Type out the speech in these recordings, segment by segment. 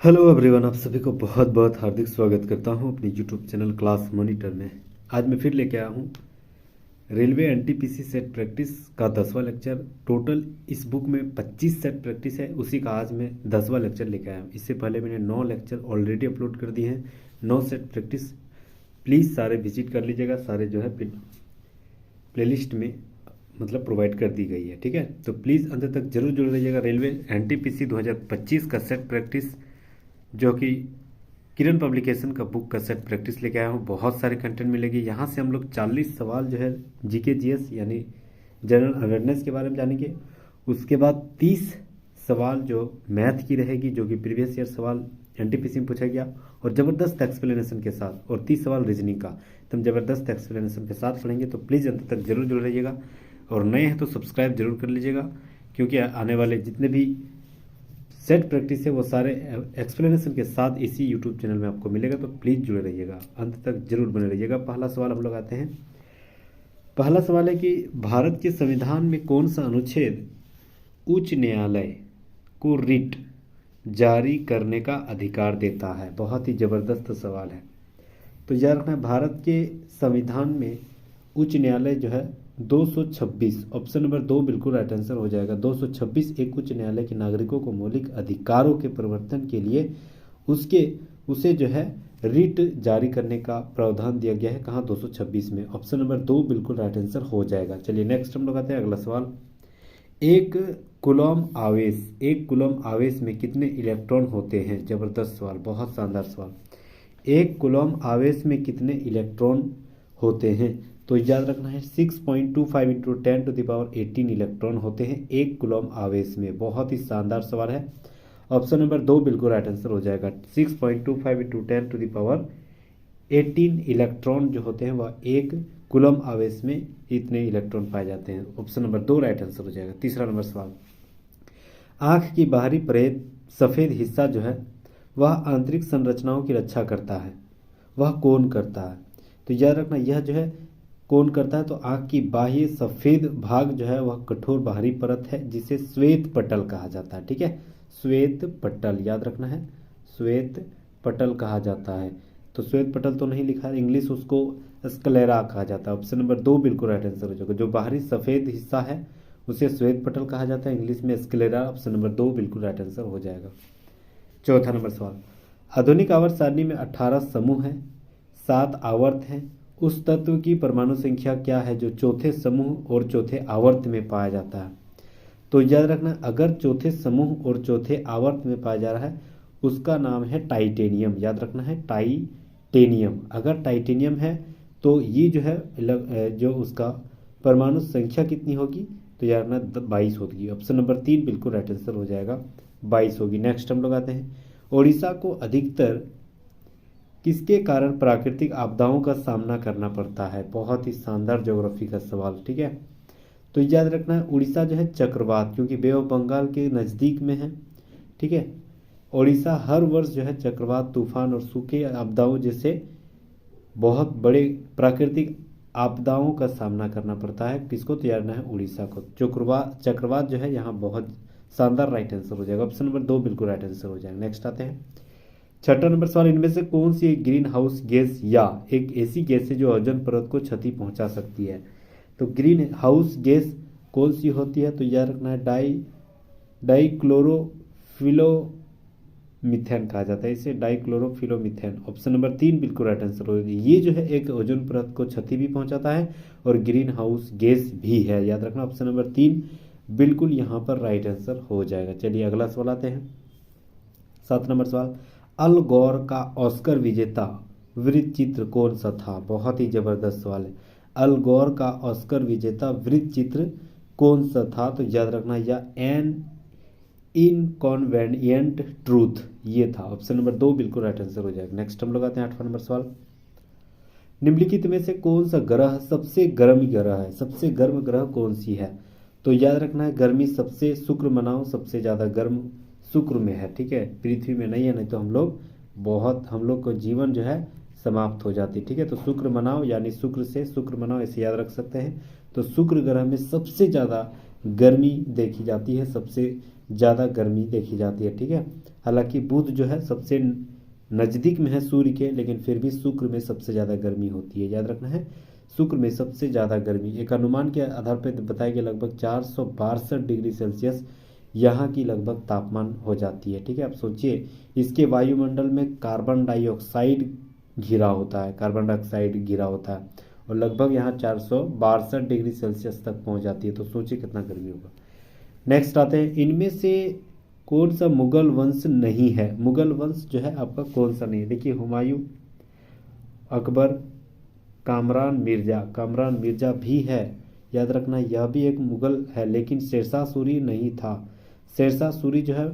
Hello everyone, आप सभी को बहुत बहुत हार्दिक स्वागत करता हूं अपनी यूट्यूब चैनल क्लास मॉनिटर में। आज मैं फिर लेके आया हूं रेलवे एनटीपीसी सेट प्रैक्टिस का 10वां लेक्चर। टोटल इस बुक में 25 सेट प्रैक्टिस है, उसी का आज मैं 10वां लेक्चर लेके आया हूं। इससे पहले मैंने 9 लेक्चर ऑलरेडी अपलोड कर दिए हैं, 9 सेट प्रैक्टिस। प्लीज़ सारे विजिट कर लीजिएगा, सारे जो है प्लेलिस्ट में मतलब प्रोवाइड कर दी गई है, ठीक है। तो प्लीज़ अंत तक जरूर जुड़े रहिएगा। रेलवे एनटीपीसी 2025 का सेट प्रैक्टिस जो कि किरण पब्लिकेशन का बुक का सेट प्रैक्टिस लेके आया हूँ। बहुत सारे कंटेंट मिलेगी यहाँ से। हम लोग 40 सवाल जो है जीके जीएस यानी जनरल अवेयरनेस के बारे में जानेंगे। उसके बाद 30 सवाल जो मैथ की रहेगी, जो कि प्रीवियस ईयर सवाल एनटीपीसी में पूछा गया, और ज़बरदस्त एक्सप्लेनेशन के साथ, और 30 सवाल रीजनिंग का एकदम ज़बरदस्त एक्सप्लेनेशन के साथ पढ़ेंगे। तो प्लीज़ अंत तक जरूर जुड़ रहिएगा, और नए हैं तो सब्सक्राइब जरूर कर लीजिएगा, क्योंकि आने वाले जितने भी सेट प्रैक्टिस है वो सारे एक्सप्लेनेशन के साथ इसी यूट्यूब चैनल में आपको मिलेगा। तो प्लीज़ जुड़े रहिएगा, अंत तक जरूर बने रहिएगा। पहला सवाल हम लोग आते हैं। पहला सवाल है कि भारत के संविधान में कौन सा अनुच्छेद उच्च न्यायालय को रिट जारी करने का अधिकार देता है? बहुत ही ज़बरदस्त सवाल है। तो याद रखना है, भारत के संविधान में उच्च न्यायालय जो है 226, ऑप्शन नंबर 2 बिल्कुल राइट आंसर हो जाएगा। 226 एक उच्च न्यायालय के नागरिकों को मौलिक अधिकारों के परिवर्तन के लिए उसे जो है रिट जारी करने का प्रावधान दिया गया है। कहाँ? 226 में। ऑप्शन नंबर 2 बिल्कुल राइट आंसर हो जाएगा। चलिए नेक्स्ट हम लोग आते हैं अगला सवाल। एक कूलॉम आवेश में कितने इलेक्ट्रॉन होते हैं? जबरदस्त सवाल, बहुत शानदार सवाल। एक कूलॉम आवेश में कितने इलेक्ट्रॉन होते हैं? तो याद रखना है 6.25 इंटू 10⁻18 इलेक्ट्रॉन होते हैं एक कूलॉम आवेश में। बहुत ही शानदार सवाल है। ऑप्शन नंबर 2 बिल्कुल राइट आंसर हो जाएगा। 6.25 इंटू 10⁻18 इलेक्ट्रॉन जो होते हैं वह एक कूलॉम आवेश में इतने इलेक्ट्रॉन पाए जाते हैं। ऑप्शन नंबर 2 राइट आंसर हो जाएगा। तीसरा नंबर सवाल। आँख की बाहरी परत सफ़ेद हिस्सा जो है वह आंतरिक संरचनाओं की रक्षा करता है, वह कौन करता है? तो याद रखना यह जो है कौन करता है, तो आँख की बाह्य सफ़ेद भाग जो है वह कठोर बाहरी परत है, जिसे श्वेत पटल कहा जाता है, ठीक है। श्वेत पटल याद रखना है, श्वेत पटल कहा जाता है। तो श्वेत पटल तो नहीं लिखा है, इंग्लिश उसको स्क्लेरा कहा जाता है। ऑप्शन नंबर 2 बिल्कुल राइट आंसर हो जाएगा। जो बाहरी सफ़ेद हिस्सा है उसे श्वेत पटल कहा जाता है, इंग्लिश में स्क्लेरा। ऑप्शन नंबर 2 बिल्कुल राइट आंसर हो जाएगा। चौथा नंबर सवाल। आधुनिक आवर्त सारणी में 18 समूह हैं, 7 आवर्त हैं। उस तत्व की परमाणु संख्या क्या है जो चौथे समूह और चौथे आवर्त में पाया जाता है? तो याद रखना, अगर चौथे समूह और चौथे आवर्त में पाया जा रहा है उसका नाम है टाइटेनियम। याद रखना है टाइटेनियम। अगर टाइटेनियम है तो ये जो है जो उसका परमाणु संख्या कितनी होगी? तो याद रखना 22 होगी। ऑप्शन नंबर 3 बिल्कुल राइट आंसर हो जाएगा, 22 होगी। नेक्स्ट हम लोग आते हैं। ओडिशा को अधिकतर किसके कारण प्राकृतिक आपदाओं का सामना करना पड़ता है? बहुत ही शानदार ज्योग्राफी का सवाल, ठीक है। तो याद रखना है उड़ीसा जो है चक्रवात, क्योंकि बे ऑफ बंगाल के नज़दीक में है, ठीक है। उड़ीसा हर वर्ष जो है चक्रवात, तूफान और सूखे आपदाओं जैसे बहुत बड़े प्राकृतिक आपदाओं का सामना करना पड़ता है। किसको? तो याद रखना है उड़ीसा को। चक्रवात जो है यहाँ बहुत शानदार राइट आंसर हो जाएगा। ऑप्शन नंबर 2 बिल्कुल राइट आंसर हो जाएगा। नेक्स्ट आते हैं छठा नंबर सवाल। इनमें से कौन सी एक ग्रीन हाउस गैस या एक ऐसी गैस है जो ओजोन परत को क्षति पहुंचा सकती है? तो ग्रीन हाउस गैस कौन सी होती है? तो याद रखना है डाइक्लोरोफिलोमीथेन कहा जाता है इसे, डाइक्लोरोफिलोमीथेन। ऑप्शन नंबर 3 बिल्कुल राइट आंसर हो जाएगा। ये जो है एक ओजोन परत को क्षति भी पहुंचाता है और ग्रीन हाउस गैस भी है। याद रखना ऑप्शन नंबर 3 बिल्कुल यहाँ पर राइट आंसर हो जाएगा। चलिए अगला सवाल आते हैं। 7 नंबर सवाल। अल गौर का ऑस्कर विजेता वृत्त चित्र कौन सा था? बहुत ही जबरदस्त सवाल है। अल गौर का ऑस्कर विजेता वृत्त चित्र कौन सा था? तो याद रखना या एन इनकॉन्वेनिएंट ट्रूथ ये था। ऑप्शन नंबर 2 बिल्कुल राइट आंसर हो जाएगा। नेक्स्ट हम लोग आते हैं 8वां नंबर सवाल। निम्नलिखित में से कौन सा ग्रह सबसे गर्म ग्रह है? सबसे गर्म ग्रह कौन सी है? तो याद रखना है गर्मी सबसे शुक्र मनाओ, सबसे ज़्यादा गर्म शुक्र में है, ठीक है, पृथ्वी में नहीं है, नहीं तो हम लोग को जीवन जो है समाप्त हो जाती, ठीक है। तो शुक्र मनाओ यानी शुक्र से शुक्र मनाओ ऐसे याद रख सकते हैं। तो शुक्र ग्रह में सबसे ज़्यादा गर्मी देखी जाती है, सबसे ज़्यादा गर्मी देखी जाती है, ठीक है। हालांकि बुध जो है सबसे नज़दीक में है सूर्य के, लेकिन फिर भी शुक्र में सबसे ज़्यादा गर्मी होती है, याद रखना है, शुक्र में सबसे ज़्यादा गर्मी। एक अनुमान के आधार पर बताया गया लगभग 462 डिग्री सेल्सियस यहाँ की लगभग तापमान हो जाती है, ठीक है। आप सोचिए इसके वायुमंडल में कार्बन डाइऑक्साइड घिरा होता है, कार्बन डाइऑक्साइड घिरा होता है, और लगभग यहाँ 462 डिग्री सेल्सियस तक पहुँच जाती है, तो सोचिए कितना गर्मी होगा। नेक्स्ट आते हैं, इनमें से कौन सा मुगल वंश नहीं है। मुगल वंश जो है आपका कौन सा नहीं है, देखिए हुमायूं, अकबर, कामरान मिर्जा भी है, याद रखना यह भी एक मुगल है, लेकिन शेरशाह सूरी नहीं था। शेरशाह सूरी जो है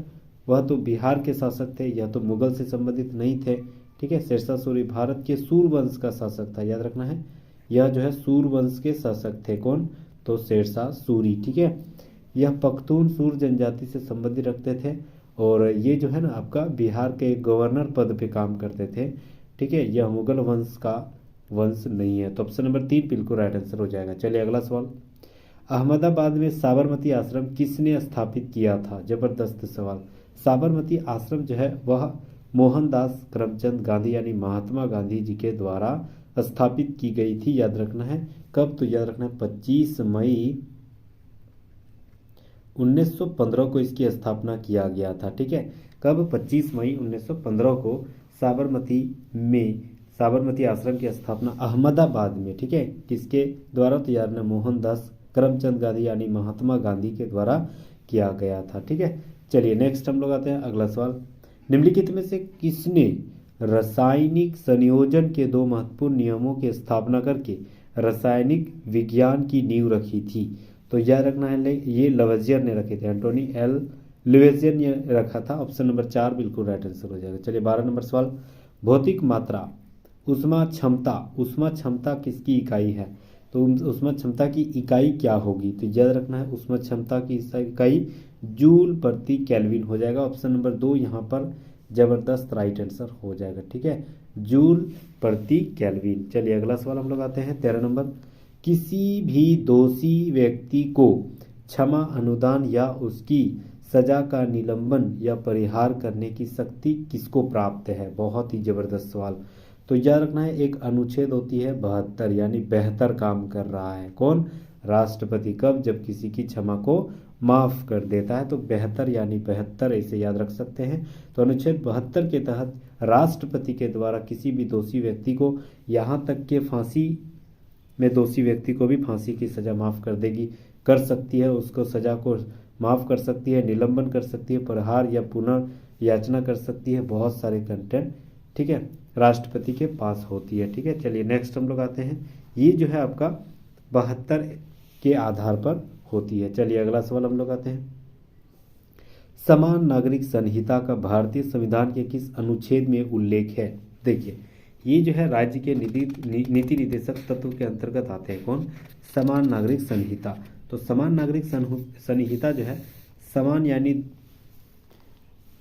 वह तो बिहार के शासक थे, यह तो मुगल से संबंधित नहीं थे, ठीक है। शेरशाह सूरी भारत के सूरवंश का शासक था, याद रखना है, यह जो है सूरवंश के शासक थे, कौन, तो शेरशाह सूरी, ठीक है। यह पख्तून सूर जनजाति से संबंधित रखते थे, और ये जो है ना आपका बिहार के गवर्नर पद पे काम करते थे, ठीक है। यह मुगल वंश का वंश नहीं है, तो ऑप्शन नंबर 3 बिल्कुल राइट आंसर हो जाएगा। चलिए अगला सवाल, अहमदाबाद में साबरमती आश्रम किसने स्थापित किया था। जबरदस्त सवाल। साबरमती आश्रम जो है वह मोहनदास करमचंद गांधी यानी महात्मा गांधी जी के द्वारा स्थापित की गई थी, याद रखना है। कब, तो याद रखना है 25 मई 1915 को इसकी स्थापना किया गया था, ठीक है। कब, 25 मई 1915 को साबरमती आश्रम की स्थापना अहमदाबाद में, ठीक है, किसके द्वारा, तो यार मोहनदास करमचंद गांधी यानी महात्मा गांधी के द्वारा किया गया था, ठीक है। चलिए नेक्स्ट हम लोग आते हैं अगला सवाल, निम्नलिखित में से किसने रासायनिक संयोजन के 2 महत्वपूर्ण नियमों की स्थापना करके रासायनिक विज्ञान की नींव रखी थी। तो याद रखना है ये लवेजियर ने रखे थे, एंटोनी एल लवेजियर ने रखा था। ऑप्शन नंबर 4 बिल्कुल राइट आंसर हो जाएगा। चलिए 12 नंबर सवाल, भौतिक मात्रा उष्मा क्षमता किसकी इकाई है। तो उष्मा क्षमता की इकाई क्या होगी, तो याद रखना है उष्मा क्षमता की इकाई जूल प्रति केल्विन हो जाएगा। ऑप्शन नंबर 2 यहाँ पर जबरदस्त राइट आंसर हो जाएगा, ठीक है, जूल प्रति केल्विन। चलिए अगला सवाल हम लोग आते हैं 13 नंबर, किसी भी दोषी व्यक्ति को क्षमा, अनुदान या उसकी सजा का निलंबन या परिहार करने की शक्ति किसको प्राप्त है। बहुत ही जबरदस्त सवाल। तो याद रखना है एक अनुच्छेद होती है 72 यानी बेहतर काम कर रहा है, कौन, राष्ट्रपति। कब, जब किसी की क्षमा को माफ कर देता है, तो बेहतर यानी 72 ऐसे याद रख सकते हैं। तो अनुच्छेद 72 के तहत राष्ट्रपति के द्वारा किसी भी दोषी व्यक्ति को, यहाँ तक के फांसी में दोषी व्यक्ति को भी फांसी की सजा माफ कर सकती है, उसको सजा को माफ कर सकती है, निलंबन कर सकती है, प्रहार या पुनर्याचना कर सकती है, बहुत सारे कंटेंट, ठीक है, राष्ट्रपति के पास होती है, ठीक है। चलिए नेक्स्ट हम लोग आते हैं, ये जो है आपका 72 के आधार पर होती है। चलिए अगला सवाल हम लोग आते हैं, समान नागरिक संहिता का भारतीय संविधान के किस अनुच्छेद में उल्लेख है। देखिए ये जो है राज्य के नीति निर्देशक तत्व के अंतर्गत आते हैं, कौन, समान नागरिक संहिता। तो समान नागरिक संहिता जो है, समान यानी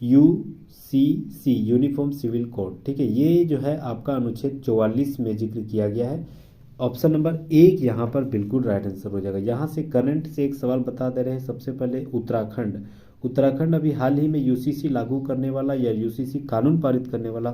UCC यूनिफॉर्म सिविल कोड, ठीक है, ये जो है आपका अनुच्छेद 44 में जिक्र किया गया है। ऑप्शन नंबर 1 यहाँ पर बिल्कुल राइट आंसर हो जाएगा। यहाँ से करंट से एक सवाल बता दे रहे हैं। सबसे पहले उत्तराखंड अभी हाल ही में UCC लागू करने वाला या UCC कानून पारित करने वाला,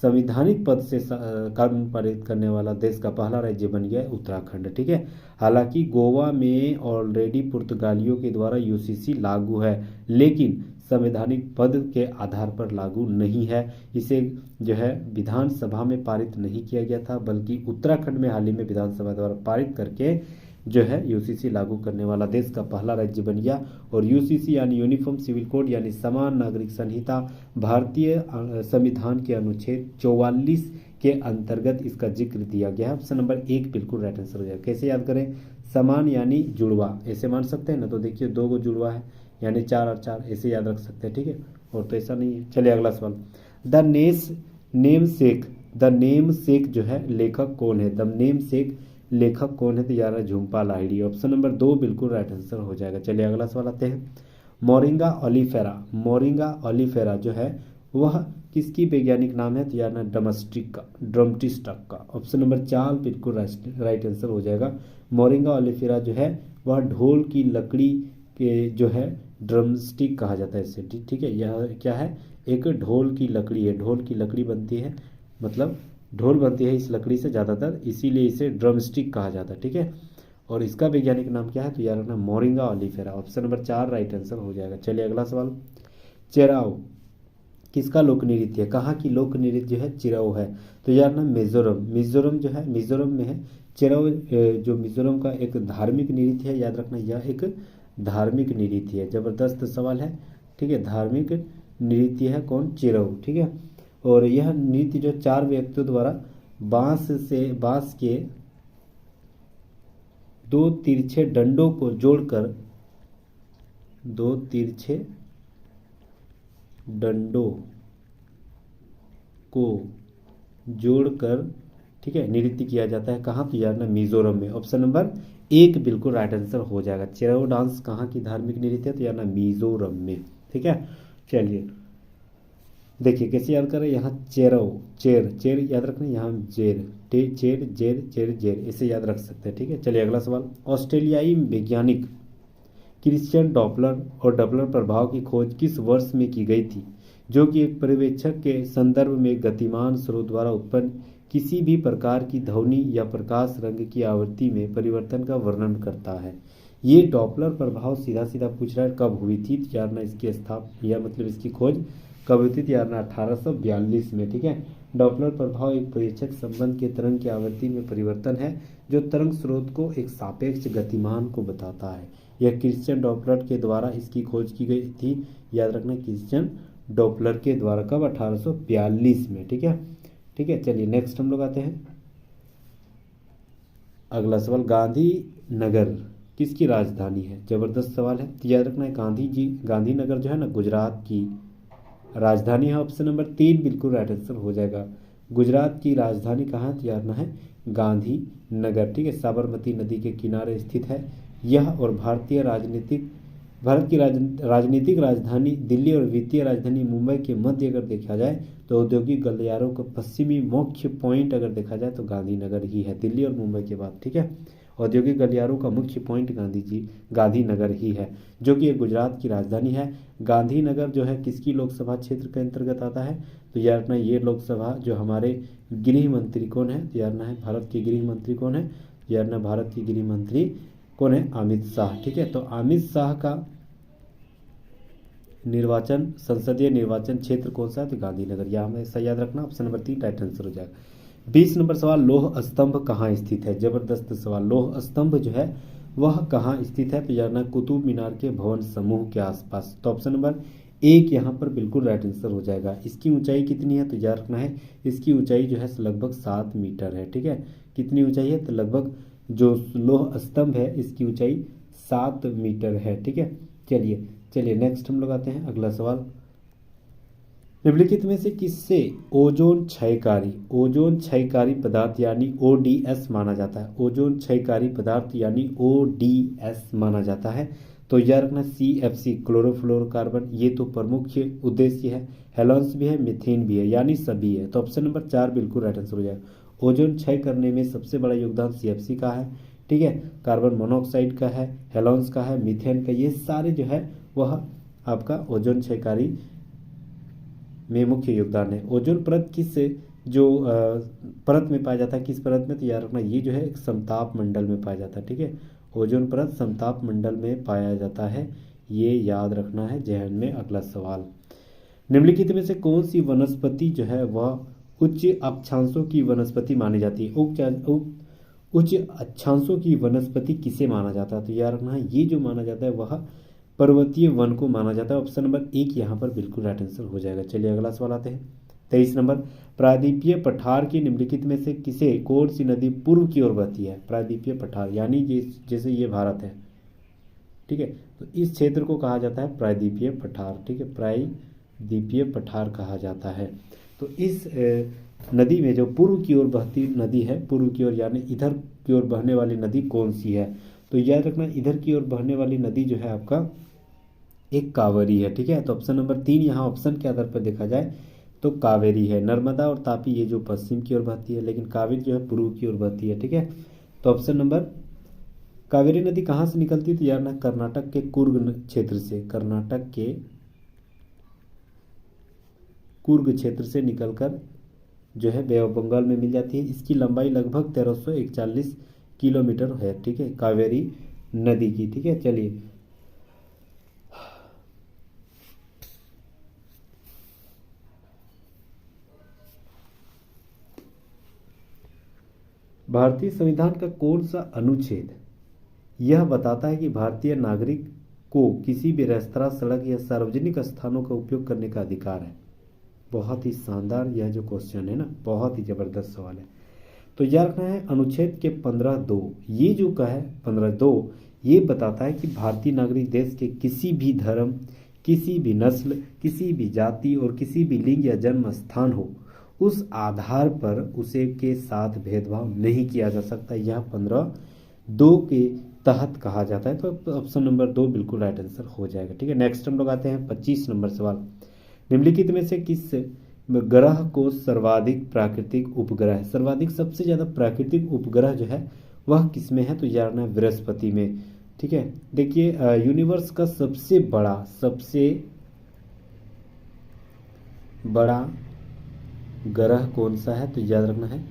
संविधानिक पद से कानून पारित करने वाला देश का पहला राज्य बन गया है उत्तराखंड, ठीक है। हालांकि गोवा में ऑलरेडी पुर्तगालियों के द्वारा UCC लागू है, लेकिन संवैधानिक पद के आधार पर लागू नहीं है। इसे जो है विधानसभा में पारित नहीं किया गया था, बल्कि उत्तराखंड में हाल ही में विधानसभा द्वारा पारित करके जो है UCC लागू करने वाला देश का पहला राज्य बन गया। और UCC यानी यूनिफॉर्म सिविल कोड यानी समान नागरिक संहिता भारतीय संविधान के अनुच्छेद 44 के अंतर्गत इसका जिक्र दिया गया है। ऑप्शन नंबर 1 बिल्कुल राइट आंसर हो जाएगा। कैसे याद करें, समान यानी जुड़वा, ऐसे मान सकते हैं ना, तो देखिए 2 को जुड़वा है यानी 4 और 4 ऐसे याद रख सकते हैं, ठीक है, और तो ऐसा नहीं है। चलिए अगला सवाल, द नेम सेक जो है लेखक कौन है। द नेम सेक लेखक कौन है, तो यार झुम्पा लाहिड़ी। ऑप्शन नंबर 2 बिल्कुल राइट आंसर हो जाएगा। चलिए अगला सवाल आते हैं, मोरिंगा ओलिफेरा जो है वह किसकी वैज्ञानिक नाम है, तो यार ड्रमस्टिक का। ऑप्शन नंबर 4 बिल्कुल राइट आंसर हो जाएगा। मोरिंगा ओलिफेरा जो है वह ढोल की लकड़ी के जो है ड्रमस्टिक कहा जाता है इसे, ठीक है। यह क्या है, एक ढोल की लकड़ी है, ढोल की लकड़ी बनती है, मतलब ढोल बनती है इस लकड़ी से ज़्यादातर, इसीलिए इसे ड्रमस्टिक कहा जाता है, ठीक है। और इसका वैज्ञानिक नाम क्या है, तो याद रखना moringa ऑलिफेरा। Option number 4 right answer हो जाएगा। चलिए अगला सवाल, चेराओ किसका लोक नृत्य है, कहाँ की लोक नृत्य जो है चिराओ है, तो यार ना मिजोरम, मिजोरम जो है मिजोरम में है चिराओ। जो मिजोरम का एक धार्मिक नृत्य है, याद रखना यह एक धार्मिक नृत्य है। जबरदस्त सवाल है, ठीक है। धार्मिक नृत्य है कौन, चिराओ, ठीक है। और यह नृत्य जो 4 व्यक्तियों द्वारा बांस के 2 तिरछे डंडों को जोड़कर, 2 तिरछे डंडों को जोड़कर, ठीक है, नृत्य किया जाता है। कहाँ, तो यार ना मिजोरम में। ऑप्शन नंबर 1 बिल्कुल राइट आंसर हो जाएगा। चिराओ डांस कहाँ की धार्मिक नृत्य है, तो यार ना मिजोरम में, ठीक है। चलिए देखिए कैसे याद करें, यहाँ चेराओ, चेर चेर याद रखना, यहाँ जेर चेर जेर चेर जेर, इसे याद रख सकते हैं, ठीक है। चलिए अगला सवाल, ऑस्ट्रेलियाई वैज्ञानिक क्रिश्चियन डॉपलर और डॉपलर प्रभाव की खोज किस वर्ष में की गई थी, जो कि एक पर्यवेक्षक के संदर्भ में गतिमान स्रोत द्वारा उत्पन्न किसी भी प्रकार की ध्वनि या प्रकाश रंग की आवृत्ति में परिवर्तन का वर्णन करता है। ये डॉपलर प्रभाव सीधा सीधा पूछ रहा है कब हुई थी, तो यार ना इसकी या मतलब इसकी खोज कब हुई थी, तो यार ना 1842 में, ठीक है। डॉपलर प्रभाव एक पर्यवेक्षक संबंध के तरंग की आवृत्ति में परिवर्तन है जो तरंग स्रोत को एक सापेक्ष गतिमान को बताता है। यह क्रिश्चियन डॉपलर के द्वारा इसकी खोज की गई थी, याद रखना क्रिश्चियन डॉपलर के द्वारा, कब, 1842 में, ठीक है, ठीक है। चलिए नेक्स्ट हम लोग आते हैं अगला सवाल, गांधीनगर किसकी राजधानी है, जबरदस्त सवाल है। तो याद रखना है गांधीनगर जो है ना गुजरात की राजधानी है। ऑप्शन नंबर 3 बिल्कुल राइट आंसर हो जाएगा। गुजरात की राजधानी कहाँ है, तो याद ना है गांधीनगर, ठीक है। साबरमती नदी के किनारे स्थित है यह, और भारत की राजनीतिक राजधानी दिल्ली और वित्तीय राजधानी मुंबई के मध्य अगर देखा जाए तो औद्योगिक गलियारों का पश्चिमी मुख्य पॉइंट अगर देखा जाए तो गांधीनगर ही है, दिल्ली और मुंबई के बाद, ठीक है। औद्योगिक गलियारों का मुख्य पॉइंट गांधीनगर ही है, जो कि गुजरात की राजधानी है। गांधीनगर जो है किसकी लोकसभा क्षेत्र के अंतर्गत आता है, तो याद रखना ये लोकसभा जो हमारे गृह मंत्री कौन है, तो याद रखना है भारत के गृह मंत्री कौन है, याद रखना भारत के गृह मंत्री कौन है, अमित शाह, ठीक है। तो अमित शाह का संसदीय निर्वाचन क्षेत्र कौन सा है, तो गांधीनगर, यह हमें सही याद रखना। ऑप्शन नंबर 3 राइट आंसर हो जाएगा। 20 नंबर सवाल, लौह स्तंभ कहाँ स्थित है, जबरदस्त सवाल। लौह स्तंभ जो है वह कहाँ स्थित है, तो याद रखना कुतुब मीनार के भवन समूह के आसपास। तो ऑप्शन नंबर 1 यहाँ पर बिल्कुल राइट आंसर हो जाएगा। इसकी ऊंचाई कितनी है, तो याद रखना है इसकी ऊंचाई जो है लगभग 7 मीटर है, ठीक है। कितनी ऊंचाई है, तो लगभग जो लौह स्तंभ है इसकी ऊंचाई 7 मीटर है, ठीक है। चलिए नेक्स्ट हम लोग आते हैं अगला सवाल, निम्नलिखित में से किससे ओजोन क्षयकारी पदार्थ यानी ओडीएस माना जाता है, ओजोन क्षयकारी पदार्थ यानी ओडीएस माना जाता है। तो याद रखना CFC क्लोरोफ्लोरोकार्बन, ये तो प्रमुख उद्देश्य है, हेलोन्स भी है, मीथेन भी है, यानी सभी है। तो ऑप्शन नंबर 4 बिल्कुल राइट आंसर हो जाएगा। ओजोन क्षय करने में सबसे बड़ा योगदान CFC का है, ठीक है। कार्बन मोनोऑक्साइड का है, हेलोन्स का है, मीथेन का, ये सारे जो है वह आपका ओजोन क्षयकारी में मुख्य योगदान है। ओजोन परत परत में पाया जाता है, किस परत में, तो याद रखना ये जो है एक समताप मंडल में पाया जाता है, ठीक है। ओजोन परत समताप मंडल में पाया जाता है, ये याद रखना है जहन में। अगला सवाल, निम्नलिखित में से कौन सी वनस्पति जो है वह उच्च अक्षांशों की वनस्पति मानी जाती है, उच्च अक्षांशों की वनस्पति किसे माना जाता है, तो याद रखना है ये जो माना जाता है वह पर्वतीय वन को माना जाता है। ऑप्शन नंबर 1 यहाँ पर बिल्कुल राइट आंसर हो जाएगा। चलिए अगला सवाल आते हैं 23 नंबर, प्रायद्वीपीय पठार की निम्नलिखित में से कौन सी नदी पूर्व की ओर बहती है, प्रायद्वीपीय पठार यानी जैसे ये भारत है, ठीक है, तो इस क्षेत्र को कहा जाता है प्रायद्वीपीय पठार, ठीक है, प्रायद्वीपीय पठार कहा जाता है। तो इस नदी में जो पूर्व की ओर बहती नदी है, पूर्व की ओर यानी इधर की ओर बहने वाली नदी कौन सी है, तो याद रखना इधर की ओर बहने वाली नदी जो है आपका एक कावेरी है, ठीक है। तो ऑप्शन नंबर 3 यहाँ ऑप्शन के आधार पर देखा जाए तो कावेरी है। नर्मदा और तापी ये जो पश्चिम की ओर बहती है, लेकिन कावेरी जो है पूर्व की ओर बहती है, ठीक है। तो ऑप्शन नंबर कावेरी नदी कहाँ से निकलती है? तो यार ना कर्नाटक के कुर्ग क्षेत्र से, कर्नाटक के कुर्ग क्षेत्र से निकलकर जो है बे ऑफ बंगाल में मिल जाती है। इसकी लंबाई लगभग 1341 किलोमीटर है, ठीक है, कावेरी नदी की, ठीक है। चलिए भारतीय संविधान का कौन सा अनुच्छेद यह बताता है कि भारतीय नागरिक को किसी भी रेस्तरां, सड़क या सार्वजनिक स्थानों का उपयोग करने का अधिकार है? बहुत ही शानदार यह जो क्वेश्चन है ना, बहुत ही जबरदस्त सवाल है। तो याद रखना है अनुच्छेद के 15(2), ये जो का है 15(2), ये बताता है कि भारतीय नागरिक देश के किसी भी धर्म, किसी भी नस्ल, किसी भी जाति और किसी भी लिंग या जन्म स्थान हो, उस आधार पर उसे के साथ भेदभाव नहीं किया जा सकता। यह 15(2) के तहत कहा जाता है। तो ऑप्शन नंबर 2 बिल्कुल राइट आंसर हो जाएगा, ठीक है। नेक्स्ट हम लोग आते हैं 25 नंबर सवाल। निम्नलिखित में से किस ग्रह को सर्वाधिक प्राकृतिक उपग्रह है? सर्वाधिक सबसे ज्यादा प्राकृतिक उपग्रह जो है वह किसमें है? तो यार ना बृहस्पति में, ठीक है। देखिए यूनिवर्स का सबसे बड़ा ग्रह कौन सा है? तो याद रखना है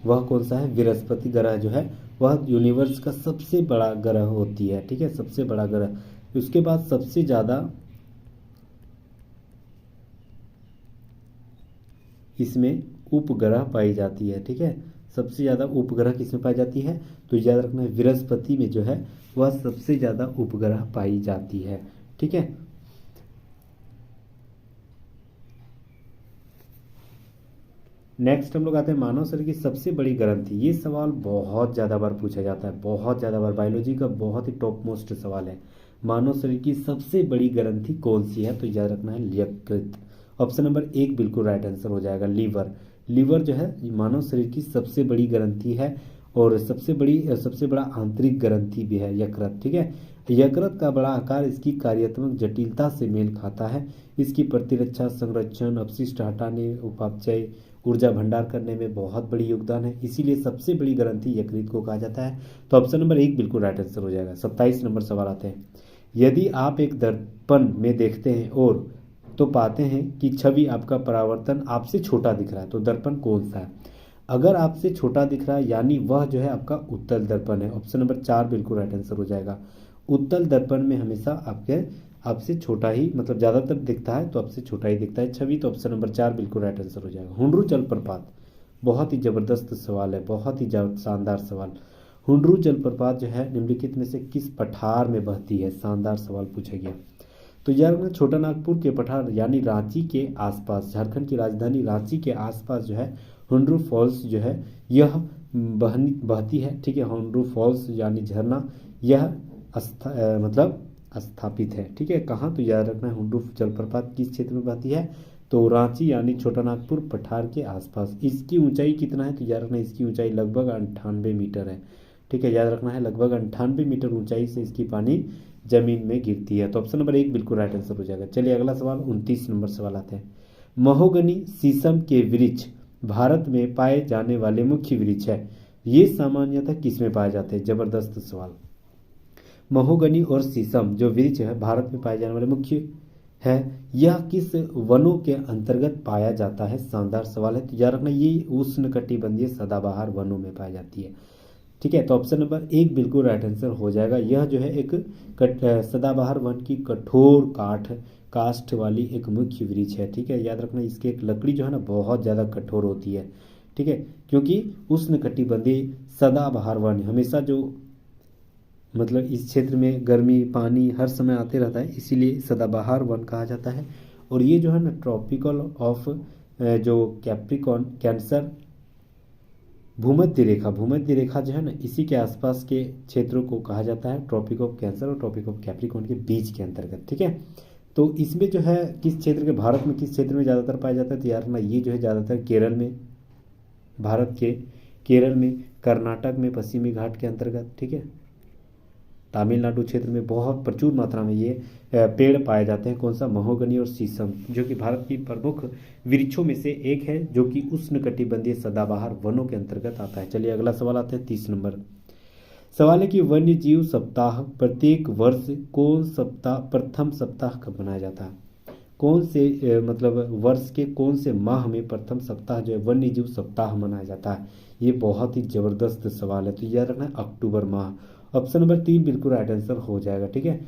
वह कौन सा है? बृहस्पति ग्रह जो है वह यूनिवर्स का सबसे बड़ा ग्रह होती है, ठीक है, सबसे बड़ा ग्रह। उसके बाद सबसे ज्यादा इसमें उपग्रह पाई जाती है, ठीक है। सबसे ज्यादा उपग्रह किसमें पाई जाती है? तो याद रखना है बृहस्पति में जो है वह सबसे ज्यादा उपग्रह पाई जाती है, ठीक है। नेक्स्ट हम लोग आते हैं मानव शरीर की सबसे बड़ी ग्रंथि। ये सवाल बहुत ज़्यादा बार पूछा जाता है, बहुत ज़्यादा बार, बायोलॉजी का बहुत ही टॉप मोस्ट सवाल है। मानव शरीर की सबसे बड़ी ग्रंथि कौन सी है? तो याद रखना है यकृत। ऑप्शन नंबर 1 बिल्कुल राइट आंसर हो जाएगा, लीवर। लीवर जो है मानव शरीर की सबसे बड़ी ग्रंथि है और सबसे बड़ा आंतरिक ग्रंथि भी है यकृत, ठीक है। यकृत का बड़ा आकार इसकी कार्यात्मक जटिलता से मेल खाता है। इसकी प्रतिरक्षा, संरक्षण, अपशिष्ट हटाने, उपापचय, ऊर्जा भंडार करने में बहुत बड़ी योगदान है, इसीलिए सबसे बड़ी ग्रंथि यकृत को कहा जाता है। तो ऑप्शन नंबर 1 बिल्कुल राइट आंसर हो जाएगा। 27 नंबर सवाल आते हैं। यदि आप एक दर्पण में देखते हैं और तो पाते हैं कि छवि आपका परावर्तन आपसे छोटा दिख रहा है, तो दर्पण कौन सा है? अगर आपसे छोटा दिख रहा है यानी वह जो है आपका उत्तल दर्पण है। ऑप्शन नंबर 4 बिल्कुल राइट आंसर हो जाएगा। उत्तल दर्पण में हमेशा आपसे छोटा ही, मतलब ज़्यादातर दिखता है तो आपसे छोटा ही दिखता है छवि। तो ऑप्शन नंबर 4 बिल्कुल राइट आंसर हो जाएगा। हुंड्रू जलप्रपात, बहुत ही जबरदस्त सवाल है, बहुत ही शानदार सवाल। हुंड्रू जलप्रपात जो है निम्नलिखित में से किस पठार में बहती है? शानदार सवाल पूछा गया। तो यार छोटा नागपुर के पठार यानी रांची के आसपास, झारखंड की राजधानी रांची के आसपास जो है हुंड्रू फॉल्स जो है यह बहती है, ठीक है। हुंड्रू फॉल्स यानी झरना यह मतलब स्थापित है, ठीक है। कहाँ? तो याद रखना है हुंड्रू जलप्रपात किस क्षेत्र में बहती है? तो रांची यानी छोटा नागपुर पठार के आसपास। इसकी ऊंचाई कितना है? तो याद रखना इसकी ऊंचाई लगभग 98 मीटर है, ठीक है। याद रखना है लगभग 98 मीटर ऊंचाई से इसकी पानी जमीन में गिरती है। तो ऑप्शन नंबर 1 बिल्कुल राइट आंसर हो जाएगा। चलिए अगला सवाल 29 नंबर सवाल आते हैं। महोगनी शीशम के वृक्ष भारत में पाए जाने वाले मुख्य वृक्ष है, ये सामान्यतः किस में पाए जाते हैं? जबरदस्त सवाल। महोगनी और शीशम जो वृक्ष है भारत में पाए जाने वाले मुख्य है, यह किस वनों के अंतर्गत पाया जाता है? शानदार सवाल है। तो याद रखना ये उष्णकटिबंधीय सदाबहार वनों में पाई जाती है, ठीक है। तो ऑप्शन नंबर 1 बिल्कुल राइट आंसर हो जाएगा। यह जो है एक सदाबहार वन की कठोर काष्ठ वाली एक मुख्य वृक्ष है, ठीक है। याद रखना इसकी एक लकड़ी जो है ना बहुत ज़्यादा कठोर होती है, ठीक है, क्योंकि उष्णकटिबंधीय सदाबहार वन हमेशा जो मतलब इस क्षेत्र में गर्मी पानी हर समय आते रहता है, इसीलिए सदाबहार वन कहा जाता है। और ये जो है ना ट्रॉपिकल ऑफ जो कैप्रिकॉन कैंसर भूमध्य रेखा जो है ना इसी के आसपास के क्षेत्रों को कहा जाता है ट्रॉपिक ऑफ कैंसर और ट्रॉपिक ऑफ कैप्रिकॉन के बीच के अंतर्गत, ठीक है। तो इसमें जो है किस क्षेत्र के, भारत में किस क्षेत्र में ज़्यादातर पाया जाता है? तो यार ना ये जो है ज़्यादातर केरल में, भारत के केरल में, कर्नाटक में पश्चिमी घाट के अंतर्गत, ठीक है। तमिलनाडु क्षेत्र में बहुत प्रचुर मात्रा में ये पेड़ पाए जाते हैं। कौन सा? महोगनी और शीशम, जो कि भारत की प्रमुख वृक्षों में से एक है, जो कि उष्णकटिबंधीय सदाबहार वनों के अंतर्गत आता है। चलिए अगला सवाल आता है 30 नंबर। सवाल है कि वन्य जीव सप्ताह प्रत्येक वर्ष कौन सप्ताह प्रथम सप्ताह कब मनाया जाता है? कौन से मतलब वर्ष के कौन से माह में प्रथम सप्ताह जो है वन्य जीव सप्ताह मनाया जाता है? ये बहुत ही जबरदस्त सवाल है, तो याद रखना है अक्टूबर माह। ऑप्शन नंबर 3 बिल्कुल राइट आंसर हो जाएगा। ठीक है,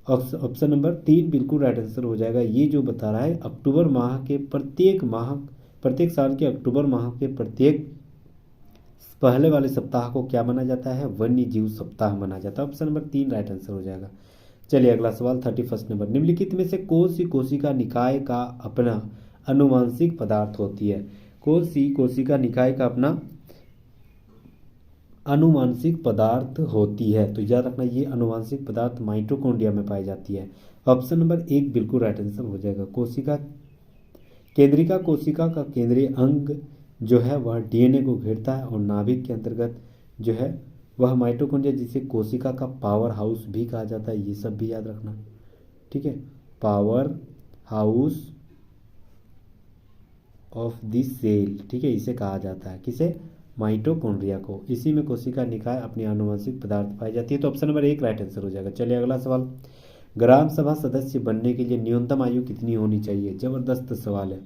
ऑप्शन नंबर 3 बिल्कुल राइट आंसर हो जाएगा। ये जो बता रहा है अक्टूबर माह के प्रत्येक साल के अक्टूबर माह के प्रत्येक पहले वाले सप्ताह को क्या माना जाता है? वन्य जीव सप्ताह माना जाता है। ऑप्शन नंबर 3 राइट आंसर हो जाएगा। चलिए अगला सवाल 31 नंबर, निम्नलिखित में से कौन सी कोशिका निकाय का अपना अनुवांशिक पदार्थ होती है? कौन सी कोशिका निकाय का अपना अनुवांशिक पदार्थ होती है? तो याद रखना ये अनुवांशिक पदार्थ माइटोकॉन्ड्रिया में पाई जाती है। ऑप्शन नंबर 1 बिल्कुल राइट आंसर हो जाएगा। केंद्रिका कोशिका का केंद्रीय अंग जो है वह डीएनए को घेरता है और नाभिक के अंतर्गत जो है वह माइटोकॉन्ड्रिया, जिसे कोशिका का पावर हाउस भी कहा जाता है। ये सब भी याद रखना। ठीक है, powerhouse of the cell, ठीक है, इसे कहा जाता है। किसे? माइटोकॉन्ड्रिया को। इसी में कोशिका निकाय अपनी आनुवंशिक पदार्थ पाई जाती है। तो ऑप्शन नंबर 1 राइट आंसर हो जाएगा। चलिए अगला सवाल, ग्राम सभा सदस्य बनने के लिए न्यूनतम आयु कितनी होनी चाहिए? जबरदस्त सवाल है।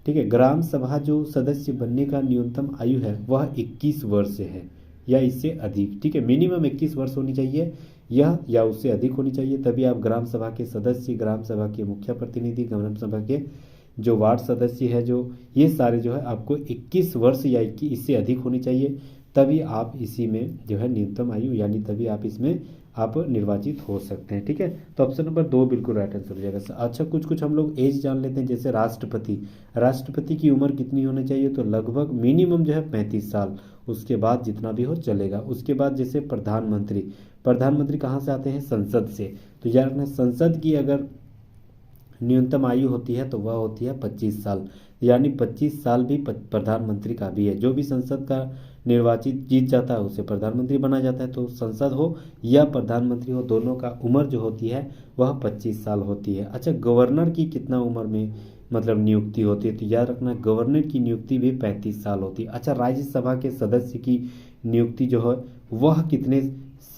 ठीक है, ग्राम सभा जो सदस्य बनने का न्यूनतम आयु है वह 21 वर्ष है या इससे अधिक। ठीक है, मिनिमम 21 वर्ष होनी चाहिए यह या उससे अधिक होनी चाहिए, तभी आप ग्राम सभा के सदस्य, ग्राम सभा के मुखिया प्रतिनिधि, ग्राम सभा के जो वार्ड सदस्य है, जो ये सारे जो है आपको 21 वर्ष या इससे अधिक होनी चाहिए, तभी आप इसी में जो है न्यूनतम आयु यानी तभी आप इसमें आप निर्वाचित हो सकते हैं। ठीक है, तो ऑप्शन नंबर 2 बिल्कुल राइट आंसर हो जाएगा। अच्छा, कुछ हम लोग एज जान लेते हैं। जैसे राष्ट्रपति की उम्र कितनी होनी चाहिए? तो लगभग मिनिमम जो है 35 साल, उसके बाद जितना भी हो चलेगा। उसके बाद जैसे प्रधानमंत्री कहाँ से आते हैं? संसद से। तो यार अपने संसद की अगर न्यूनतम आयु होती है तो वह होती है 25 साल, यानी 25 साल भी प्रधानमंत्री का भी है। जो भी संसद का निर्वाचित जीत जाता है उसे प्रधानमंत्री बना जाता है। तो संसद हो या प्रधानमंत्री हो, दोनों का उम्र जो होती है वह 25 साल होती है। अच्छा, गवर्नर की कितना उम्र में मतलब नियुक्ति होती है? तो याद रखना गवर्नर की नियुक्ति भी 35 साल होती है। अच्छा, राज्यसभा के सदस्य की नियुक्ति जो है वह कितने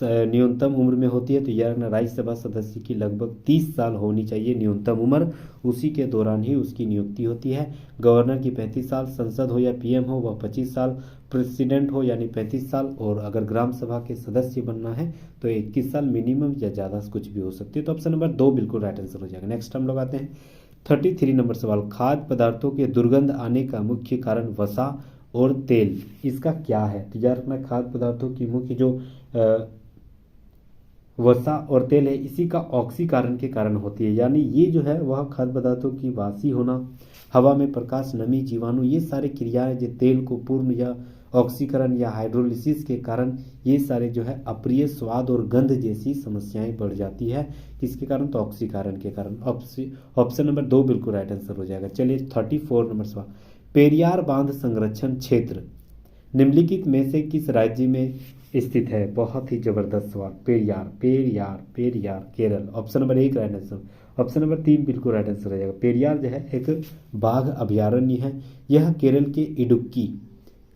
न्यूनतम उम्र में होती है? तो यार ना राज्यसभा सदस्य की लगभग 30 साल होनी चाहिए न्यूनतम उम्र, उसी के दौरान ही उसकी नियुक्ति होती है। गवर्नर की 35 साल, संसद हो या पीएम हो वह 25 साल, प्रेसिडेंट हो यानी 35 साल, और अगर ग्राम सभा के सदस्य बनना है तो 21 साल मिनिमम या ज़्यादा कुछ भी हो सकती है। तो ऑप्शन नंबर 2 बिल्कुल राइट आंसर हो जाएगा। नेक्स्ट हम लोग आते हैं 33 नंबर सवाल, खाद्य पदार्थों के दुर्गंध आने का मुख्य कारण वसा और तेल, इसका क्या है? तो यार अपना खाद्य पदार्थों की मुख्य जो वसा और तेल है इसी का ऑक्सीकरण के कारण होती है, यानी ये जो है वह खाद्य पदार्थों की वासी होना, हवा में प्रकाश, नमी, जीवाणु, ये सारे क्रियाएं जो तेल को पूर्ण या ऑक्सीकरण या हाइड्रोलिसिस के कारण ये सारे जो है अप्रिय स्वाद और गंध जैसी समस्याएं बढ़ जाती है। किसके कारण? तो ऑक्सीकरण के कारण। ऑप्शन नंबर 2 बिल्कुल राइट आंसर हो जाएगा। चलिए 34 नंबर सवाल, पेरियार बांध संरक्षण क्षेत्र निम्नलिखित में से किस राज्य में स्थित है? बहुत ही जबरदस्त सवाल। Periyar Kerala. Option number 1 right answer. Option number 3 बिल्कुल राइट आंसर हो जाएगा। पेरियार जो है एक बाघ अभयारण्य है, यह केरल के इडुक्की,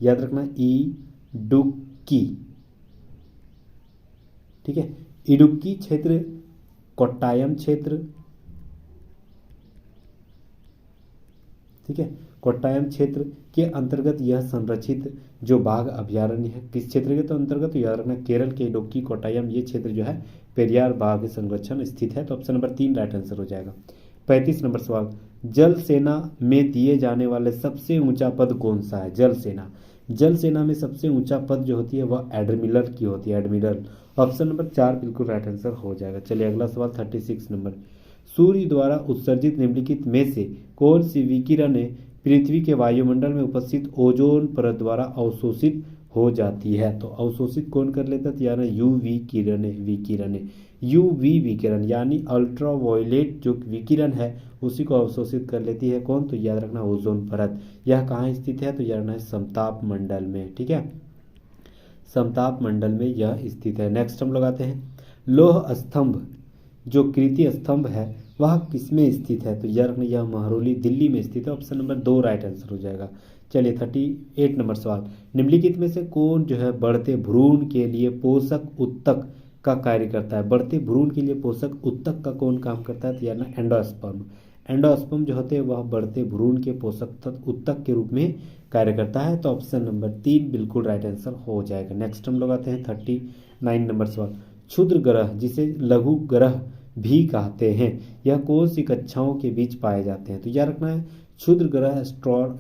याद रखना इडुक्की, ठीक है, इडुक्की क्षेत्र, कोट्टायम क्षेत्र, ठीक है, कोट्टायम क्षेत्र के अंतर्गत यह संरक्षित जो बाघ अभयारण्य है किस क्षेत्र के तो अंतर्गत? तो याद रखना केरल के इडुक्की, कोट्टायम, ये क्षेत्र जो है पेरियार बाघ संरक्षण स्थित है। तो ऑप्शन नंबर 3 राइट आंसर हो जाएगा। 35 नंबर सवाल, जल सेना में दिए जाने वाले सबसे ऊंचा पद कौन सा है? जल सेना में सबसे ऊंचा पद जो होती है वह एडमिरल की होती है, एडमिरल। ऑप्शन नंबर 4 बिल्कुल राइट आंसर हो जाएगा। चलिए अगला सवाल 36 नंबर, सूर्य द्वारा उत्सर्जित निम्नलिखित में से कौन सी विकिरणें पृथ्वी के वायुमंडल में उपस्थित ओजोन परत द्वारा अवशोषित हो जाती है? तो अवशोषित कौन कर लेता है? यानी यूवी विकिरण यानी अल्ट्रावायलेट जो विकिरण है उसी को अवशोषित कर लेती है कौन? तो याद रखना ओजोन परत। यह कहाँ स्थित है? तो याद रखना है समताप मंडल में, ठीक है, समताप मंडल में यह स्थित है। नेक्स्ट हम लोग आते हैं लौह स्तंभ, जो कृति स्तंभ है वह किसमें स्थित है? तो याद रखना यह महरौली दिल्ली में स्थित है। ऑप्शन नंबर 2 राइट आंसर हो जाएगा। चलिए 38 नंबर सवाल, निम्नलिखित में से कौन जो है बढ़ते भ्रूण के लिए पोषक उत्तक का कार्य करता है? बढ़ते भ्रूण के लिए पोषक उत्तक का कौन काम करता है? तो यार ना एंडोस्पर्म। एंडोस्पर्म जो होते हैं वह बढ़ते भ्रूण के पोषक उत्तक के रूप में कार्य करता है। तो ऑप्शन नंबर 3 बिल्कुल राइट आंसर हो जाएगा। नेक्स्ट हम लोग आते हैं 39 नंबर सवाल, क्षुद्र ग्रह जिसे लघु ग्रह भी कहते हैं, यह कौन सी कक्षाओं के बीच पाए जाते हैं? तो याद रखना है क्षुद्र ग्रह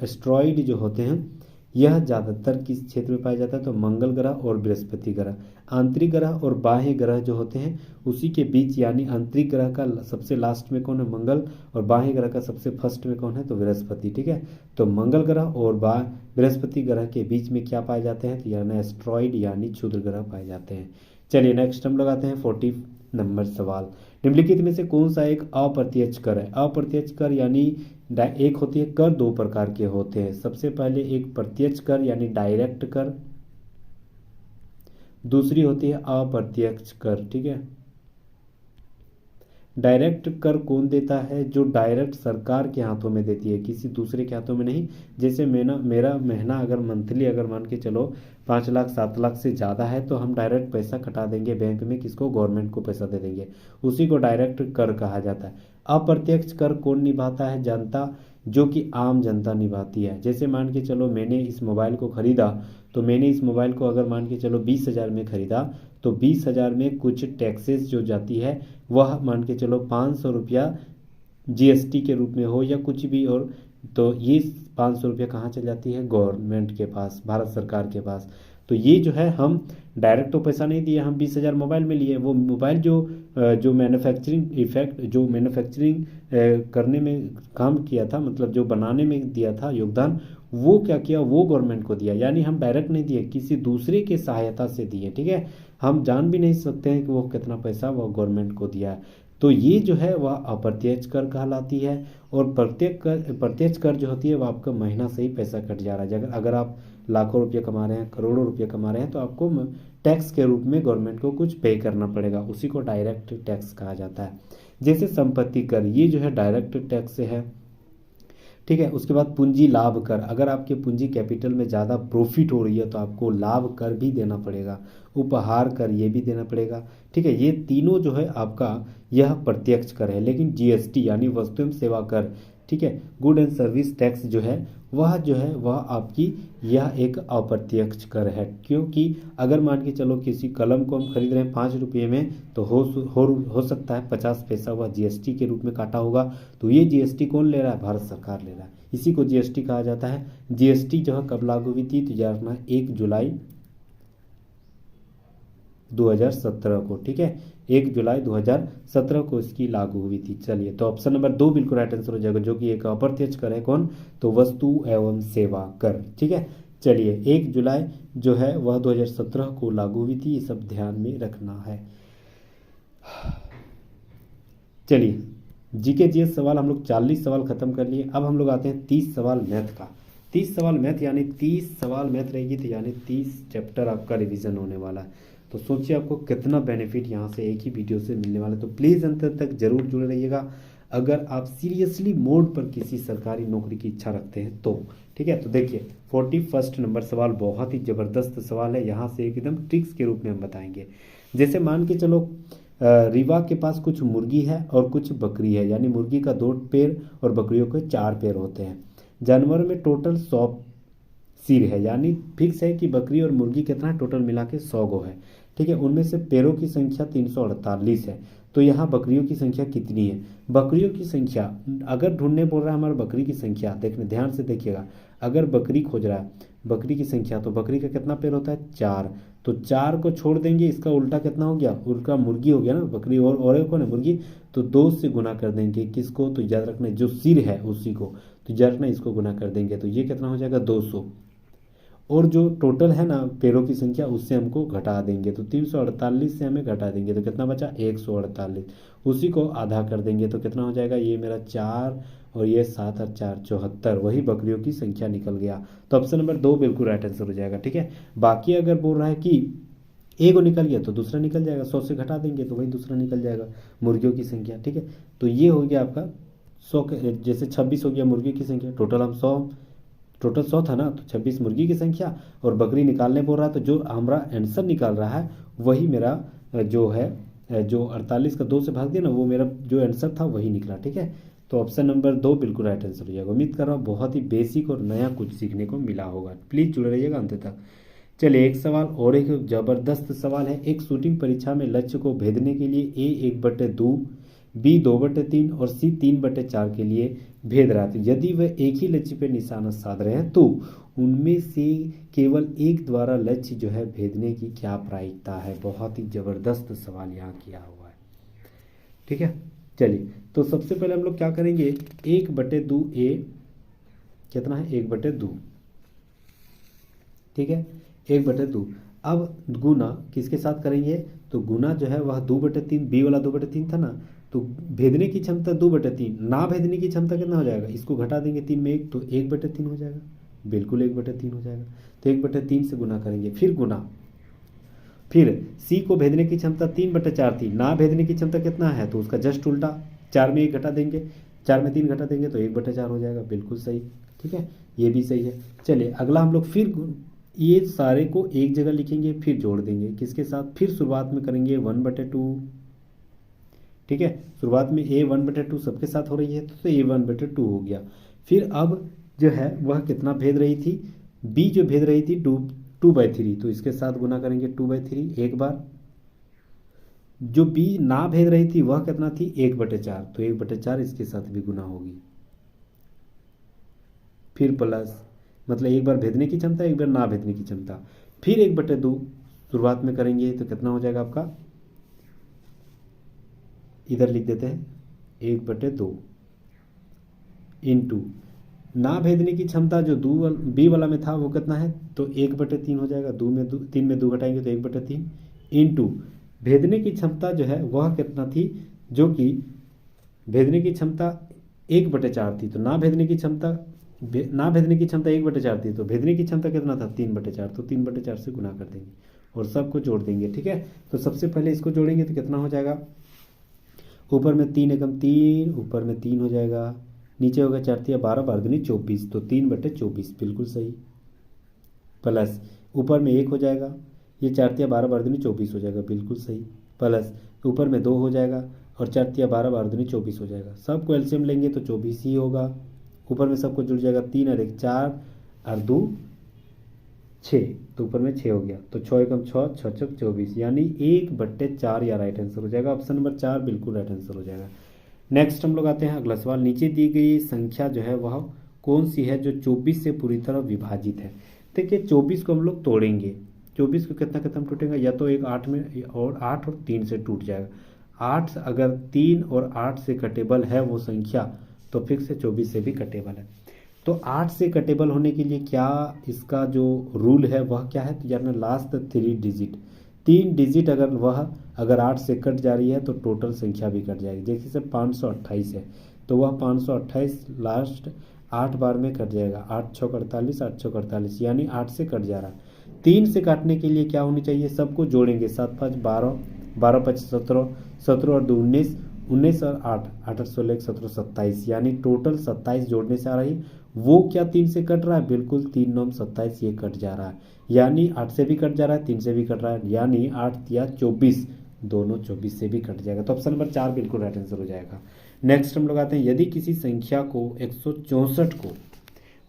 एस्ट्रॉइड जो होते हैं यह ज़्यादातर किस क्षेत्र में पाया जाता है? तो मंगल ग्रह और बृहस्पति ग्रह। आंतरिक ग्रह और बाह्य ग्रह जो होते हैं उसी के बीच, यानी आंतरिक ग्रह का सबसे लास्ट में कौन है? मंगल। और बाह्य ग्रह का सबसे फर्स्ट में कौन है? तो बृहस्पति। ठीक है, तो मंगल ग्रह और बृहस्पति ग्रह के बीच में क्या पाए जाते हैं? तो यानी एस्ट्रॉइड यानी क्षुद्र ग्रह पाए जाते हैं। चलिए नेक्स्ट हम लोग आते हैं 40 नंबर सवाल, निम्नलिखित में से कौन सा एक अप्रत्यक्ष कर है? अप्रत्यक्ष कर यानी एक होती है कर, दो प्रकार के होते हैं। सबसे पहले एक प्रत्यक्ष कर यानी डायरेक्ट कर, दूसरी होती है अप्रत्यक्ष कर। ठीक है, डायरेक्ट कर कौन देता है? जो डायरेक्ट सरकार के हाथों में देती है, किसी दूसरे के हाथों में नहीं। जैसे मेरा महीना अगर मंथली अगर मान के चलो 5 लाख 7 लाख से ज़्यादा है तो हम डायरेक्ट पैसा कटा देंगे बैंक में, किसको? गवर्नमेंट को पैसा दे देंगे, उसी को डायरेक्ट कर कहा जाता है। अप्रत्यक्ष कर कौन निभाता है? जनता, जो कि आम जनता निभाती है। जैसे मान के चलो मैंने इस मोबाइल को खरीदा, तो मैंने इस मोबाइल को अगर मान के चलो 20,000 में खरीदा, तो 20,000 में कुछ टैक्सेस जो जाती है वह मान के चलो 500 रुपया जीएसटी के रूप में हो या कुछ भी, और तो ये 500 रुपया कहाँ चल जाती है? गवर्नमेंट के पास, भारत सरकार के पास। तो ये जो है हम डायरेक्ट तो पैसा नहीं दिए, हम 20,000 मोबाइल में लिए। वो मोबाइल जो मैन्युफैक्चरिंग करने में काम किया था, मतलब जो बनाने में दिया था योगदान, वो क्या किया? वो गवर्नमेंट को दिया। यानी हम डायरेक्ट नहीं दिए, किसी दूसरे के सहायता से दिए। ठीक है, हम जान भी नहीं सकते हैं कि वो कितना पैसा वो गवर्नमेंट को दिया है। तो ये जो है वह अप्रत्यक्ष कर कहलाती है। और प्रत्यक्ष कर जो होती है वह आपका महीना से ही पैसा कट जा रहा है। अगर आप लाखों रुपये कमा रहे हैं, करोड़ों रुपये कमा रहे हैं, तो आपको टैक्स के रूप में गवर्नमेंट को कुछ पे करना पड़ेगा, उसी को डायरेक्ट टैक्स कहा जाता है। जैसे संपत्ति कर, ये जो है डायरेक्ट टैक्स से है। ठीक है, उसके बाद पूंजी लाभ कर, अगर आपके पूंजी कैपिटल में ज़्यादा प्रॉफिट हो रही है तो आपको लाभ कर भी देना पड़ेगा। उपहार कर ये भी देना पड़ेगा। ठीक है, ये तीनों जो है आपका यह प्रत्यक्ष कर है। लेकिन जीएसटी यानी वस्तु एवं सेवा कर, ठीक है, गुड एंड सर्विस टैक्स जो है वह आपकी यह एक अप्रत्यक्ष कर है। क्योंकि अगर मान के चलो किसी कलम को हम खरीद रहे हैं 5 रुपये में, तो हो सकता है 50 पैसा वह जीएसटी के रूप में काटा होगा। तो ये जीएसटी कौन ले रहा है? भारत सरकार ले रहा है। इसी को जीएसटी कहा जाता है। जीएसटी जो है कब लागू हुई थी? तो याद रखना 1 जुलाई 2017 को। ठीक है, 1 जुलाई 2017 को इसकी लागू हुई थी। चलिए, तो ऑप्शन नंबर 2 बिल्कुल राइट आंसर हो जाएगा, जो कि एक अप्रत्यक्ष कर है। कौन? तो वस्तु एवं सेवा कर। ठीक है, चलिए 1 जुलाई जो है वह 2017 को लागू हुई थी, ये सब ध्यान में रखना है। चलिए जीके जीएस सवाल हम लोग 40 सवाल खत्म कर लिए। अब हम लोग आते हैं 30 सवाल मैथ का। 30 सवाल मैथ यानी 30 सवाल मैथ रहेगी, तो यानी 30 चैप्टर आपका रिवीजन होने वाला है। तो सोचिए आपको कितना बेनिफिट यहाँ से एक ही वीडियो से मिलने वाला है। तो प्लीज़ अंत तक जरूर जुड़े रहिएगा अगर आप सीरियसली मोड पर किसी सरकारी नौकरी की इच्छा रखते हैं तो। ठीक है, तो देखिए 41 नंबर सवाल बहुत ही ज़बरदस्त सवाल है। यहाँ से एकदम ट्रिक्स के रूप में हम बताएंगे। जैसे मान के चलो रीवा के पास कुछ मुर्गी है और कुछ बकरी है, यानी मुर्गी का 2 पैर और बकरियों के 4 पैर होते हैं। जानवर में टोटल 100 सिर है, यानी फिक्स है कि बकरी और मुर्गी कितना टोटल मिला के 100 गो है। ठीक है, उनमें से पैरों की संख्या 348 है। तो यहाँ बकरियों की संख्या कितनी है? बकरियों की संख्या अगर ढूंढने बोल रहा है हमारा बकरी की संख्या, देखने ध्यान से देखिएगा। अगर बकरी खोज रहा है बकरी की संख्या, तो बकरी का कितना पैर होता है? 4। तो 4 को छोड़ देंगे, इसका उल्टा कितना हो गया? उल्टा मुर्गी हो गया ना, बकरी और कौन है? मुर्गी। तो 2 से गुना कर देंगे किसको? तो याद रखना जो सिर है उसी को, तो याद रखना इसको गुना कर देंगे, तो ये कितना हो जाएगा? 200। और जो टोटल है ना पैरों की संख्या उससे हमको घटा देंगे, तो 348 से हमें घटा देंगे तो कितना बचा? 148। उसी को आधा कर देंगे तो कितना हो जाएगा? ये मेरा 4 और ये 7 और 4 74, वही बकरियों की संख्या निकल गया। तो ऑप्शन नंबर 2 बिल्कुल राइट आंसर हो जाएगा। ठीक है, बाकी अगर बोल रहा है कि ए को निकल गया तो दूसरा निकल जाएगा, 100 से घटा देंगे तो वही दूसरा निकल जाएगा, मुर्गियों की संख्या। ठीक है, तो ये हो गया आपका 100 जैसे 26 हो गया मुर्गी की संख्या, टोटल 100 था ना, तो 26 मुर्गी की संख्या और बकरी निकालने बोल रहा है, तो जो हमारा आंसर निकाल रहा है वही मेरा जो है जो 48 का 2 से भाग दिया ना, वो मेरा जो आंसर था वही निकला। ठीक है, तो ऑप्शन नंबर 2 बिल्कुल राइट आंसर हो जाएगा। उम्मीद कर रहा हूँ बहुत ही बेसिक और नया कुछ सीखने को मिला होगा। प्लीज़ जुड़े रहिएगा अंत तक। चलिए एक सवाल और, एक जबरदस्त सवाल है। एक शूटिंग परीक्षा में लक्ष्य को भेदने के लिए ए 1/2, बी 2/3 और सी 3/4 के लिए भेद रहा था। यदि वह एक ही लक्ष्य पर निशाना साध रहे हैं तो उनमें से केवल एक द्वारा लक्ष्य जो है भेदने की क्या प्रायिकता है। बहुत ही जबरदस्त सवाल यहाँ किया हुआ है। ठीक है, चलिए तो सबसे पहले हम लोग क्या करेंगे, 1/2 ए कितना है 1/2। ठीक है, 1/2 अब गुना किसके साथ करेंगे, तो गुना जो है वह 2/3, बी वाला 2/3 था ना, तो भेदने की क्षमता 2/3, ना भेदने की क्षमता कितना हो जाएगा, इसको घटा देंगे 3 में 1 तो 1/3 हो जाएगा, बिल्कुल 1/3 हो जाएगा। तो 1/3 से गुना करेंगे, फिर गुना, फिर सी को भेदने की क्षमता 3/4 थी, ना भेदने की क्षमता कितना है, तो उसका जस्ट उल्टा 4 में 1 घटा देंगे, 4 में 3 घटा देंगे तो 1/4 हो जाएगा, बिल्कुल सही। ठीक है, ये भी सही है। चलिए अगला हम लोग फिर ये सारे को एक जगह लिखेंगे, फिर जोड़ देंगे किसके साथ, फिर शुरुआत में करेंगे 1/2। ठीक है, शुरुआत में ए 1/2 सबके साथ हो रही है तो ए 1/2 हो गया। फिर अब जो है वह कितना भेद रही थी, बी जो भेद रही थी 2/3, तो इसके साथ गुना करेंगे 2/3 एक बार। जो बी ना भेद रही थी वह कितना थी 1/4, तो 1/4 इसके साथ भी गुना होगी। फिर प्लस, मतलब एक बार भेदने की क्षमता, एक बार ना भेदने की क्षमता, फिर 1/2 शुरुआत में करेंगे तो कितना हो जाएगा आपका, इधर लिख देते हैं 1/2 इंटू ना भेदने की क्षमता जो बी वाला में था वो कितना है, तो 1/3 हो जाएगा, 3 में 2 घटाएंगे तो 1/3 इंटू भेदने की क्षमता जो है वह कितना थी, जो कि भेदने की क्षमता 1/4 थी, तो ना भेदने की क्षमता 1/4 थी, तो भेदने की क्षमता कितना था 3/4, तो 3/4 से गुना कर देंगे और सबको जोड़ देंगे। ठीक है, तो सबसे पहले इसको जोड़ेंगे तो कितना हो जाएगा, ऊपर में 3 एकम 3, ऊपर में 3 हो जाएगा, नीचे होगा 4 तिया 12, 12 दूनी 24, तो 3/24 बिल्कुल सही। प्लस ऊपर में 1 हो जाएगा, ये 4 तिया 12, 12 दूनी 24 हो जाएगा, बिल्कुल सही। प्लस ऊपर में 2 हो जाएगा और 4 तिया 12, 12 दूनी 24 हो जाएगा, सबको एलसीएम लेंगे तो 24 ही होगा। ऊपर में सबको जुड़ जाएगा 3 और 1 4 और 2 6, तो ऊपर में 6 हो गया, तो 6 एकम 6, 6 छक 24, यानी 1/4 या राइट आंसर हो जाएगा। ऑप्शन नंबर 4 बिल्कुल राइट आंसर हो जाएगा। नेक्स्ट हम लोग आते हैं अगला सवाल। नीचे दी गई संख्या जो है वह कौन सी है जो 24 से पूरी तरह विभाजित है। देखिए 24 को हम लोग तोड़ेंगे, 24 को कितना कितना टूटेगा, या तो एक 8 में और 8 और 3 से टूट जाएगा। 8 अगर 3 और 8 से कटेबल है वो संख्या, तो फिर से 24 से भी कटेबल है। तो 8 से कटेबल होने के लिए क्या इसका जो रूल है वह क्या है, तो यानी लास्ट 3 डिजिट, 3 डिजिट अगर 8 से कट जा रही है तो टोटल संख्या भी कट जाएगी। जैसे सर 528 है तो वह 528 लास्ट 8 बार में कट जाएगा, 8 छः 48, 8 छः 48, यानी 8 से कट जा रहा है। 3 से काटने के लिए क्या होनी चाहिए, सबको जोड़ेंगे, 7 5 12, 12 5 17, 17 और 2 19, 19 और 8 8 16 17 27, यानी टोटल 27 जोड़ने से आ रही है। वो क्या 3 से कट रहा है, बिल्कुल 3 9 27, ये कट जा रहा है, यानी 8 से भी कट जा रहा है, 3 से भी कट रहा है, यानी 8 या 24, दोनों 24 से भी कट जाएगा। तो ऑप्शन नंबर 4 बिल्कुल राइट आंसर हो जाएगा। नेक्स्ट हम लोग आते हैं, यदि किसी संख्या को 164 को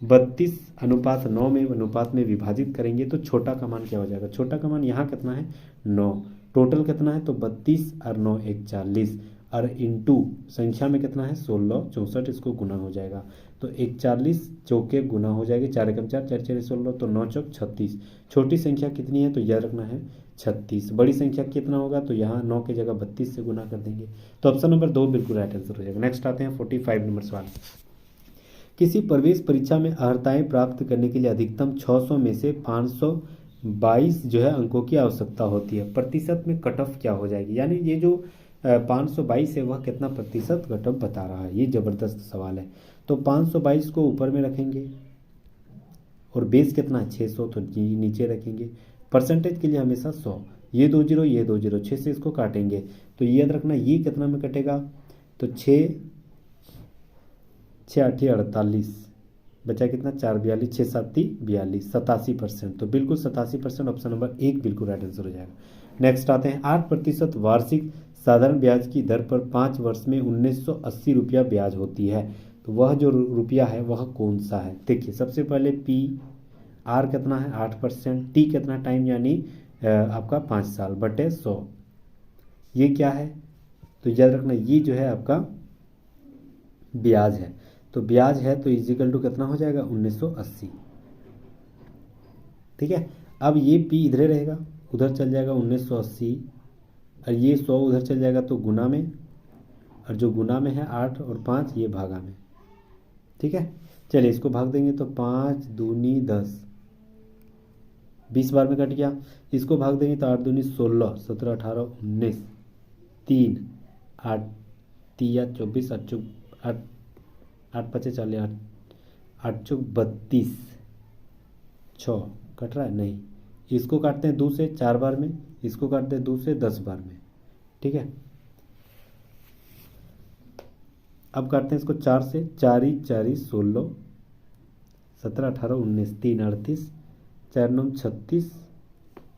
32:9 में अनुपात में विभाजित करेंगे तो छोटा का मान क्या हो जाएगा। छोटा का मान यहाँ कितना है 9, टोटल कितना है, तो 32 और 9 41, और इंटू संख्या में कितना है 16 64, इसको गुना हो जाएगा तो 41 चौके गुना हो जाएगी, 4 एकम 4 4 4 16, तो 9 चौक 36। छोटी संख्या कितनी है, तो याद रखना है 36। बड़ी संख्या कितना होगा, तो यहाँ 9 की जगह 32 से गुना कर देंगे, तो ऑप्शन नंबर 2 बिल्कुल राइट आंसर हो जाएगा। नेक्स्ट आते हैं 45 नंबर सवाल। किसी प्रवेश परीक्षा में अर्हताएं प्राप्त करने के लिए अधिकतम 600 में से 522 जो है अंकों की आवश्यकता होती है। प्रतिशत में कट ऑफ क्या हो जाएगी, यानी ये जो 522 है वह कितना प्रतिशत कट ऑफ बता रहा है। ये जबरदस्त सवाल है। तो 522 को ऊपर में रखेंगे और बेस कितना है 600, तो नीचे रखेंगे। परसेंटेज के लिए हमेशा 100, ये 2 जीरो, ये 2 जीरो, 6 से इसको काटेंगे तो ये याद रखना ये कितना में कटेगा, तो 6 6 8 48, बचा कितना 4 42, 6 7 42, 87%। तो बिल्कुल 87% ऑप्शन नंबर 1 बिल्कुल राइट आंसर हो जाएगा। नेक्स्ट आते हैं 8% वार्षिक साधारण ब्याज की दर पर 5 वर्ष में 1980 रुपया ब्याज होती है, तो वह जो रुपया है वह कौन सा है। देखिए सबसे पहले पी आर कितना है 8%, टी कितना टाइम यानी आपका 5 साल बटे 100, ये क्या है, तो याद रखना ये जो है आपका ब्याज है, तो ब्याज है तो इजिकल टू कितना हो जाएगा 1980। ठीक है, अब ये पी इधर रहेगा, उधर चल जाएगा 1980, और ये 100 उधर चल जाएगा तो गुना में, और जो गुना में है 8 और 5 ये भागा में। ठीक है, चलिए इसको भाग देंगे तो 5 दूनी 10, 20 बार में कट गया। इसको भाग देंगे तो 8 दूनी 16, 17 18 19, 3 8 3 24, 8 8 5 40, 8 चौक 32, 6 कट रहा है नहीं, इसको काटते हैं 2 से 4 बार में, इसको काटते हैं 2 से 10 बार में। ठीक है, अब काटते हैं इसको 4 से, 4 ही 4 ही 16, 17 18 19, 3 38, 4 9 36,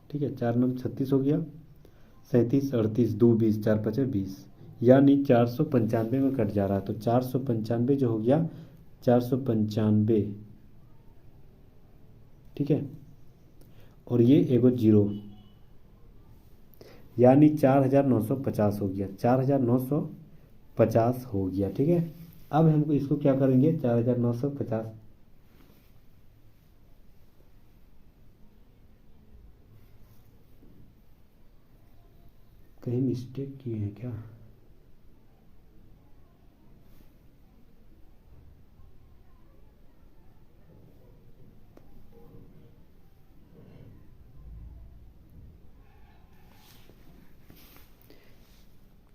ठीक है 4 9 36 हो गया, 37 38 2 20, 4 5 20, यानी 495 में कट जा रहा है, तो 495 जो हो गया 495, ठीक है, और ये एगो जीरो, यानी 4950 हो गया, 4950 हो गया। ठीक है, अब हमको इसको क्या करेंगे 4950, कहीं मिस्टेक किए हैं क्या,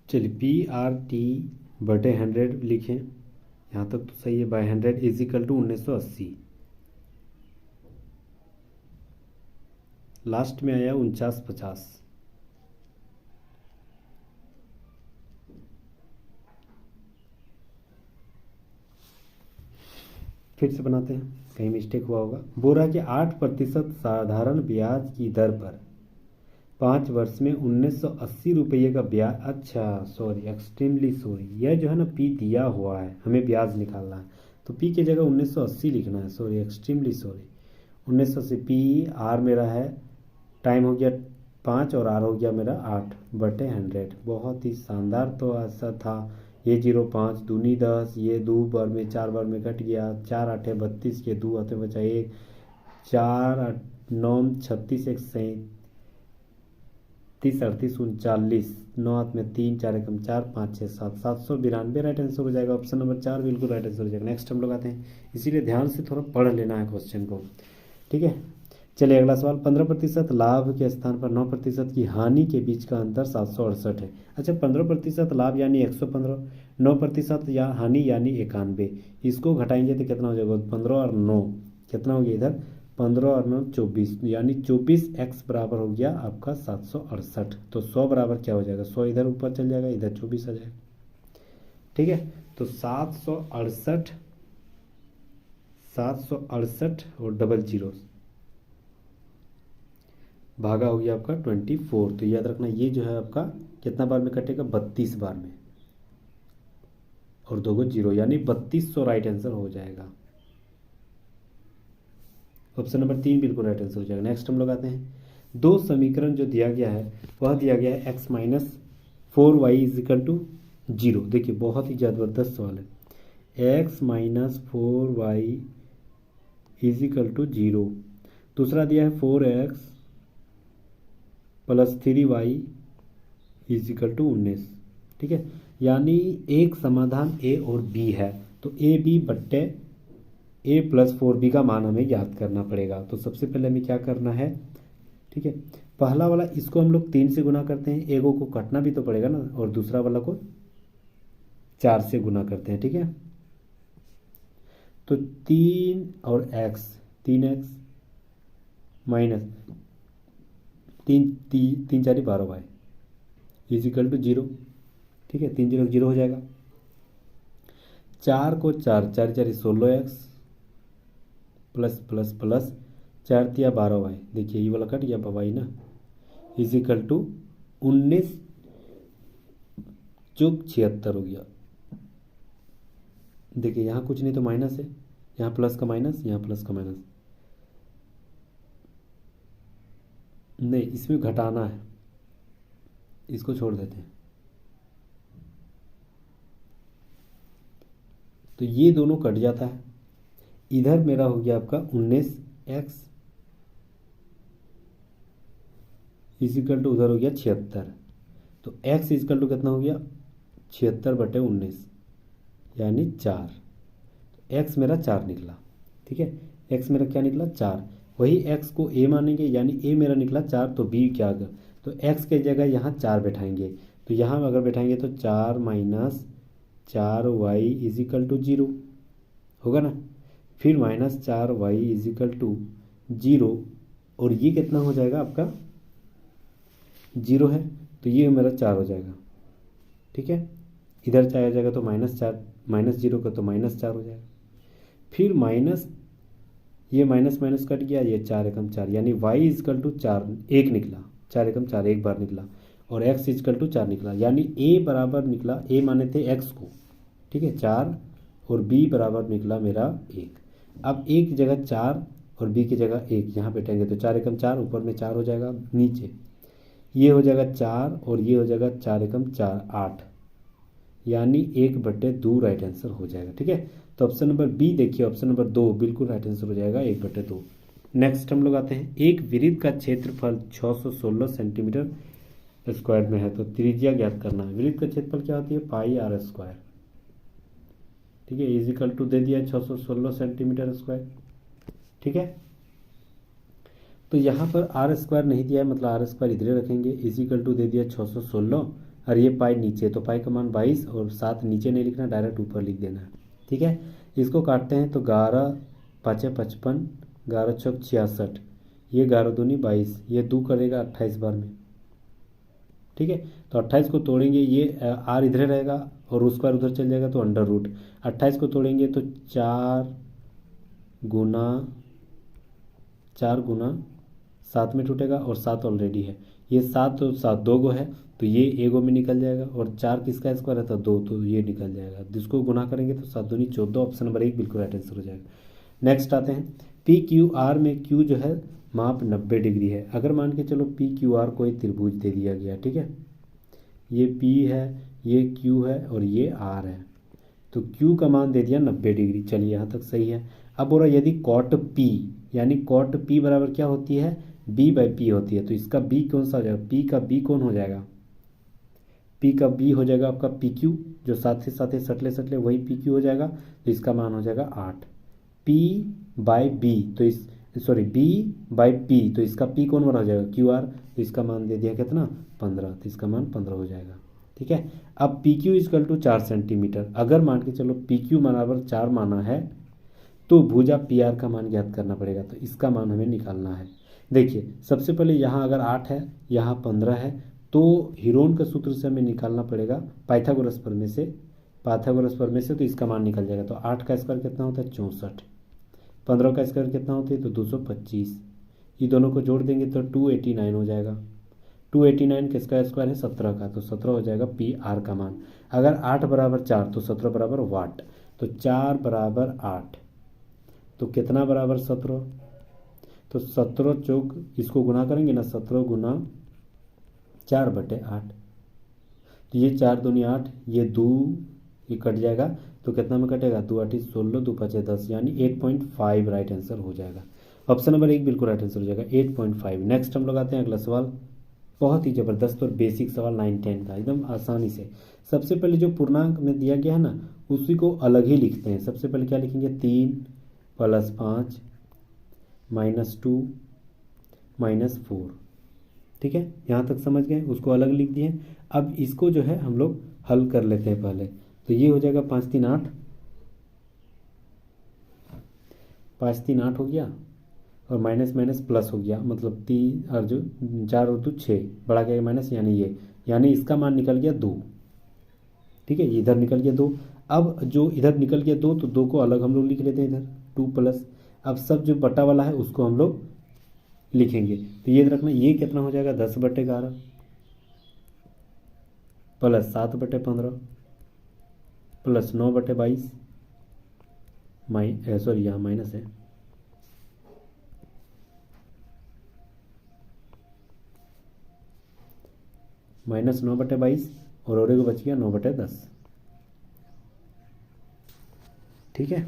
चलिए पी आर टी बटे 100 लिखें, यहाँ तक तो सही है, बाय 100 इजिकल टू 1980, लास्ट में आया 4950। फिर से बनाते हैं, कहीं मिस्टेक हुआ होगा। बोल रहा है कि 8% साधारण ब्याज की दर पर 5 वर्ष में 1980 रुपये का ब्याज, अच्छा सॉरी एक्सट्रीमली सॉरी, यह जो है ना पी दिया हुआ है, हमें ब्याज निकालना है तो पी की जगह 1980 लिखना है, sorry extremely sorry, 1980 P R मेरा है, टाइम हो गया 5 और आर हो गया मेरा 8 बटे 100, बहुत ही शानदार। तो ऐसा था ये 0 5 दूनी 10, ये 2 बार में 4 बार में कट गया, 4 8 32 के 2 आते बचा 1, 4 9 36 1 30 38 39, 9 हाथ में 3 4 एकम 4 5 6 7, 792 राइट आंसर हो जाएगा, ऑप्शन नंबर 4 बिल्कुल राइट आंसर हो जाएगा। नेक्स्ट हम लोग आते हैं, इसीलिए ध्यान से थोड़ा पढ़ लेना है क्वेश्चन को। ठीक है, चलिए अगला सवाल, 15% लाभ के स्थान पर 9% की हानि के बीच का अंतर 768 है। अच्छा 15% लाभ यानी 115, 9% या हानि यानी 91, इसको घटाएंगे तो कितना हो जाएगा 15 और 9 कितना हो गया इधर 15 और 9 24, यानी 24x बराबर हो गया आपका 768, तो 100 बराबर क्या हो जाएगा 100 इधर ऊपर चल जाएगा, इधर 24 आ जाएगा। ठीक है, तो 768 और डबल जीरो भागा हो गया आपका 24, तो याद रखना ये जो है आपका कितना बार में कटेगा 32 बार में, और 2 गो जीरो यानी 3200 राइट आंसर हो जाएगा, ऑप्शन नंबर 3 बिल्कुल राइट आंसर हो जाएगा। नेक्स्ट हम लोग आते हैं, दो समीकरण जो दिया गया है वह दिया गया है x minus 4y is equal to 0। देखिए बहुत ही ज़बरदस्त सवाल है, x minus 4y is equal to 0, दूसरा दिया है 4x plus 3y is equal to 19। ठीक है, यानी एक समाधान ए और बी है, तो ए बी बट्टे ए प्लस 4b का मान हमें याद करना पड़ेगा। तो सबसे पहले हमें क्या करना है, ठीक है, पहला वाला इसको हम लोग 3 से गुना करते हैं, एगो को काटना भी तो पड़ेगा ना, और दूसरा वाला को 4 से गुना करते हैं। ठीक है, तो 3 और x 3x माइनस तीन चारी 12y इजिकल टू 0। ठीक है, 3 0 0 हो जाएगा। 4 को 4 4 4 16x प्लस प्लस प्लस 4 तिया 12y, देखिए ये वाला कट गया y ना, इजिकल टू 19 चौक 76 हो गया। देखिए यहाँ कुछ नहीं तो माइनस है, यहाँ प्लस का माइनस, यहाँ प्लस का माइनस, नहीं इसमें घटाना है, इसको छोड़ देते हैं। तो ये दोनों कट जाता है। इधर मेरा हो गया आपका 19x इजिकल टू उधर हो गया 76। तो x इजिकल टू कितना हो गया 76/19 यानी 4। x मेरा 4 निकला। ठीक है, x मेरा क्या निकला 4। वही x को a मानेंगे, यानी a मेरा निकला 4 तो b क्या होगा, तो x के जगह यहाँ 4 बैठाएंगे। तो यहाँ अगर बैठाएंगे तो 4 माइनस 4y इजिकल टू 0 होगा ना, फिर माइनस 4y इजिकल टू 0, और ये कितना हो जाएगा आपका 0 है, तो ये मेरा 4 हो जाएगा। ठीक है, इधर चाहे जाएगा तो -4, -0 का तो -4 हो जाएगा। फिर माइनस ये माइनस माइनस कट गया, ये 4 एकम 4 यानी y इजकल टू 4 1 निकला, 4 एकम 4 एक बार निकला, और x इजकल टू 4 निकला, यानी a बराबर निकला, a माने थे x को, ठीक है 4, और b बराबर निकला मेरा 1। अब a की जगह 4 और b की जगह 1 यहाँ बैठेंगे तो 4 एकम 4, ऊपर में 4 हो जाएगा, नीचे ये हो जाएगा 4 और ये हो जाएगा 4 एकम 4 8, यानी 1/2 राइट आंसर हो जाएगा। ठीक है, तो ऑप्शन नंबर बी देखिए, ऑप्शन नंबर 2 बिल्कुल राइट आंसर हो जाएगा 1/2। नेक्स्ट हम लोग आते हैं, एक वृत्त का क्षेत्रफल 616 सेंटीमीटर स्क्वायर में है, तो त्रिज्या ज्ञात करना है। वृत्त का क्षेत्रफल क्या होती है πr²। ठीक है, इजिकल टू दे दिया 616 सेंटीमीटर स्क्वायर। ठीक है, तो यहाँ पर r² नहीं दिया है, मतलब r² इधर रखेंगे, इजिकल टू दे दिया 616, और ये पाई नीचे, तो पाई का मान 22 और 7 नीचे नहीं लिखना, डायरेक्ट ऊपर लिख देना है। ठीक है, इसको काटते हैं तो 11 5 55, 11 चौक 66, ये 11 दूनी 22, ये 2 करेगा 28 बार में। ठीक है, तो 28 को तोड़ेंगे, ये आर इधर रहेगा और उसका उधर चल जाएगा तो अंडर रूट। 28 को तोड़ेंगे तो 4 गुना 7 में टूटेगा, और 7 ऑलरेडी है, ये 7 तो 7 2 गो है, तो ये एगो में निकल जाएगा, और 4 किसका स्क्वायर है तो 2, तो ये निकल जाएगा, जिसको गुना करेंगे तो 7 दूनी 14, ऑप्शन नंबर 1 बिल्कुल राइट आंसर हो जाएगा। नेक्स्ट आते हैं, PQR में Q जो है माप 90 डिग्री है। अगर मान के चलो PQR कोई त्रिभुज दे दिया गया, ठीक है, ये P है, ये Q है और ये R है, तो Q का मान दे दिया 90 डिग्री। चलिए यहाँ तक सही है। अब बोला यदि कॉट P, यानी कॉट P बराबर क्या होती है B/P होती है, तो इसका B कौन सा हो जाएगा, P का B कौन हो जाएगा, P का B हो जाएगा आपका PQ, जो साथ ही साथ सटले सटले वही PQ हो जाएगा, तो इसका मान हो जाएगा 8। P/B तो इस B/P, तो इसका P कौन बना हो जाएगा QR, तो इसका मान दे दिया कितना 15, तो इसका मान 15 हो जाएगा। ठीक है, अब PQ इजकल टू 4 सेंटीमीटर, अगर मान के चलो PQ बराबर 4 माना है, तो भुजा PR का मान ज्ञात करना पड़ेगा, तो इसका मान हमें निकालना है। देखिए सबसे पहले यहाँ अगर 8 है, यहाँ 15 है, तो हीरोन के सूत्र से हमें निकालना पड़ेगा पाइथागोरस प्रमेय से, तो इसका मान निकल जाएगा। तो 8 का स्क्वायर कितना होता है 64, 15 का स्क्वायर कितना होता है तो 225, ये दोनों को जोड़ देंगे तो 289 हो जाएगा। 289 का स्क्वायर है 17 का, तो 17 हो जाएगा PR का मान। अगर 8 बराबर 4 तो 17 बराबर वाट, तो 4 बराबर 8, तो कितना बराबर 17, तो 17 चौक इसको गुना करेंगे ना, 17 गुना 4/8, तो ये 4 दूनी 8, ये 2 ये कट जाएगा, तो कितना में कटेगा 2 8 16, 2 5 10, यानी 8.5 राइट आंसर हो जाएगा। ऑप्शन नंबर 1 बिल्कुल राइट आंसर हो जाएगा 8.5। नेक्स्ट हम लोग आते हैं अगला सवाल, बहुत ही ज़बरदस्त और बेसिक सवाल 9-10 का, एकदम आसानी से। सबसे पहले जो पूर्णांक में दिया गया है ना, उसी को अलग ही लिखते हैं। सबसे पहले क्या लिखेंगे 3 + 5 -2 -4। ठीक है, यहाँ तक समझ गए, उसको अलग लिख दिए। अब इसको जो है हम लोग हल कर लेते हैं पहले, तो ये हो जाएगा 5 3 8 हो गया, और माइनस माइनस प्लस हो गया, मतलब 3 और जो 4 और 2 6, बढ़ा के माइनस, यानी ये, यानी इसका मान निकल गया 2। ठीक है, इधर निकल गया 2। अब जो इधर निकल गया 2, तो 2 को अलग हम लोग लिख लेते हैं इधर 2 प्लस। अब सब जो बटा वाला है उसको हम लोग लिखेंगे। तो ये रखना, ये कितना हो जाएगा 10/11 प्लस 7/15 प्लस 9/22, सॉरी यहाँ माइनस है, माइनस 9/22 और को बच गया 9/10। ठीक है,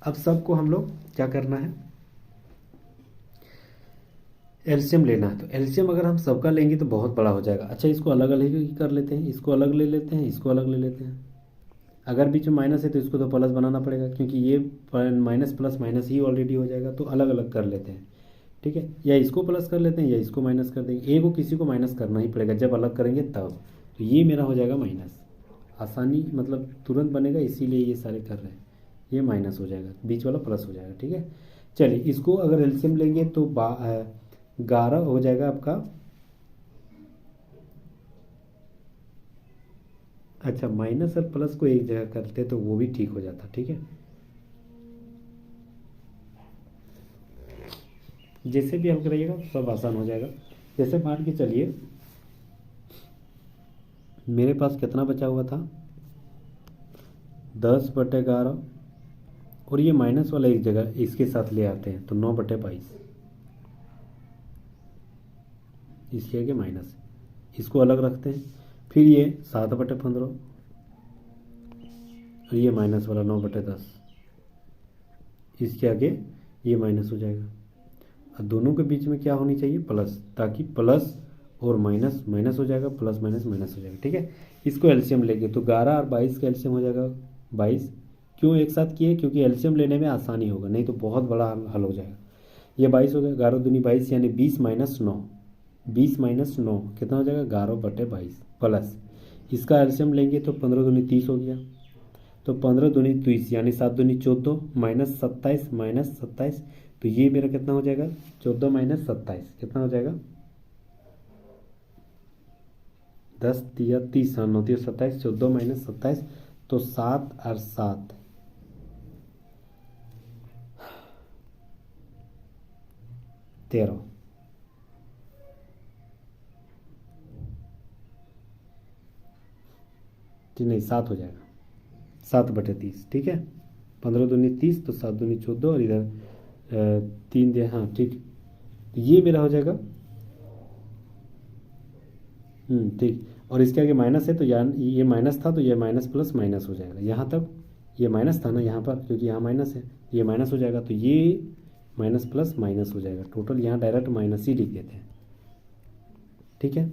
अब सबको हम लोग क्या करना है, एलसीएम लेना है। तो एलसीएम अगर हम सबका लेंगे तो बहुत बड़ा हो जाएगा। अच्छा, इसको अलग अलग ही कर लेते हैं, इसको अलग ले लेते हैं, इसको अलग ले लेते हैं। अगर बीच में माइनस है तो इसको तो प्लस बनाना पड़ेगा, क्योंकि ये माइनस प्लस माइनस ही ऑलरेडी हो जाएगा, तो अलग अलग कर लेते हैं। ठीक है, या इसको प्लस कर लेते हैं या इसको माइनस कर देंगे, ए को किसी को माइनस करना ही पड़ेगा, जब अलग करेंगे तब। तो ये मेरा हो जाएगा माइनस, आसानी मतलब तुरंत बनेगा, इसीलिए ये सारे कर रहे हैं। ये माइनस हो जाएगा, बीच वाला प्लस हो जाएगा। ठीक है, चलिए इसको अगर एलसीएम लेंगे तो 11 हो जाएगा आपका। अच्छा, माइनस और प्लस को एक जगह करते तो वो भी ठीक हो जाता। ठीक है, जैसे भी हल करिएगा सब आसान हो जाएगा। जैसे मान के चलिए मेरे पास कितना बचा हुआ था 10/11, और ये माइनस वाला एक जगह इसके साथ ले आते हैं तो 9/22, इसके आगे माइनस, इसको अलग रखते हैं। फिर ये 7/15 और ये माइनस वाला 9/10, इसके आगे ये माइनस हो जाएगा। और दोनों के बीच में क्या होनी चाहिए, प्लस, ताकि प्लस और माइनस माइनस हो जाएगा, प्लस माइनस माइनस हो जाएगा। ठीक है, इसको एलसीएम लेंगे तो 11 और 22 का एलसीएम हो जाएगा 22। क्यों एक साथ किए, क्योंकि एलसीएम लेने में आसानी होगा, नहीं तो बहुत बड़ा हल हो जाएगा। ये 22 हो गया, 11 दूनी 22, यानी 20 माइनस 9, 20 माइनस 9 कितना हो जाएगा 11/22, प्लस इसका एलसीएम लेंगे तो 15 दूनी 30 हो गया, तो 15 दूनी 30 यानी 7 दूनी 14 माइनस 27 माइनस 27, तो ये मेरा कितना हो जाएगा 14 माइनस 27 कितना हो जाएगा 10 दिया 30, 9 दिया 27, 14 माइनस 27, तो 7 और 7 13, नहीं 7 हो जाएगा, 7/30। ठीक है, 15 दूनी 30, तो 7 दूनी 14 और इधर 3 दिया, हाँ ठीक। तो ये मेरा हो जाएगा, ठीक। और इसके आगे माइनस है तो ये माइनस था, तो ये माइनस प्लस माइनस हो जाएगा। यहाँ तक ये माइनस था ना यहाँ पर, क्योंकि यहाँ माइनस है, ये माइनस हो जाएगा, तो ये माइनस प्लस माइनस हो जाएगा। टोटल यहाँ डायरेक्ट माइनस ही लिख देते हैं। ठीक है,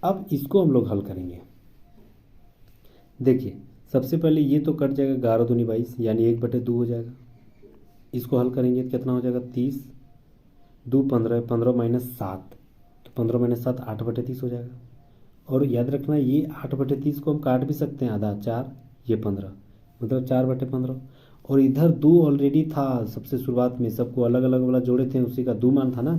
अब इसको हम लोग हल करेंगे। देखिए सबसे पहले ये तो कट जाएगा, 11 दूनी 22 यानी 1/2 हो जाएगा। इसको हल करेंगे तो कितना हो जाएगा 30, 2 15, 15 माइनस 7, तो 15 माइनस 7 8/30 हो जाएगा। और याद रखना ये 8/30 को हम काट भी सकते हैं, आधा 4, ये 15, मतलब 4/15। और इधर 2 ऑलरेडी था सबसे शुरुआत में, सबको अलग अलग वाला जोड़े थे, उसी का 2 मान था ना,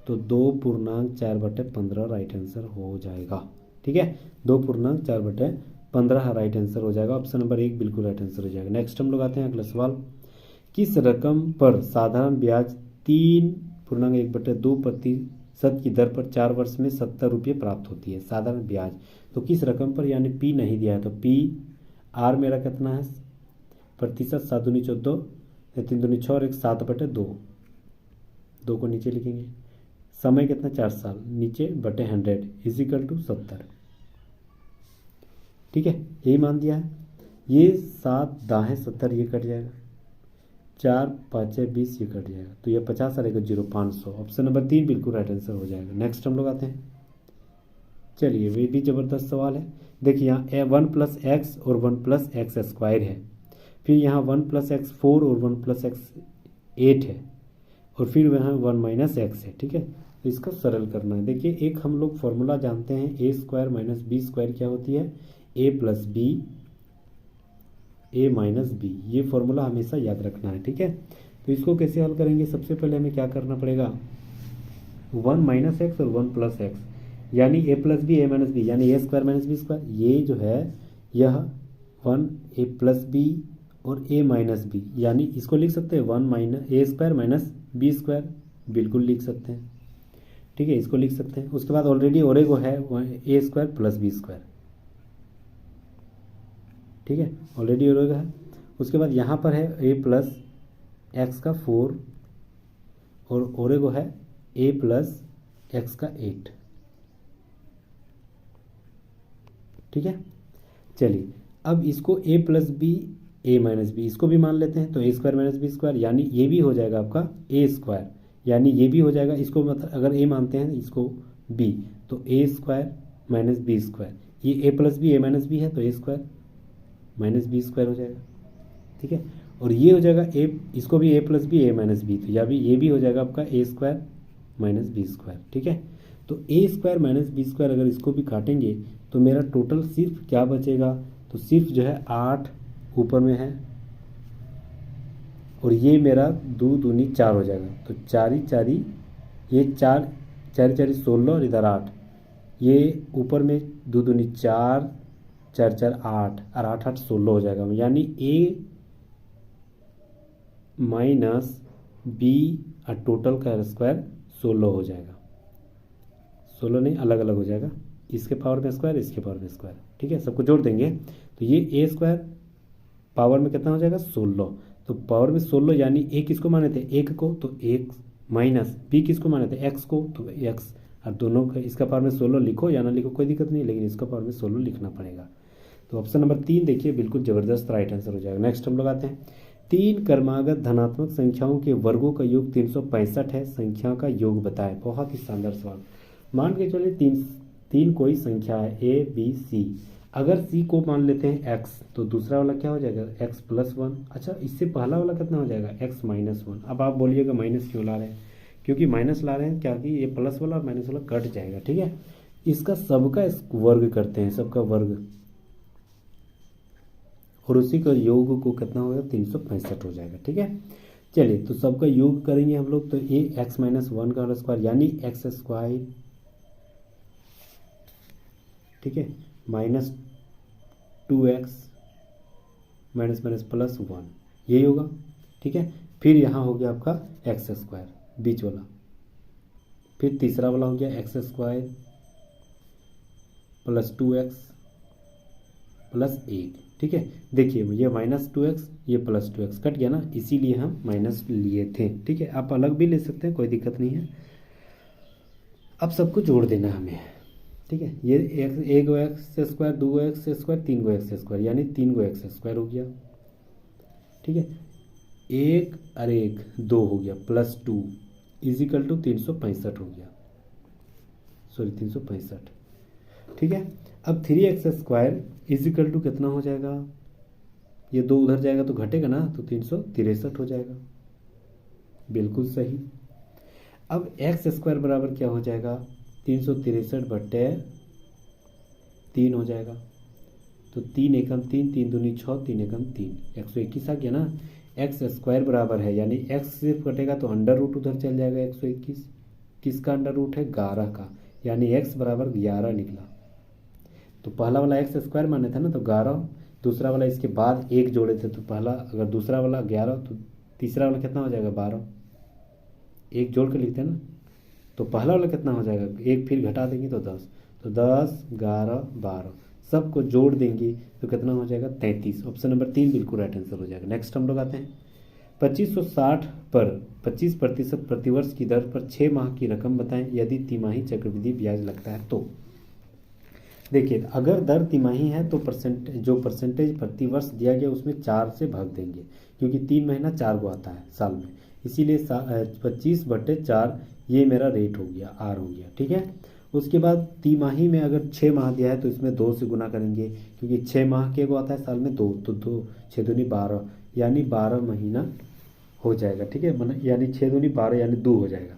तो 2.4/15 राइट आंसर हो जाएगा। ठीक है, 2.4/15 राइट आंसर हो जाएगा। ऑप्शन नंबर 1 बिल्कुल राइट आंसर हो जाएगा। नेक्स्ट हम लोग आते हैं अगला सवाल। किस रकम पर साधारण ब्याज 3.1/2% की दर पर 4 वर्ष में 70 रुपये प्राप्त होती है? साधारण ब्याज तो किस रकम पर, यानी पी नहीं दिया है, तो पी आर मेरा कितना है प्रतिशत, 7 दूनी 14, 3 दूनी 6 और 1 7/2, 2 को नीचे लिखेंगे। समय कितना 4 साल, नीचे बटे 100 इजिकल टू 70। ठीक है, यही मान दिया है। ये 7 दाहें 70, ये कट जाएगा, 4 5 20, ये कट जाएगा, तो ये 50 और 0 500। ऑप्शन नंबर 3 बिल्कुल राइट आंसर हो जाएगा। नेक्स्ट हम लोग आते हैं। चलिए ये भी ज़बरदस्त सवाल है। देखिए यहाँ 1 + x और 1 + x² है, फिर यहाँ 1 + x 4 और 1 + x 8 है, और फिर यहाँ 1 - x है। ठीक है, तो इसका सरल करना है। देखिए एक हम लोग फॉर्मूला जानते हैं, a² - b² क्या होती है, a + b a - b, ये फॉर्मूला हमेशा याद रखना है। ठीक है, तो इसको कैसे हल करेंगे, सबसे पहले हमें क्या करना पड़ेगा, 1 माइनस एक्स और 1 प्लस एक्स, यानी ए प्लस बी ए माइनस बी, यानी ए स्क्वायर माइनस बी स्क्वायर। ये जो है यह 1 ए प्लस बी और ए माइनस बी, यानी इसको लिख सकते हैं 1 माइनस ए स्क्वायर माइनस बी स्क्वायर, बिल्कुल लिख सकते हैं। ठीक है, इसको लिख सकते हैं। उसके बाद ऑलरेडी ओरेगो है ए स्क्वायर प्लस बी स्क्वायर। ठीक है, ऑलरेडी ओरेगो है। उसके बाद यहाँ पर है ए प्लस एक्स का 4 और ओरेगो है ए प्लस एक्स का 8। ठीक है, चलिए अब इसको ए प्लस बी ए माइनस बी इसको भी मान लेते हैं, तो ए स्क्वायर माइनस बी स्क्वायर, यानी ये भी हो जाएगा आपका ए स्क्वायर, यानी ये भी हो जाएगा, इसको मतलब अगर ए मानते हैं इसको बी, तो ए स्क्वायर माइनस बी स्क्वायर, ये ए प्लस बी ए माइनस बी है तो ए स्क्वायर माइनस बी स्क्वायर हो जाएगा। ठीक है, और ये हो जाएगा ए, इसको भी ए प्लस बी ए माइनस बी, तो या भी ये भी हो जाएगा आपका ए स्क्वायर माइनस बी स्क्वायर। ठीक है, तो ए स्क्वायर माइनस बी स्क्वायर अगर इसको भी काटेंगे तो मेरा टोटल सिर्फ क्या बचेगा, तो सिर्फ जो है 8 ऊपर में है और ये मेरा 2 दूनी 4 हो जाएगा, तो 4 चारी ये 4 4 4 16 और इधर 8, ये ऊपर में 2 दूनी 4 4 4 8 और 8 8 16 हो जाएगा, यानी ए माइनस बी और टोटल का स्क्वायर 16 हो जाएगा। 16 नहीं, अलग अलग हो जाएगा, इसके पावर में स्क्वायर इसके पावर में स्क्वायर। ठीक है, सबको जोड़ देंगे तो ये ए स्क्वायर पावर में कितना हो जाएगा 16, तो पावर में 16 यानी ए किसको माने थे 1 को, तो 1 माइनस बी किसको माने थे एक्स को, तो एक्स, और दोनों का इसका पावर में 16 लिखो या ना लिखो कोई दिक्कत नहीं, लेकिन इसका पावर में 16 लिखना पड़ेगा। तो ऑप्शन नंबर 3 देखिए बिल्कुल ज़बरदस्त राइट आंसर हो जाएगा। नेक्स्ट हम लोग आते हैं, 3 क्रमागत धनात्मक संख्याओं के वर्गों का योग 365 है, संख्या का योग बताएं। बहुत ही शानदार सवाल। मान के चलिए तीन कोई संख्या है ए बी सी, अगर सी को मान लेते हैं एक्स, तो दूसरा वाला क्या हो जाएगा एक्स प्लस 1। अच्छा, इससे पहला वाला कितना हो जाएगा एक्स माइनस 1। अब आप बोलिएगा माइनस क्यों ला रहे हैं, क्योंकि माइनस ला रहे हैं क्या कि ये प्लस वाला और माइनस वाला कट जाएगा। ठीक है, इसका सबका वर्ग करते हैं, सबका वर्ग, और उसी का योग को कितना होगा 365 हो जाएगा। ठीक है, चलिए तो सबका योग करेंगे हम लोग, तो ये एक्स माइनस 1 का स्क्वायर यानी एक्स स्क्वायर, ठीक है, minus 2x minus minus plus 1, यही होगा। ठीक है, फिर यहाँ हो गया आपका एक्स स्क्वायर बीच वाला, फिर तीसरा वाला हो गया x square plus 2x plus 1। ठीक है, देखिए ये माइनस 2x ये प्लस 2x कट गया ना, इसीलिए हम माइनस लिए थे। ठीक है, आप अलग भी ले सकते हैं, कोई दिक्कत नहीं है। अब सबको जोड़ देना हमें। ठीक है, ये एक x square 2 x square 3 x square, यानी 3 एक्स स्क्वायर हो गया। ठीक है, 1 और 1 2 हो गया प्लस 2 इजिकल टू 365 हो गया, सॉरी 365। ठीक है, अब 3x स्क्वायर इजिकल टू कितना हो जाएगा, ये 2 उधर जाएगा तो घटेगा ना, तो 363 हो जाएगा, बिल्कुल सही। अब एक्स स्क्वायर बराबर क्या हो जाएगा 363 बटे 3 हो जाएगा, तो 3 एकम 3 3 दूनी 6 3 एकम 3 121 आ गया ना। एक्स स्क्वायर बराबर है, यानी एक्स सिर्फ कटेगा तो अंडर रूट उधर चल जाएगा 121, किसका अंडर रूट है 11 का, यानी एक्स बराबर 11 निकला। तो पहला वाला एक्स स्क्वायर माने था ना, तो 11, दूसरा वाला इसके बाद 1 जोड़े थे, तो पहला अगर दूसरा वाला 11 तो तीसरा वाला कितना हो जाएगा 12, 1 जोड़ के लिखते हैं ना, तो पहला वाला कितना हो जाएगा 1 फिर घटा देंगे तो 10, तो 10 11 12 सबको जोड़ देंगे तो कितना हो जाएगा 33। ऑप्शन नंबर 3 बिल्कुल राइट आंसर हो जाएगा। नेक्स्ट हम लोग आते हैं, 2560 पर 25% प्रतिवर्ष की दर पर 6 माह की रकम बताएं, यदि तिमाही चक्रवृद्धि ब्याज लगता है तो। देखिए, अगर दर तिमाही है तो जो परसेंटेज प्रतिवर्ष दिया गया उसमें 4 से भाग देंगे, क्योंकि 3 महीना 4 को आता है साल में, इसीलिए 25/4 ये मेरा रेट हो गया, आर हो गया। ठीक है, उसके बाद तिमाही में अगर 6 माह दिया है तो इसमें 2 से गुना करेंगे, क्योंकि 6 माह के को आता है साल में 2, तो 2 6 दूनी 12, यानी 12 महीना हो जाएगा। ठीक है, यानी 6 दूनी 12 यानी 2 हो जाएगा।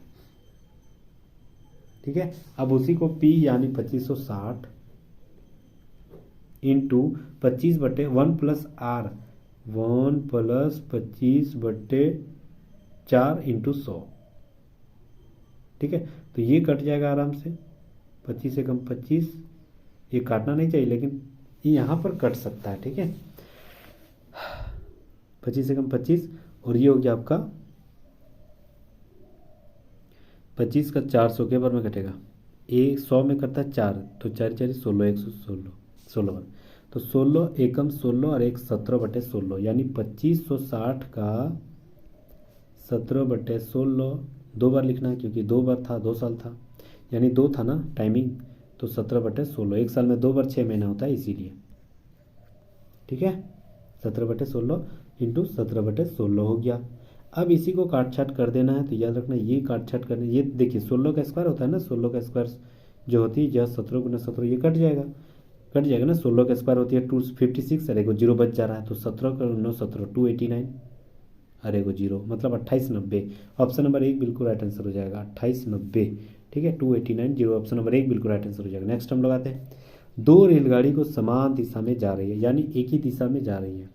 ठीक है, अब उसी को P यानी 2560 इंटू 25/1 प्लस आर, 1 प्लस 25/2 4 × 100, ठीक है। तो ये कट जाएगा आराम से, 25 से कम 25, ये काटना नहीं चाहिए लेकिन ये यहाँ पर कट सकता है, ठीक है। 25 से कम 25, और ये हो गया आपका 25 का 400 के बार में कटेगा, 100 में करता है 4, तो 4 4 16, 116, 16 बार, तो 16 एकम 16 और 1 17/16, यानी 2560 का 17/16, 2 बार लिखना है क्योंकि 2 बार था, 2 साल था, यानी 2 था ना टाइमिंग, तो 17/16, एक साल में 2 बार 6 महीना होता है इसीलिए, ठीक है। 17/16 × 17/16 हो गया। अब इसी को काट छाट कर देना है, तो याद रखना ये काट छाट करने, ये देखिए 16 का स्क्वायर होता है ना, 16 का स्क्वायर जो होती है यह 17 × 17, ये कट जाएगा, कट जाएगा ना। 16 का स्क्वायर होती है 256, अरे को 0 बच जा रहा है, तो 17 का 9 17 289, अरे को 0, मतलब 2890। ऑप्शन नंबर 1 बिल्कुल राइट आंसर हो जाएगा, 2890, ठीक है। 289 0, ऑप्शन नंबर 1 बिल्कुल राइट आंसर हो जाएगा। नेक्स्ट हम लगाते हैं, दो रेलगाड़ी को समान दिशा में जा रही है, यानी एक ही दिशा में जा रही है,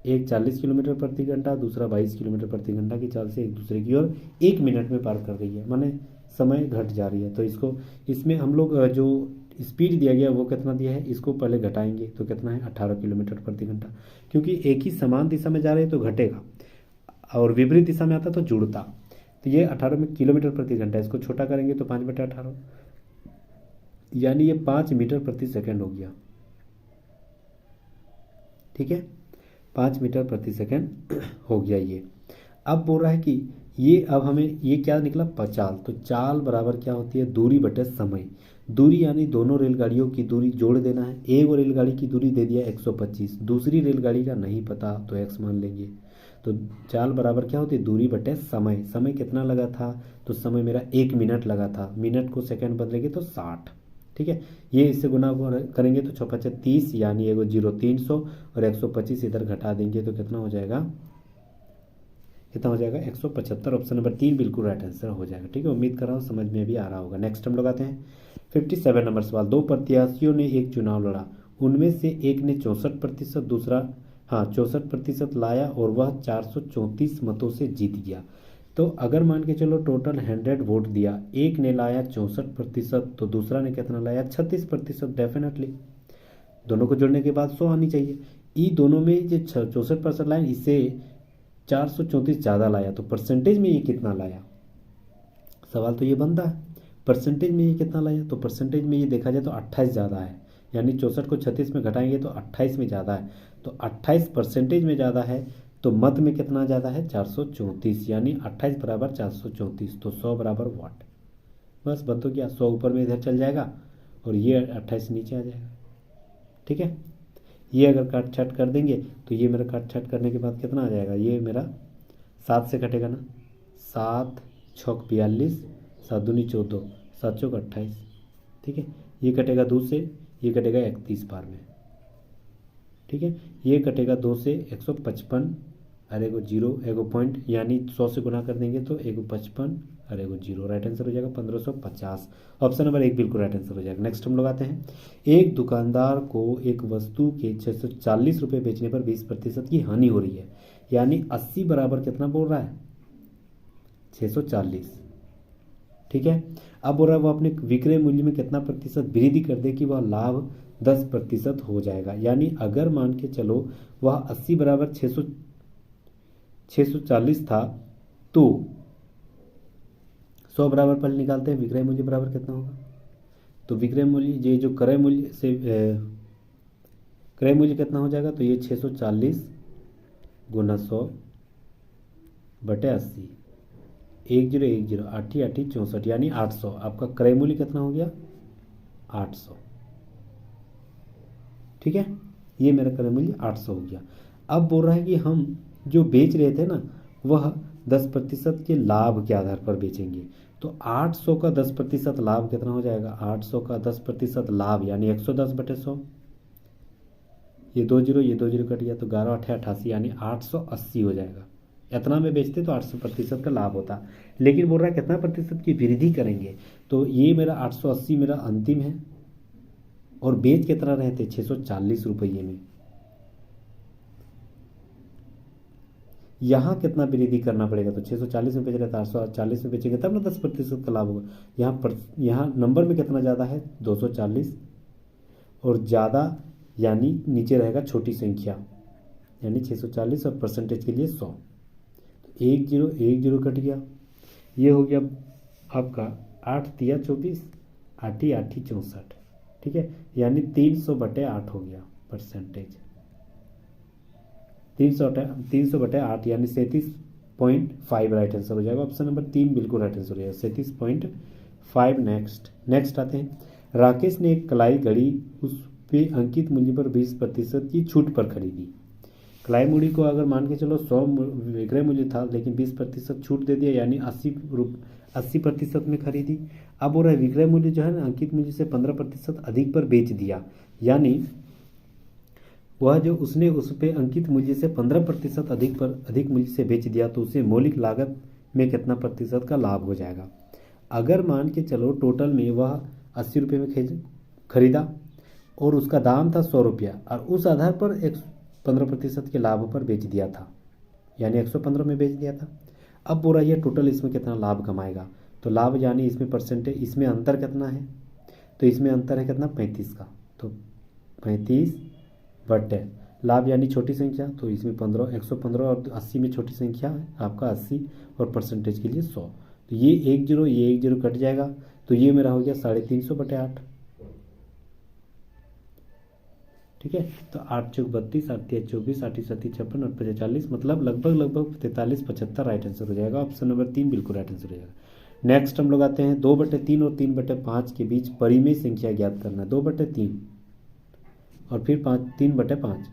एक 40 किलोमीटर प्रति घंटा, दूसरा 22 किलोमीटर प्रति घंटा की चाल से एक दूसरे की ओर 1 मिनट में पार कर रही है, माने समय घट जा रही है। तो इसको, इसमें हम लोग जो स्पीड दिया गया वो कितना दिया है, इसको पहले घटाएंगे तो कितना है 18 किलोमीटर प्रति घंटा, क्योंकि एक ही समान दिशा में जा रहे हैं तो घटेगा, और विपरीत दिशा में आता तो जुड़ता। तो ये 18 में किलोमीटर प्रति घंटा, इसको छोटा करेंगे तो 5/18, यानी ये 5 मीटर प्रति सेकंड हो गया, ठीक है, 5 मीटर प्रति सेकंड हो गया ये। अब बोल रहा है कि ये, अब हमें ये क्या निकला, चाल, तो चाल बराबर क्या होती है, दूरी बटे समय। दूरी यानी दोनों रेलगाड़ियों की दूरी जोड़ देना है, एक रेलगाड़ी की दूरी दे दिया 125, दूसरी रेलगाड़ी का नहीं पता तो x मान लेंगे। तो चाल बराबर क्या होती है, दूरी बटे समय। समय कितना लगा था, तो समय मेरा 1 मिनट लगा था, मिनट को सेकंड बदलेंगे तो 60, ठीक है। ये इससे गुना करेंगे तो 6 5 30, यानी एगो 0 300, और 125 इधर घटा देंगे तो कितना हो जाएगा, कितना हो जाएगा 175। ऑप्शन नंबर 3 बिल्कुल राइट आंसर हो जाएगा, ठीक है। उम्मीद कर रहा हूँ समझ में भी आ रहा होगा। नेक्स्ट हम लोग आते हैं 57 नंबर सवाल, दो प्रत्याशियों ने एक चुनाव लड़ा, उनमें से एक ने 64%, दूसरा 64% लाया और वह 434 मतों से जीत गया। तो अगर मान के चलो टोटल 100 वोट दिया, एक ने लाया 64%, तो दूसरा ने कितना लाया 36%, डेफिनेटली दोनों को जोड़ने के बाद 100 आनी चाहिए। ई दोनों में जो 64% लाए, इससे 434 ज़्यादा लाया, तो परसेंटेज में ये कितना लाया, सवाल तो ये बनता है, परसेंटेज में ये कितना लाया, तो परसेंटेज में ये देखा जाए तो 28 ज़्यादा है, यानी 64 को 36 में घटाएंगे तो 28 में ज़्यादा है, तो 28 परसेंटेज में ज़्यादा है, तो मत में कितना ज़्यादा है 434, यानी 28 बराबर 434, तो 100 बराबर वाट। बस बन तो क्या, 100 ऊपर में इधर चल जाएगा और ये 28 नीचे आ जाएगा, ठीक है। ये अगर काट छाट कर देंगे तो ये मेरा काट छाट करने के बाद कितना आ जाएगा, ये मेरा 7 से कटेगा ना, 7 6 42, 7 दूनी 14, 7 चौक 28, ठीक है। ये कटेगा 2 से, ये कटेगा 31 बार में, ठीक है। ये कटेगा 2 से 155, अरे एगो 0 एगो पॉइंट, यानी 100 से गुना कर देंगे तो एगो 55, अरे एगो 0, राइट आंसर हो जाएगा 1550। ऑप्शन नंबर 1 बिल्कुल राइट आंसर हो जाएगा। नेक्स्ट हम लोग आते हैं, एक दुकानदार को एक वस्तु के 640 रुपये बेचने पर 20% की हानि हो रही है, यानी 80 बराबर कितना बोल रहा है 640, ठीक है। अब बोल रहा है वो अपने विक्रय मूल्य में कितना प्रतिशत वृद्धि कर दे कि वह लाभ 10% हो जाएगा, यानी अगर मान के चलो वह 80 बराबर 640 था, तो 100 बराबर पहले निकालते हैं, विक्रय मूल्य बराबर कितना होगा, तो विक्रय मूल्य ये जो क्रय मूल्य से क्रय मूल्य कितना हो जाएगा, तो ये 640 गुना 100 बटे 80, 1010 8 8 64, यानी 800। आपका क्रय मूल्य कितना हो गया 800, ठीक है। ये मेरा क्रय मूल्य 800 हो गया। अब बोल रहा है कि हम जो बेच रहे थे ना, वह 10% के लाभ के आधार पर बेचेंगे, तो 800 का 10% लाभ कितना हो जाएगा, 800 का 10% लाभ यानी 110 बटे 100, ये 2 0 कट गया, तो 11 8 88, यानी 880 हो जाएगा। इतना में बेचते तो 800% का लाभ होता, लेकिन बोल रहा है कितना प्रतिशत की वृद्धि करेंगे, तो ये मेरा 880 मेरा अंतिम है, और बेच कितना रहे थे 640 रुपये में, यहाँ कितना वृद्धि करना पड़ेगा, तो 640 में बेच रहे थे 840 में बेचेंगे तब ना 10% का लाभ होगा। यहाँ नंबर में कितना ज़्यादा है 240 और ज़्यादा यानी नीचे रहेगा छोटी संख्या यानी 640 और परसेंटेज के लिए 100। तो 1 0 कट गया, ये हो गया आपका 8 तिया 24 8 ही 64, ठीक है, यानी 300/8 हो गया परसेंटेज। 300/8 यानी 37.5 राइट आंसर हो जाएगा। ऑप्शन नंबर 3 बिल्कुल राइट आंसर हो जाएगा 37.5। नेक्स्ट आते हैं, राकेश ने एक कलाई घड़ी उस पे अंकित मूल्य पर 20% की छूट पर खरीदी। कलाई मुड़ी को अगर मान के चलो 100 विक्रय मूल्य था लेकिन 20% छूट दे दिया यानी 80% में खरीदी। अब हो रहा है विक्रय मूल्य जो है ना अंकित मूल्य से 15% अधिक पर बेच दिया, यानी वह जो उसने उस पे अंकित मूल्य से 15% अधिक मूल्य से बेच दिया तो उसे मौलिक लागत में कितना प्रतिशत का लाभ हो जाएगा। अगर मान के चलो टोटल में वह 80 रुपये में खरीदा और उसका दाम था 100 रुपया और उस आधार पर 15% के लाभ पर बेच दिया था यानी 115 में बेच दिया था। अब बोल रहा है टोटल इसमें कितना लाभ कमाएगा, तो लाभ यानी इसमें परसेंटेज इसमें अंतर कितना है, तो इसमें अंतर है कितना 35 का, तो 35 बटे लाभ यानी छोटी संख्या तो इसमें 115 और 80 में छोटी संख्या है आपका 80 और परसेंटेज के लिए 100, तो ये 1 0 कट जाएगा, तो ये मेरा हो गया 350/8, ठीक है। तो 8 चौक 32 8 तिया 24 8 7 56 और 45 मतलब लगभग 43-75 राइट आंसर हो जाएगा। ऑप्शन नंबर 3 बिल्कुल राइट आंसर हो जाएगा। नेक्स्ट हम लोग आते हैं 2/3 और 3/5 के बीच परिमेय संख्या ज्ञात करना। 2/3 और फिर 3/5,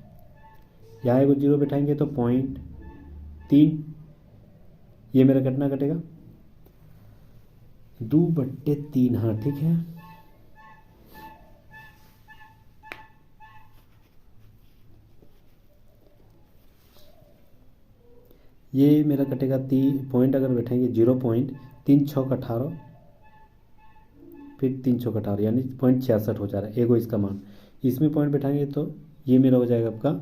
यहाँ एगो 0 बैठाएंगे तो 0.3, ये मेरा कितना कटेगा 2/3, हाँ ठीक है। ये मेरा कटेगा पॉइंट अगर बैठेंगे 0.3 6 18 फिर 3 6 18 यानी 0.66 हो जा रहा है एगो इसका मान। इसमें पॉइंट बैठाएंगे तो ये मेरा हो जाएगा आपका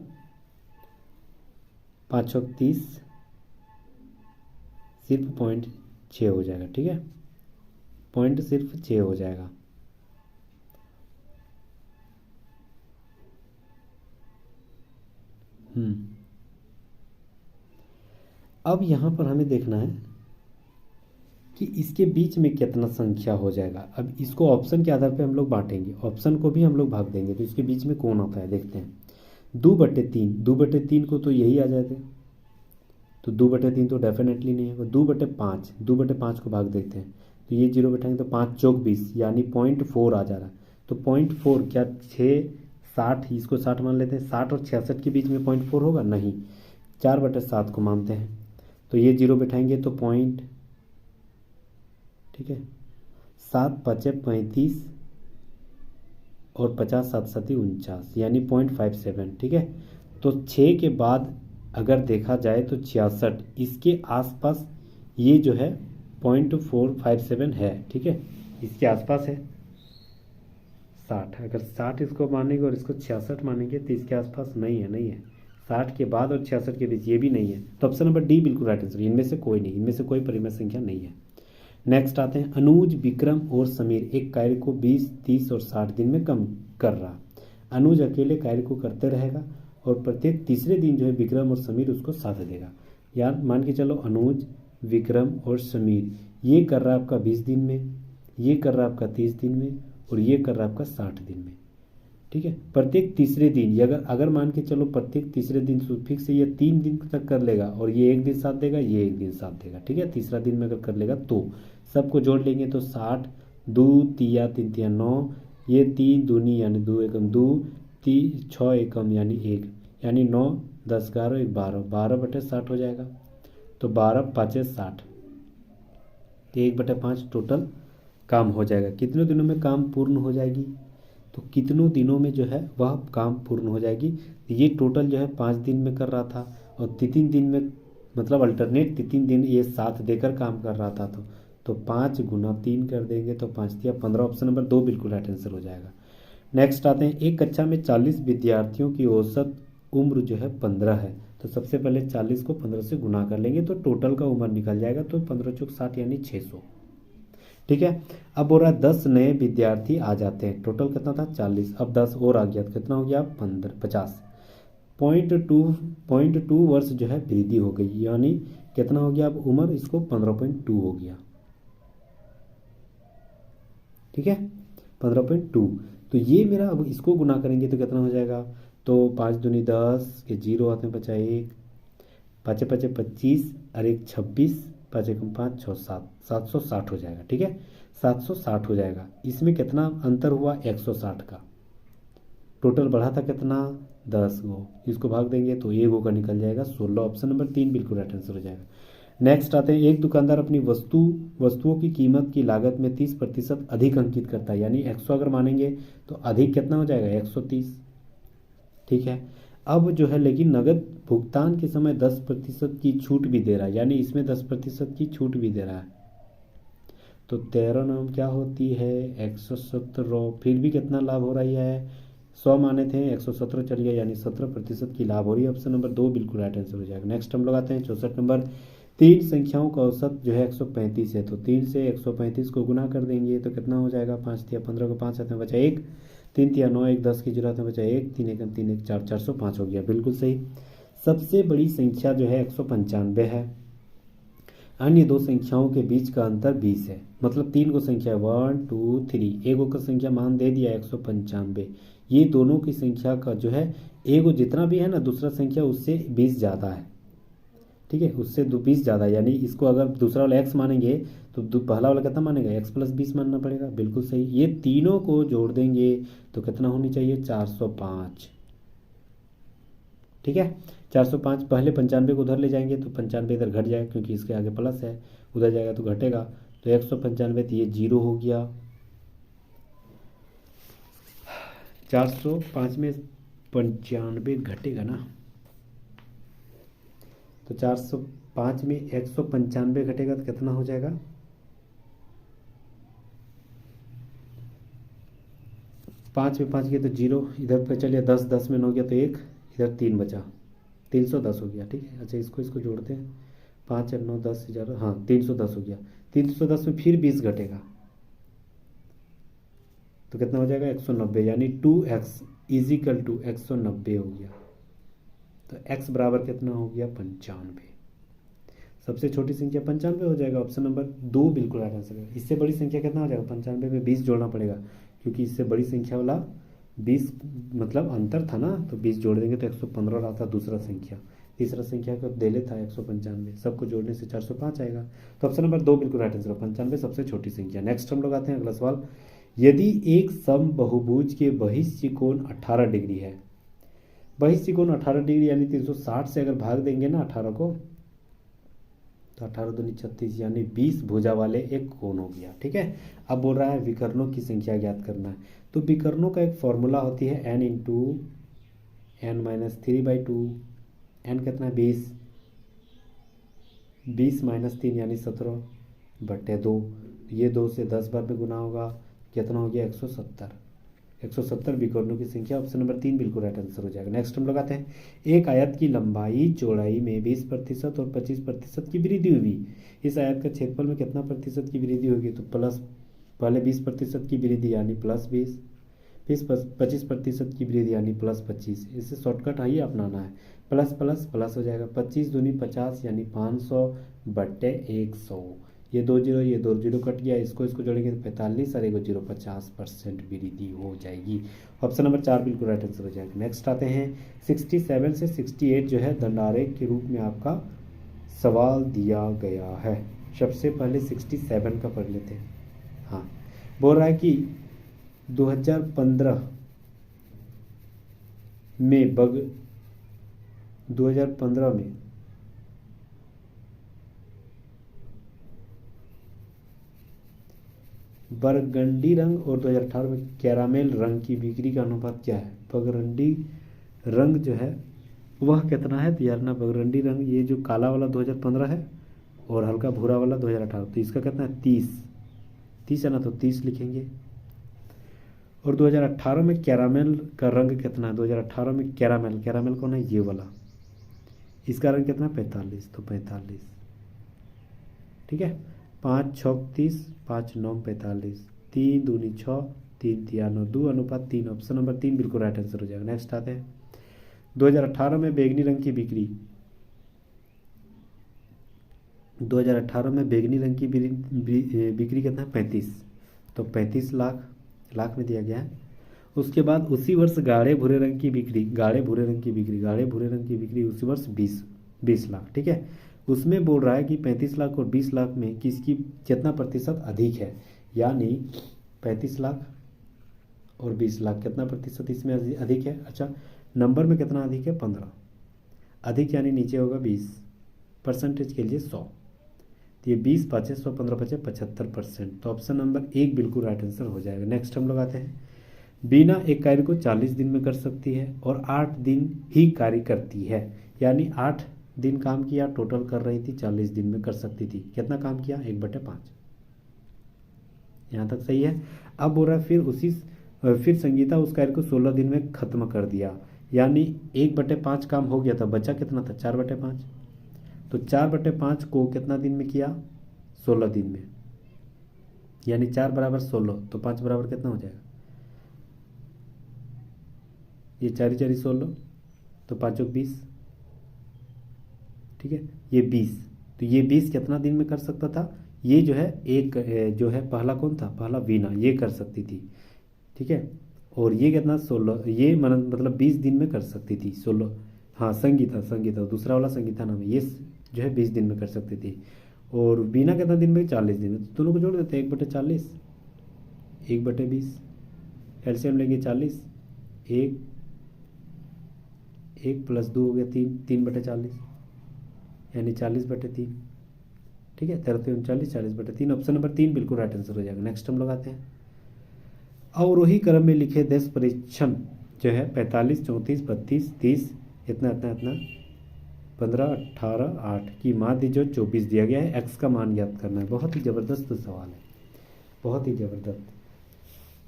5 6 30 सिर्फ 0.6 हो जाएगा, ठीक है, पॉइंट सिर्फ 6 हो जाएगा। अब यहाँ पर हमें देखना है कि इसके बीच में कितना संख्या हो जाएगा। अब इसको ऑप्शन के आधार पे हम लोग बांटेंगे, ऑप्शन को भी हम लोग भाग देंगे, तो इसके बीच में कौन आता है देखते हैं। 2/3 को तो यही आ जाएगा, तो 2/3 तो डेफिनेटली नहीं है। 2/5 को भाग देते हैं तो ये 0 बैठाएंगे तो 5 चौक 20 यानी 0.4 आ जा रहा है। तो 0.4 क्या 6 60, इसको 60 मान लेते हैं, 60 और 66 के बीच में 0.4 होगा नहीं, 4/7 को मानते हैं, तो ये 0 बैठाएंगे तो पॉइंट, ठीक है, 7 5 35 और 50 7 7 49 यानी 0.57, ठीक है। तो 6 के बाद अगर देखा जाए तो 66 इसके आसपास ये जो है 0.457 है, ठीक है, इसके आसपास है 60, अगर 60 इसको मानेंगे और इसको 66 मानेंगे तो इसके आसपास नहीं है 60 के बाद और 66 के बीच ये भी नहीं है, तो ऑप्शन नंबर डी बिल्कुल राइट आंसर। इनमें से कोई नहीं, इनमें से कोई परिमेय संख्या नहीं है। नेक्स्ट आते हैं, अनुज विक्रम और समीर एक कार्य को 20 30 और 60 दिन में कम कर रहा। अनुज अकेले कार्य को करते रहेगा और प्रत्येक तीसरे दिन जो है विक्रम और समीर उसको साथ देगा। यार मान के चलो अनुज विक्रम और समीर ये कर रहा है आपका 20 दिन में, ये कर रहा है आपका 30 दिन में और ये कर रहा है आपका 60 दिन में, ठीक है। प्रत्येक तीसरे दिन अगर मान के चलो प्रत्येक तीसरे दिन फिक्स से ये 3 दिन तक कर लेगा और ये 1 दिन साथ देगा, ये 1 दिन साथ देगा, ठीक है। तीसरा दिन में अगर कर लेगा तो सबको जोड़ लेंगे तो 60 2 तिया 3 तिया 9, ये 3 दूनी यानी 2 एकम 2 6 एकम यानी 1 यानी 9 10 11 12 12/60 हो जाएगा, तो 12 5 60, 1/5 टोटल काम हो जाएगा। कितने दिनों में काम पूर्ण हो जाएगी, तो कितनों दिनों में जो है वह काम पूर्ण हो जाएगी। ये टोटल जो है 5 दिन में कर रहा था और 3 दिन में मतलब अल्टरनेट 3 दिन ये साथ देकर काम कर रहा था, तो 5 गुना 3 कर देंगे तो 5 तिया 15, ऑप्शन नंबर 2 बिल्कुल राइट आंसर हो जाएगा। नेक्स्ट आते हैं, एक कक्षा में 40 विद्यार्थियों की औसत उम्र जो है 15 है। तो सबसे पहले 40 को 15 से गुना कर लेंगे तो टोटल का उम्र निकल जाएगा। तो 15 चौक 60 यानी 600। ठीक है। अब बोल रहा है 10 नए विद्यार्थी आ जाते हैं। टोटल कितना था 40, अब 10 और आ गया तो कितना हो गया 15 50। 0.2 वर्ष जो है वृद्धि हो गई, यानी कितना हो गया अब उम्र इसको 15.2 हो गया। ठीक है 15.2। तो ये मेरा, अब इसको गुना करेंगे तो कितना हो जाएगा, तो 5 दूनी 10 के 0 हाथ में बचा 1, 5 5 25 और 1 26, 5 1 5 6 7, 760 हो जाएगा। ठीक है 760 हो जाएगा। इसमें कितना अंतर हुआ 160 का। टोटल बढ़ा था कितना 10 गो, इसको भाग देंगे तो 1 गो का निकल जाएगा 16। ऑप्शन नंबर 3 बिल्कुल राइट आंसर हो जाएगा। नेक्स्ट आते हैं, एक दुकानदार अपनी वस्तुओं की कीमत की लागत में 30% अधिक अंकित करता है, यानी 100 अगर मानेंगे तो अधिक कितना हो जाएगा 130। ठीक है। अब जो है लेकिन नगद भुगतान के समय 10% की छूट भी दे रहा है, यानी इसमें 10% की छूट भी दे रहा है। तो 13 नाम क्या होती है 117। फिर भी कितना लाभ हो रही है 100 माने थे 117 चल गया, यानी 17% की लाभ हो रही है। ऑप्शन नंबर 2 बिल्कुल राइट आंसर हो जाएगा। नेक्स्ट हम लोग आते हैं 64 नंबर। 3 संख्याओं का औसत जो है 135 है। तो 3 से 135 को गुना कर देंगे तो कितना हो जाएगा 5 तिया 15 को 5 हाथ में बचा 1, 3 तिया 9, 1 10 की 0 हाथ में बचा 1, 3 1 3 1 4, 405 हो गया। बिल्कुल सही। सबसे बड़ी संख्या जो है 195 है। अन्य दो संख्याओं के बीच का अंतर 20 है। मतलब 3 को संख्या 1 2 3, एगो का संख्या मान दे दिया 195। ये दोनों की संख्या का जो है एगो जितना भी है ना दूसरा संख्या उससे 20 ज़्यादा है। ठीक है उससे 20 ज़्यादा, यानी इसको अगर दूसरा वाला x मानेंगे तो पहला वाला कितना मानेगा x + 20 मानना पड़ेगा। बिल्कुल सही। ये तीनों को जोड़ देंगे तो कितना होनी चाहिए 405। ठीक है 405। पहले 95 को उधर ले जाएंगे तो 95 इधर घट जाएगा क्योंकि इसके आगे प्लस है, उधर जाएगा तो घटेगा। तो 195 तो ये 0 हो गया। 405 में 95 घटेगा ना, तो 405 में 195 घटेगा तो कितना हो जाएगा 5 में 5 गया तो 0, इधर पे चलिए 10 10 में 9 गया तो 1, इधर 3 बचा 310 हो गया। ठीक है अच्छा इसको जोड़ते हैं 5 और 9 10 11, हाँ 310 हो गया। 310 में फिर 20 घटेगा तो कितना हो जाएगा 190, यानी 2x = 190 हो गया। तो x बराबर कितना हो गया 95। सबसे छोटी संख्या 95 हो जाएगा। ऑप्शन नंबर 2 बिल्कुल राइट आंसर है। इससे बड़ी संख्या कितना हो जाएगा 95 में 20 जोड़ना पड़ेगा, क्योंकि इससे बड़ी संख्या वाला 20 मतलब अंतर था ना, तो 20 जोड़ देंगे तो 115 रहा था दूसरा संख्या। तीसरा संख्या का दे लेता है 195, सबको जोड़ने से 405 आएगा। तो ऑप्शन नंबर 2 बिल्कुल राइट आंसर। 95 सबसे छोटी संख्या। नेक्स्ट हम लोग आते हैं अगला सवाल। यदि एक समबहुभुज के बहिष्य कोण 18 डिग्री है, बहिष्य कोण 18 डिग्री यानी 360 से अगर भाग देंगे ना 18 को तो 18 दूनी 36, यानी 20 भुजा वाले एक कोण हो गया। ठीक है। अब बोल रहा है विकर्णों की संख्या ज्ञात करना है। तो विकर्णों का एक फॉर्मूला होती है n × n - 3/2। n कितना है 20, 20 - 3 यानी 17/2। ये 2 से 10 बार में गुना होगा, कितना हो गया 170। 170 विकर्णों की संख्या। ऑप्शन नंबर 3 बिल्कुल राइट आंसर हो जाएगा। नेक्स्ट हम लोग आते हैं, एक आयत की लंबाई चौड़ाई में 20% और 25% की वृद्धि हुई। इस आयत का क्षेत्रफल में कितना प्रतिशत की वृद्धि होगी, तो प्लस पहले 20% की वृद्धि यानी +20, 25% की वृद्धि यानी +25। इसे शॉर्टकट है ये अपनाना है, प्लस प्लस प्लस हो जाएगा। 25 दूनी 50 यानी 500/100। ये 2 0 ये 2 0 कट गया, इसको जोड़ेंगे तो 45 और 1 0 50% वृद्धि हो जाएगी। ऑप्शन नंबर 4 बिल्कुल राइट आंसर हो जाएगा। नेक्स्ट आते हैं 67 से 68 जो है दंडारेख के रूप में आपका सवाल दिया गया है। सबसे पहले 67 का पढ़ लेते हैं। हाँ बोल रहा है कि 2015 में 2015 में बरगंडी रंग और 2018 में कैरामेल रंग की बिक्री का अनुपात क्या है। बरगंडी रंग जो है वह कितना है, तो यार ना बरगंडी रंग ये जो काला वाला 2015 है और हल्का भूरा वाला 2018, तो इसका कितना है 30 है ना, तो 30 लिखेंगे। और 2018 में कैरामेल का रंग कितना है? 2018 में कैरामेल, कैरामेल कौन है? ये वाला, इसका रंग कितना? 45, तो 45, ठीक है। 5 छक 30, 5 9 45, 3 दूनी 6, 3 तिया 9, 2:3। ऑप्शन नंबर 3 बिल्कुल राइट आंसर हो जाएगा। नेक्स्ट आते हैं 2018 में बैगनी रंग की बिक्री, 2018 में बैगनी रंग की बिक्री कितना है? 35, तो 35 लाख, लाख में दिया गया है। उसके बाद उसी वर्ष गाढ़े भूरे रंग की बिक्री, गाढ़े भूरे रंग की बिक्री, गाढ़े भूरे रंग की बिक्री उसी वर्ष 20 लाख, ठीक है। उसमें बोल रहा है कि 35 लाख और 20 लाख में किसकी कितना प्रतिशत अधिक है, यानी 35 लाख और 20 लाख कितना प्रतिशत इसमें अधिक है? अच्छा, नंबर में कितना अधिक है? 15 अधिक, यानी नीचे होगा 20, परसेंटेज के लिए 100, तो ये 20 5 100 15 5 75%, तो ऑप्शन नंबर 1 बिल्कुल राइट आंसर हो जाएगा। नेक्स्ट हम लोग आते हैं, बीना एक कार्य को 40 दिन में कर सकती है और 8 दिन ही कार्य करती है, यानी 8 दिन काम किया, टोटल कर रही थी 40 दिन में कर सकती थी। कितना काम किया? 1/5, यहाँ तक सही है। अब बोल रहा है फिर संगीता उस कार्य को 16 दिन में खत्म कर दिया, यानी 1/5 काम हो गया था, बचा कितना था? 4/5, तो 4/5 को कितना दिन में किया? 16 दिन में, यानी 4 बराबर 16, तो 5 बराबर कितना हो जाएगा? ये 4 4 16, तो 5 20, ठीक है। ये 20, तो ये 20 कितना दिन में कर सकता था? ये जो है एक जो है पहला कौन था? पहला वीणा, ये कर सकती थी, ठीक है। और ये कितना? 16, ये मतलब 20 दिन में कर सकती थी 16, हाँ संगीता, संगीता दूसरा वाला संगीता नाम है, ये जो है 20 दिन में कर सकती थी। और बीना कितना दिन में? 40 दिन में, तो दोनों को जोड़ देते हैं, 1/40, 1/20, एलसीएम लेंगे 40, 1 1 + 2 हो गया 3, 3/40, यानी 40/3, ठीक है। 13 39, 40/3, ऑप्शन नंबर 3 बिल्कुल राइट आंसर हो जाएगा। नेक्स्ट हम लोग आते हैं, अवरोही क्रम में लिखे 10 परीक्षण जो है 45 34 32 30 इतना इतना इतना 15 18 8 की माध्य जो 24 दिया गया है, एक्स का मान ज्ञात करना है। बहुत ही ज़बरदस्त सवाल है, बहुत ही ज़बरदस्त,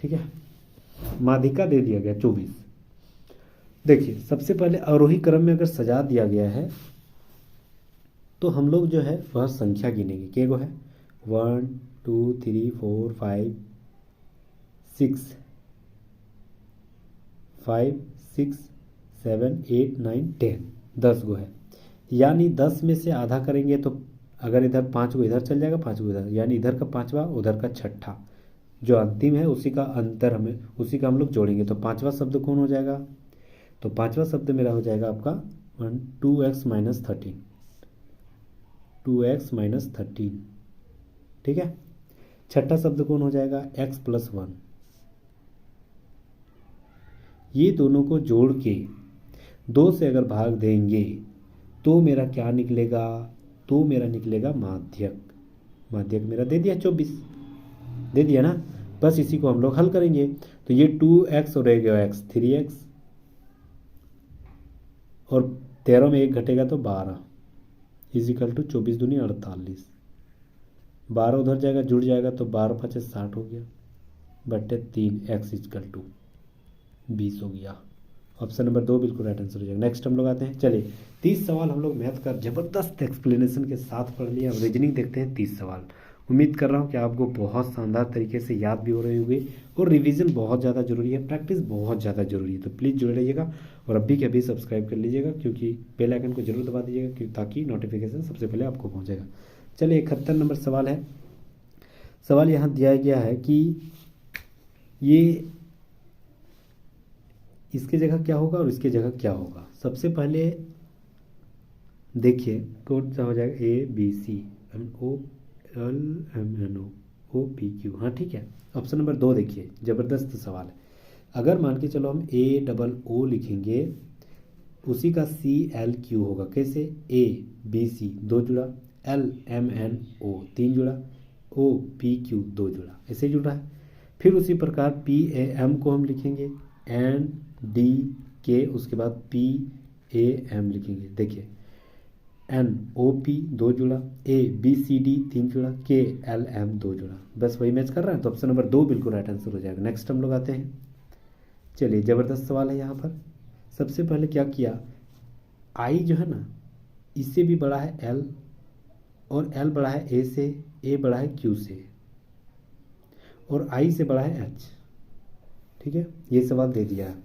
ठीक है। माध्यिका दे दिया गया 24। देखिए सबसे पहले अवरोही क्रम में अगर सजा दिया गया है तो हम लोग जो है वह संख्या गिनेंगे, के गो है 1 2 3 4 5 6 5 6 7 8 9 10, 10 गो है, यानी 10 में से आधा करेंगे तो अगर इधर 5 गो इधर चल जाएगा, 5 गो इधर, यानी इधर का 5वां उधर का 6ठा, जो अंतिम है उसी का अंतर हमें उसी का हम लोग जोड़ेंगे, तो 5वां शब्द कौन हो जाएगा? तो 5वां शब्द मेरा हो जाएगा आपका 2x - 13, 2x - 13, ठीक है। छठा शब्द कौन हो जाएगा? x + 1। ये दोनों को जोड़ के 2 से अगर भाग देंगे तो मेरा क्या निकलेगा? तो मेरा निकलेगा माध्यक। माध्यक मेरा दे दिया 24, दे दिया ना, बस इसी को हम लोग हल करेंगे। तो ये 2x और रह गया x 3x, और 13 में 1 घटेगा तो 12 = 24 दूनी 48, 12 उधर जाएगा जुड़ जाएगा तो 12 5 60 हो गया, बटे 3 x = 20 हो गया। ऑप्शन नंबर 2 बिल्कुल राइट आंसर हो जाएगा। नेक्स्ट हम लोग आते हैं, चलिए 30 सवाल हम लोग मैथ का ज़बरदस्त एक्सप्लेनेशन के साथ पढ़ लिए। अब रीजनिंग देखते हैं 30 सवाल। उम्मीद कर रहा हूँ कि आपको बहुत शानदार तरीके से याद भी हो रहे होंगे, और रिवीजन बहुत ज़्यादा जरूरी है, प्रैक्टिस बहुत ज़्यादा जरूरी है, तो प्लीज़ जुड़े रहिएगा और अभी के अभी सब्सक्राइब कर लीजिएगा, क्योंकि बेल आइकन को जरूर दबा दीजिएगा ताकि नोटिफिकेशन सबसे पहले आपको पहुँचेगा। चलिए 71 नंबर सवाल है। सवाल यहाँ दिया गया है कि ये इसके जगह क्या होगा और इसके जगह क्या होगा। सबसे पहले देखिए कौन सा हो जाएगा, ABC MO LMNO OPQ, हाँ ठीक है। ऑप्शन नंबर 2 देखिए, ज़बरदस्त सवाल है। अगर मान के चलो हम AOO लिखेंगे, उसी का CLQ होगा, कैसे? ABC 2 जुड़ा, LMNO 3 जुड़ा, OPQ 2 जुड़ा, ऐसे जुड़ रहा है। फिर उसी प्रकार PAM को हम लिखेंगे NDK, उसके बाद PAM लिखेंगे। देखिए एन ओ पी 2 जुड़ा, ए बी सी डी 3 जुड़ा, के एल एम 2 जुड़ा। बस वही मैच कर रहा है, तो ऑप्शन नंबर 2 बिल्कुल राइट आंसर हो जाएगा। नेक्स्ट हम लोग आते हैं। चलिए ज़बरदस्त सवाल है यहाँ पर। सबसे पहले क्या किया, आई जो है ना इससे भी बड़ा है एल, और एल बड़ा है ए से, ए बड़ा है क्यू से, और आई से बड़ा है एच। ठीक है, ये सवाल दे दिया है।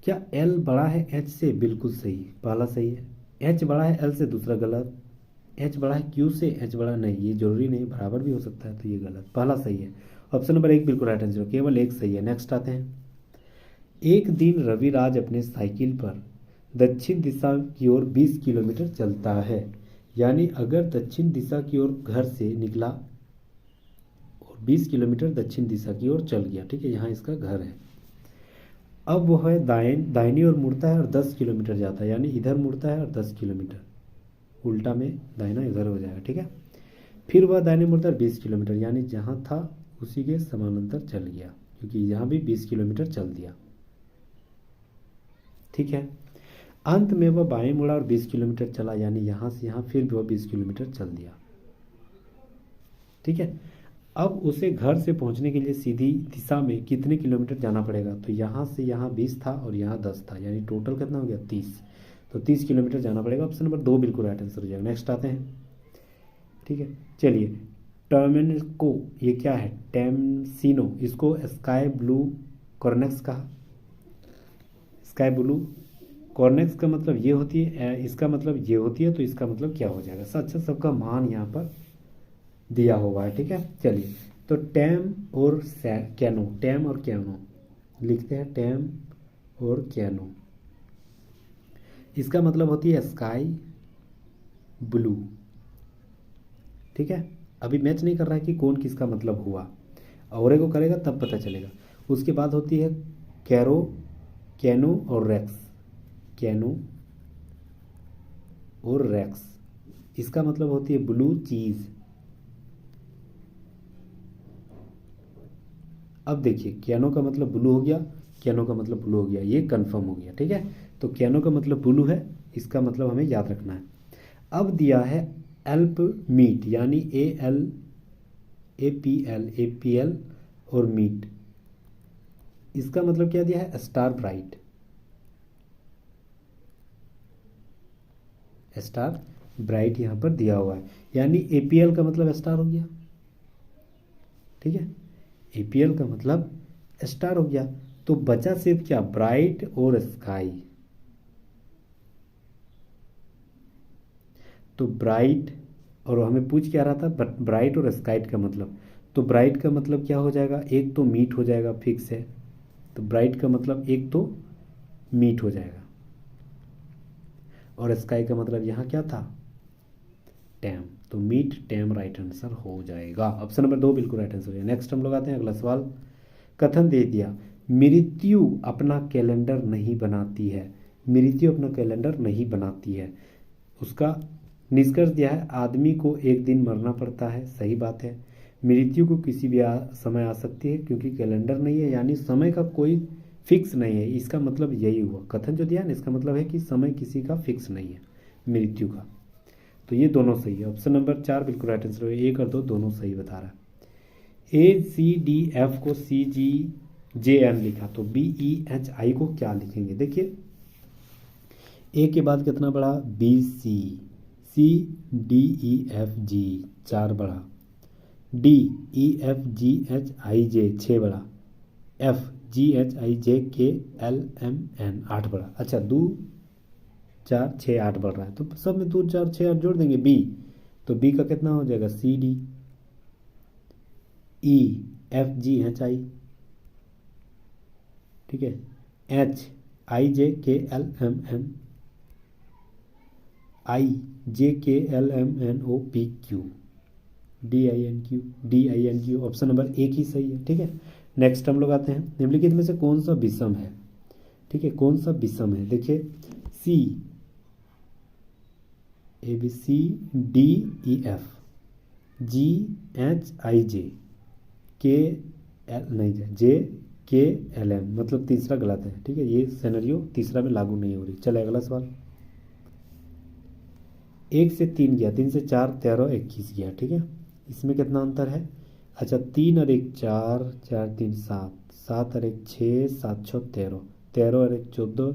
क्या एल बड़ा है एच से? बिल्कुल सही, पहला सही है। एच बड़ा है एल से? दूसरा गलत। एच बड़ा है क्यू से? एच बड़ा नहीं, ये जरूरी नहीं, बराबर भी हो सकता है, तो ये गलत। पहला सही है, ऑप्शन नंबर 1 बिल्कुल राइट आंसर, केवल एक सही है। नेक्स्ट आते हैं। एक दिन रविराज अपने साइकिल पर दक्षिण दिशा की ओर 20 किलोमीटर चलता है। यानी अगर दक्षिण दिशा की ओर घर से निकला और 20 किलोमीटर दक्षिण दिशा की ओर चल गया, ठीक है, यहाँ इसका घर है। अब वह है दाहिनी ओर मुड़ता है और 10 किलोमीटर जाता है, यानी इधर मुड़ता है और 10 किलोमीटर, उल्टा में दाहिना इधर हो जाएगा, ठीक है। फिर वह दाहिने मुड़ता है 20 किलोमीटर, यानी जहाँ था उसी के समानांतर चल गया, क्योंकि यहाँ भी 20 किलोमीटर चल दिया, ठीक है। अंत में वह बाएं मुड़ा और 20 किलोमीटर चला, यानी यहाँ से यहाँ फिर वह 20 किलोमीटर चल दिया, ठीक है। अब उसे घर से पहुंचने के लिए सीधी दिशा में कितने किलोमीटर जाना पड़ेगा? तो यहाँ से यहाँ 20 था और यहाँ 10 था, यानी टोटल कितना हो गया 30। तो 30 किलोमीटर जाना पड़ेगा। ऑप्शन नंबर 2 बिल्कुल राइट आंसर हो जाएगा। नेक्स्ट आते हैं, ठीक है। चलिए टर्मेनको, ये क्या है? टेमसिनो, इसको स्काई ब्लू कॉर्नेक्स कहा। स्काई ब्लू कॉर्नेक्स का मतलब ये होती है, इसका मतलब ये होती है, तो इसका मतलब क्या हो जाएगा? सच सच सबका मान यहाँ पर दिया हुआ है, ठीक है। चलिए तो टैम और कैनो, टैम और कैनो लिखते हैं, टैम और कैनो, इसका मतलब होती है स्काई ब्लू, ठीक है। अभी मैच नहीं कर रहा है कि कौन किसका मतलब हुआ, और को करेगा तब पता चलेगा। उसके बाद होती है कैरो, कैनो और रेक्स, कैनो और रेक्स, इसका मतलब होती है ब्लू चीज़। अब देखिए कैनो का मतलब ब्लू हो गया, कैनो का मतलब ब्लू हो गया, ये कंफर्म हो गया, ठीक है। तो कैनो का मतलब ब्लू है, इसका मतलब हमें याद रखना है। अब दिया है एल्प मीट, यानी APL और मीट, इसका मतलब क्या दिया है? स्टार ब्राइट, स्टार ब्राइट यहाँ पर दिया हुआ है, यानी APL का मतलब स्टार हो गया, ठीक है। APL का मतलब स्टार हो गया, तो बचा सिर्फ क्या? ब्राइट और स्काई। तो ब्राइट, और हमें पूछ क्या रहा था? ब्राइट और स्काई का मतलब, तो ब्राइट का मतलब क्या हो जाएगा? एक तो मीट हो जाएगा, फिक्स है। तो ब्राइट का मतलब एक तो मीट हो जाएगा, और स्काई का मतलब यहाँ क्या था? टैम। तो मीट टैम राइट आंसर हो जाएगा। ऑप्शन नंबर 2 बिल्कुल राइट आंसर है। नेक्स्ट हम लोग आते हैं, अगला सवाल। कथन दे दिया, मृत्यु अपना कैलेंडर नहीं बनाती है। मृत्यु अपना कैलेंडर नहीं बनाती है, उसका निष्कर्ष दिया है आदमी को एक दिन मरना पड़ता है, सही बात है। मृत्यु को किसी भी समय आ सकती है, क्योंकि कैलेंडर नहीं है, यानी समय का कोई फिक्स नहीं है, इसका मतलब यही हुआ। कथन जो दिया है ना, इसका मतलब है कि समय किसी का फिक्स नहीं है मृत्यु का। तो ये दोनों सही है। ऑप्शन नंबर 4 बिल्कुल राइट आंसर है, 1 और 2 दोनों सही बता रहा है। ACDF को CGJN लिखा, तो BEHI को क्या लिखेंगे? देखिए ए के बाद कितना बड़ा? BC, CDEFG 4 बड़ा, DEFGHIJ 6 बड़ा, FGHIJKLMN 8 बड़ा। अच्छा 2 4 6 8 बढ़ रहा है, तो सब में 2 4 6 8 जोड़ देंगे बी, तो बी का कितना हो जाएगा? CDEFGHI, ठीक है, HIJKLMN IJKLMNOPQ DINQ, option number 1 ही सही है, ठीक है। नेक्स्ट हम लोग आते हैं, निम्नलिखित में से कौन सा विषम है? ठीक है, कौन सा विषम है? देखिए ABCDEF GHIJ KL नहीं JKLM, मतलब तीसरा गलत है, ठीक है, ये सिनेरियो तीसरा में लागू नहीं हो रही। चले अगला सवाल। एक से तीन गया, तीन से चार 13 21 गया, ठीक है। इसमें कितना अंतर है? अच्छा, तीन और एक चार, चार तीन सात, सात और एक छः, सात छः 13, 13 और एक 14,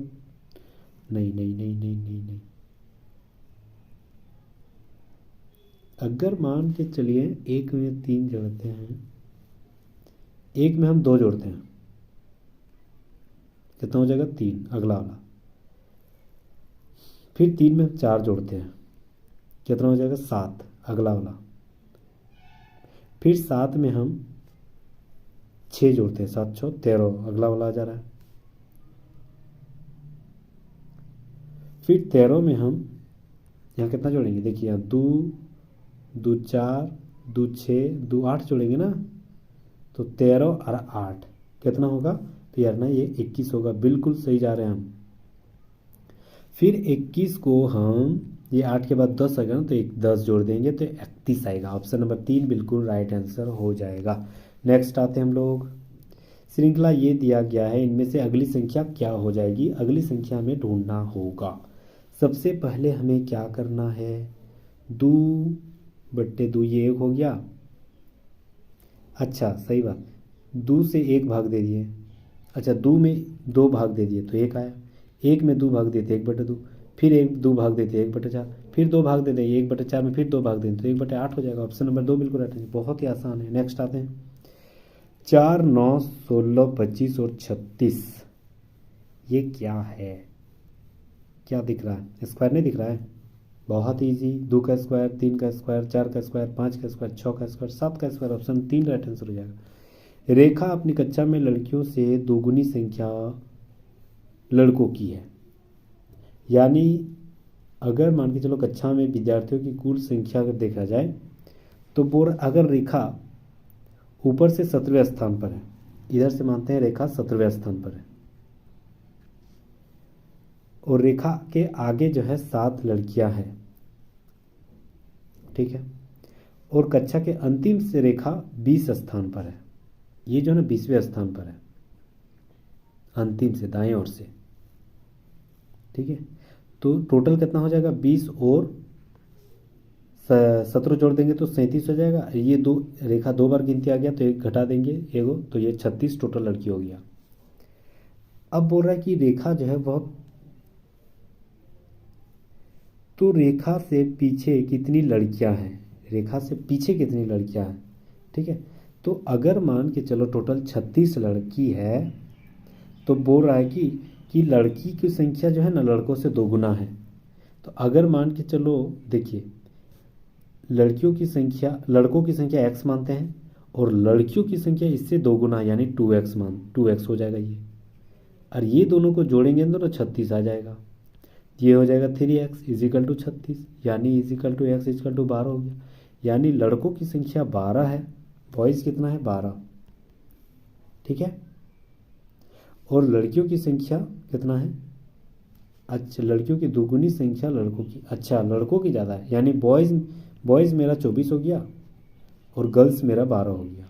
नहीं नहीं नहीं नहीं नहीं नहीं, अगर मान के चलिए एक में तीन जोड़ते हैं, एक में हम दो जोड़ते हैं, कितना हो जाएगा? तीन, अगला वाला। फिर तीन में हम चार जोड़ते हैं, कितना हो जाएगा? सात, अगला वाला। फिर सात में हम छः जोड़ते हैं, सात छः 13, अगला वाला आ जा रहा है। फिर 13 में हम यहाँ कितना जोड़ेंगे? देखिए यहाँ दो, दो चार, दो छः, दो आठ जोड़ेंगे ना, तो 13 और 8 कितना होगा? तो यार ना ये 21 होगा, बिल्कुल सही जा रहे हैं हम। फिर 21 को हम, ये 8 के बाद 10 आएगा ना, तो एक 10 जोड़ देंगे तो 31 आएगा। ऑप्शन नंबर 3 बिल्कुल राइट आंसर हो जाएगा। नेक्स्ट आते हैं हम लोग। श्रृंखला ये दिया गया है, इनमें से अगली संख्या क्या हो जाएगी? अगली संख्या हमें ढूंढना होगा। सबसे पहले हमें क्या करना है? 2/2, ये एक हो गया। अच्छा सही बात, 2 से एक भाग दे दिए। अच्छा, 2 में 2 भाग दे दिए तो एक आया। एक में 2 भाग देते 1/2, फिर एक 2 भाग देते 1/4, फिर 2 भाग देते 1/4 में, फिर 2 भाग देते तो 1/8 हो जाएगा। ऑप्शन नंबर 2 बिल्कुल राइट है, बहुत ही आसान है। नेक्स्ट आते हैं। 4, 9, 16, 25 और 36, ये क्या है? क्या दिख रहा है? स्क्वायर नहीं दिख रहा है? बहुत ईजी। 2 का स्क्वायर, 3 का स्क्वायर, 4 का स्क्वायर, 5 का स्क्वायर, 6 का स्क्वायर, 7 का स्क्वायर। ऑप्शन 3 राइट आंसर हो जाएगा। रेखा अपनी कक्षा में लड़कियों से दोगुनी संख्या लड़कों की है, यानी अगर मान के चलो कक्षा में विद्यार्थियों की कुल संख्या अगर देखा जाए तो बोर, अगर रेखा ऊपर से 17वें स्थान पर है, इधर से मानते हैं रेखा 17वें स्थान पर है, और रेखा के आगे जो है 7 लड़कियां हैं, ठीक है, और कक्षा के अंतिम से रेखा 20 स्थान पर है, ये जो है ना 20वें स्थान पर है, अंतिम से दाएं ओर से, ठीक है। तो टोटल कितना हो जाएगा? 20 और 17 जोड़ देंगे तो 37 हो जाएगा। ये दो रेखा 2 बार गिनती आ गया तो एक घटा देंगे एगो, तो ये 36 टोटल लड़की हो गया। अब बोल रहा है कि रेखा जो है वह, तो रेखा से पीछे कितनी लड़कियां हैं? रेखा से पीछे कितनी लड़कियां हैं? ठीक है, तो अगर मान के चलो टोटल 36 लड़की है, तो बोल रहा है कि लड़की की संख्या जो है ना लड़कों से दोगुना है। तो अगर मान के चलो, देखिए लड़कियों की संख्या, लड़कों की संख्या x मानते हैं, और लड़कियों की संख्या इससे दोगुना यानी 2x हो जाएगा ये, और ये दोनों को जोड़ेंगे तो 36 आ जाएगा। ये हो जाएगा 3x इजिकल टू 36, यानी is equal to x is equal to 12 हो गया। यानी लड़कों की संख्या 12 है, बॉयज़ कितना है? 12, ठीक है, और लड़कियों की संख्या कितना है? अच्छा, लड़कियों की दोगुनी संख्या लड़कों की, अच्छा लड़कों की ज़्यादा है, यानी बॉयज़ मेरा 24 हो गया और गर्ल्स मेरा 12 हो गया,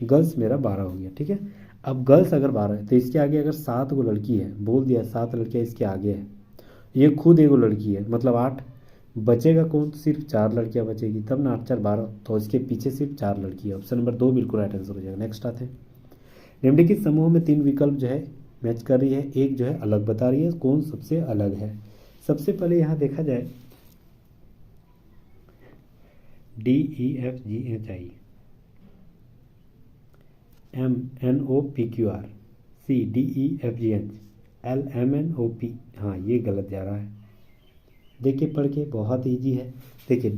गर्ल्स मेरा 12 हो गया, ठीक है। अब गर्ल्स अगर 12 है तो इसके आगे अगर 7 गो लड़की है, बोल दिया 7 लड़कियाँ इसके आगे है, ये खुद एगो लड़की है, मतलब 8 बचेगा कौन? सिर्फ 4 लड़कियां बचेगी, तब ना 8 4 12, तो इसके पीछे सिर्फ 4 लड़की है। ऑप्शन नंबर 2 बिल्कुल राइट आंसर हो जाएगा। नेक्स्ट आते हैं। निम्नलिखित समूह में 3 विकल्प जो है मैच कर रही है, एक जो है अलग बता रही है, कौन सबसे अलग है? सबसे पहले यहाँ देखा जाए DEFGHI MNOPQR CDEFGH LMNOP, हाँ ये गलत जा रहा है। देखिए पढ़ के, बहुत ईजी है। देखिए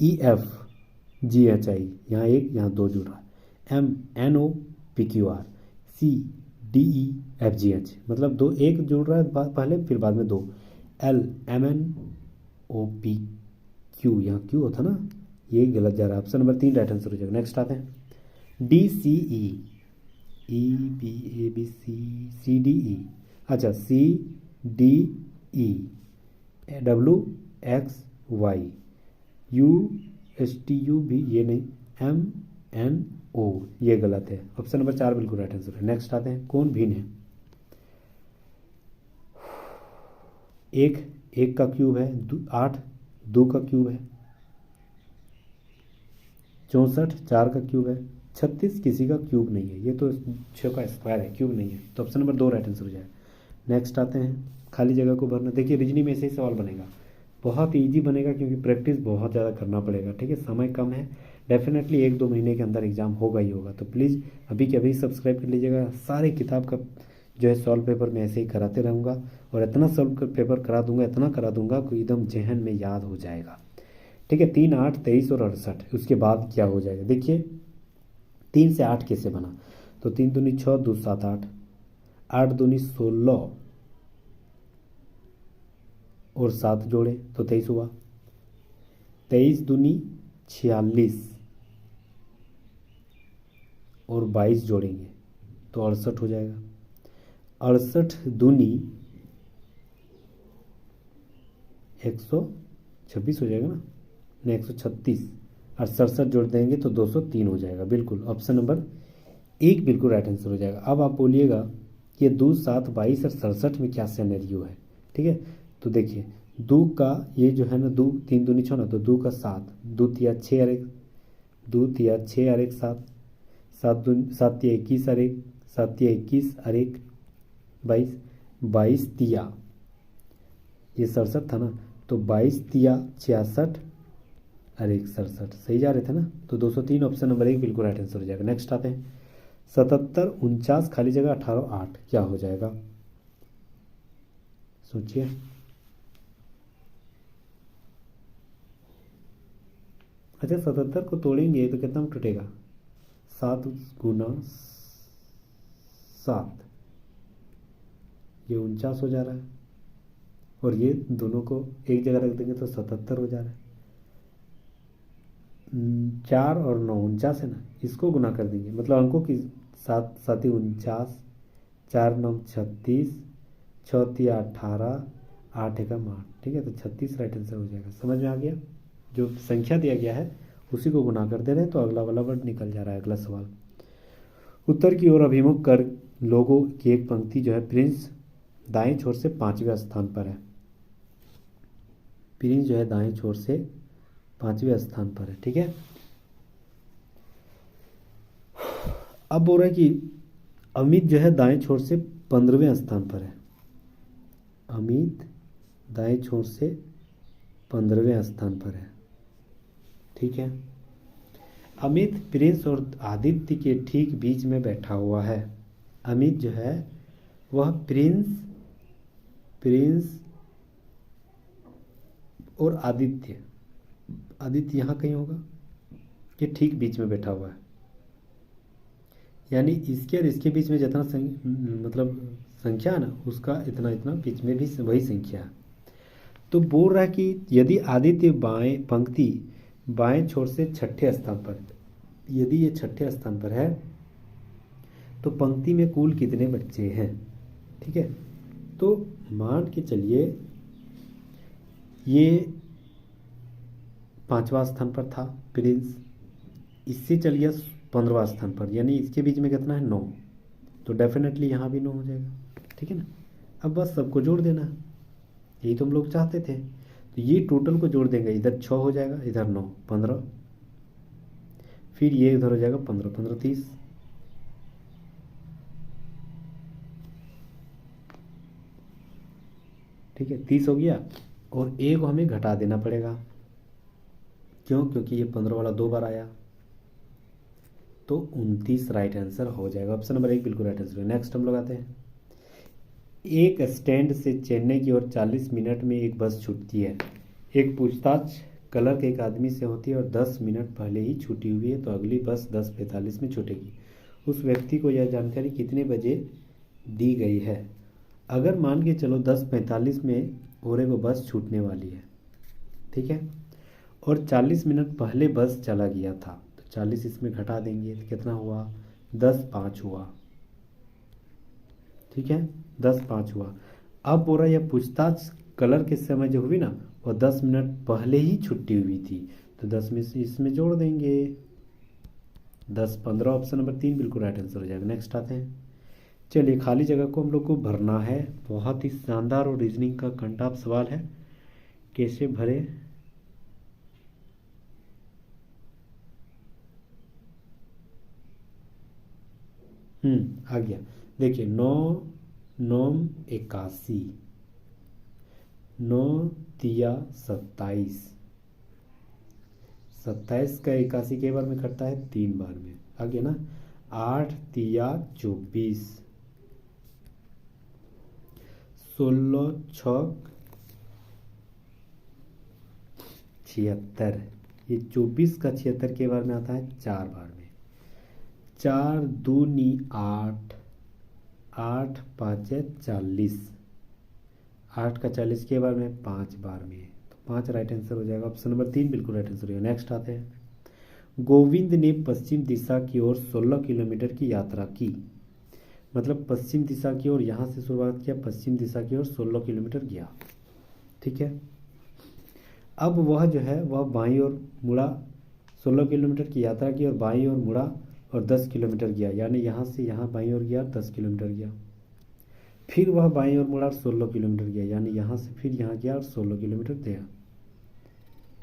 DEFGHI, यहाँ एक, यहाँ 2 जुड़ रहा है। MNOPQR CDEFGH, मतलब 2 एक जुड़ रहा है पहले, फिर बाद में 2। LMNOPQ, यहाँ क्यू होता ना, ये गलत जा रहा है। ऑप्शन नंबर 3 राइट आंसर हो जाएगा। नेक्स्ट आते हैं। DCE EBABCCDE, अच्छा CDE WXY USTU भी ये नहीं, MNO ये गलत है। ऑप्शन नंबर 4 बिल्कुल राइट आंसर है। नेक्स्ट आते हैं। कौन भिन्न है? एक का क्यूब है 8, 2 का क्यूब है, 64 4 का क्यूब है, 36 किसी का क्यूब नहीं है, ये तो 6 का स्क्वायर है, क्यूब नहीं है, तो ऑप्शन नंबर 2 राइट आंसर हो जाएगा। नेक्स्ट आते हैं खाली जगह को भरना। देखिए रीजनिंग में ऐसे ही सवाल बनेगा, बहुत ईजी बनेगा क्योंकि प्रैक्टिस बहुत ज़्यादा करना पड़ेगा, ठीक है, समय कम है, डेफिनेटली 1-2 महीने के अंदर एग्जाम होगा ही होगा। तो प्लीज़ अभी के अभी सब्सक्राइब कर लीजिएगा। सारे किताब का जो है सॉल्व पेपर मैं ऐसे ही कराते रहूँगा और इतना सॉल्व पेपर करा दूंगा, इतना करा दूंगा कि एकदम जहन में याद हो जाएगा, ठीक है। 3, 8, 23 और 68, उसके बाद क्या हो जाएगा देखिए, 3 से 8 कैसे बना, तो 3 दूनी 6, 2 7 8, 8 दूनी 16 और 7 जोड़े तो 23 हुआ, 23 दूनी 46 और 22 जोड़ेंगे तो 68 हो जाएगा, 68 दूनी 126 हो जाएगा ना, नहीं 136 और 67 जोड़ देंगे तो 203 हो जाएगा। बिल्कुल ऑप्शन नंबर 1 बिल्कुल राइट आंसर हो जाएगा। अब आप बोलिएगा कि ये 2, 7, 22 और 67 में क्या सिनेरियो है, ठीक है। तो देखिए 2 का ये जो है ना, 2 3 दूनी 6 ना, तो 2 का 7, 2 तिया 6 और 1, 2 तिया 6 और 1 7, 7 तिया 21 और 1, 7 तिया 21 और 1 22, 22 तिया ये 67 था ना, तो 22 तिया 66 और 1 67, सही जा रहे थे ना, तो 203 ऑप्शन नंबर 1 बिल्कुल राइट आंसर हो जाएगा। नेक्स्ट आते हैं 77, 49 खाली जगह 18, 8 क्या हो जाएगा, सोचिए। अच्छा 77 को तोड़ेंगे तो कितना में टूटेगा, 7 गुना 7, ये 49 हो जा रहा है, और ये दोनों को एक जगह रख देंगे तो 77 हो जा रहा है। 4 और 9 49 है ना, इसको गुना कर देंगे, मतलब अंकों की 7 7 49, 4 9 36, 6 तिया 18, 8 एकम 8, ठीक है, तो 36 राइट आंसर हो जाएगा। समझ में आ गया, जो संख्या दिया गया है उसी को गुना कर दे रहे हैं तो अगला वाला वर्ड निकल जा रहा है। अगला सवाल, उत्तर की ओर अभिमुख कर लोगों की एक पंक्ति जो है प्रिंस दाएं छोर से 5वें स्थान पर है, प्रिंस जो है दाएं छोर से 5वें स्थान पर है, ठीक है। अब बोल रहा है कि अमित जो है दाएं छोर से 15वें स्थान पर है, अमित दाएं छोर से 15वें स्थान पर है, ठीक है। अमित प्रिंस और आदित्य के ठीक बीच में बैठा हुआ है। अमित जो है वह प्रिंस और आदित्य यहाँ कहीं होगा, ये ठीक बीच में बैठा हुआ है, यानी इसके और इसके बीच में जितना मतलब संख्या है ना, उसका इतना इतना बीच में भी वही संख्या है। तो बोल रहा है कि यदि आदित्य बाएं पंक्ति बाएं छोर से 6ठे स्थान पर, यदि ये 6ठे स्थान पर है तो पंक्ति में कुल कितने बच्चे हैं, ठीक है। तो मान के चलिए ये 5वां स्थान पर था प्रिंस, इससे चल गया 15वां स्थान पर, यानी इसके बीच में कितना है 9, तो डेफिनेटली यहाँ भी 9 हो जाएगा, ठीक है ना। अब बस सबको जोड़ देना है, यही तो हम लोग चाहते थे। तो ये टोटल को जोड़ देंगे, इधर 6 हो जाएगा, इधर 9 15, फिर ये इधर हो जाएगा 15 15 30, ठीक है 30 हो गया, और एक हमें घटा देना पड़ेगा, क्यों, क्योंकि ये 15 वाला 2 बार आया, तो 29 राइट आंसर हो जाएगा। ऑप्शन नंबर 1 बिल्कुल राइट आंसर है। नेक्स्ट हम लोग आते हैं, एक स्टैंड से चेन्नई की ओर 40 मिनट में एक बस छूटती है, एक पूछताछ कलर के एक आदमी से होती है और 10 मिनट पहले ही छूटी हुई है, तो अगली बस 10:45 में छूटेगी। उस व्यक्ति को यह जानकारी कितने बजे दी गई है। अगर मान के चलो 10:45 में ओरे को बस छूटने वाली है, ठीक है, और 40 मिनट पहले बस चला गया था, तो 40 इसमें घटा देंगे तो कितना हुआ, 10:05 हुआ, ठीक है 10:05 हुआ। अब बोल रहा यह पूछताछ कलर के समय जो हुई ना, वो 10 मिनट पहले ही छुट्टी हुई थी, तो 10 में से इसमें जोड़ देंगे 10 15, ऑप्शन नंबर 3 बिल्कुल राइट आंसर हो जाएगा। नेक्स्ट आते हैं, चलिए खाली जगह को हम लोग को भरना है। बहुत ही शानदार और रीजनिंग का कंटाप सवाल है, कैसे भरे आ गया। देखिए 9 9 81, 9 तिया 27, 27 का 81 के बार में कटता है 3 बार में, आ गया ना। 8 तिया 24, 16 6 76, ये 24 का 76 के बार में आता है 4 बार में। 4 दूनी 8, 8 5 40, 8 का 40 के बार में 5 बार में, तो 5 राइट आंसर हो जाएगा। ऑप्शन नंबर 3 बिल्कुल राइट आंसर हो जाएगा। नेक्स्ट आते हैं। गोविंद ने पश्चिम दिशा की ओर 16 किलोमीटर की यात्रा की, मतलब पश्चिम दिशा की ओर यहाँ से शुरुआत किया, पश्चिम दिशा की ओर 16 किलोमीटर गया, ठीक है। अब वह जो है वह बाईं ओर मुड़ा, 16 किलोमीटर की यात्रा की और बाईं ओर मुड़ा और 10 किलोमीटर गया, यानी यहाँ से यहाँ बाईं ओर गया 10 किलोमीटर गया। फिर वह बाईं ओर मुड़ा और 16 किलोमीटर गया, यानी यहाँ से फिर यहाँ गया और 16 किलोमीटर गया,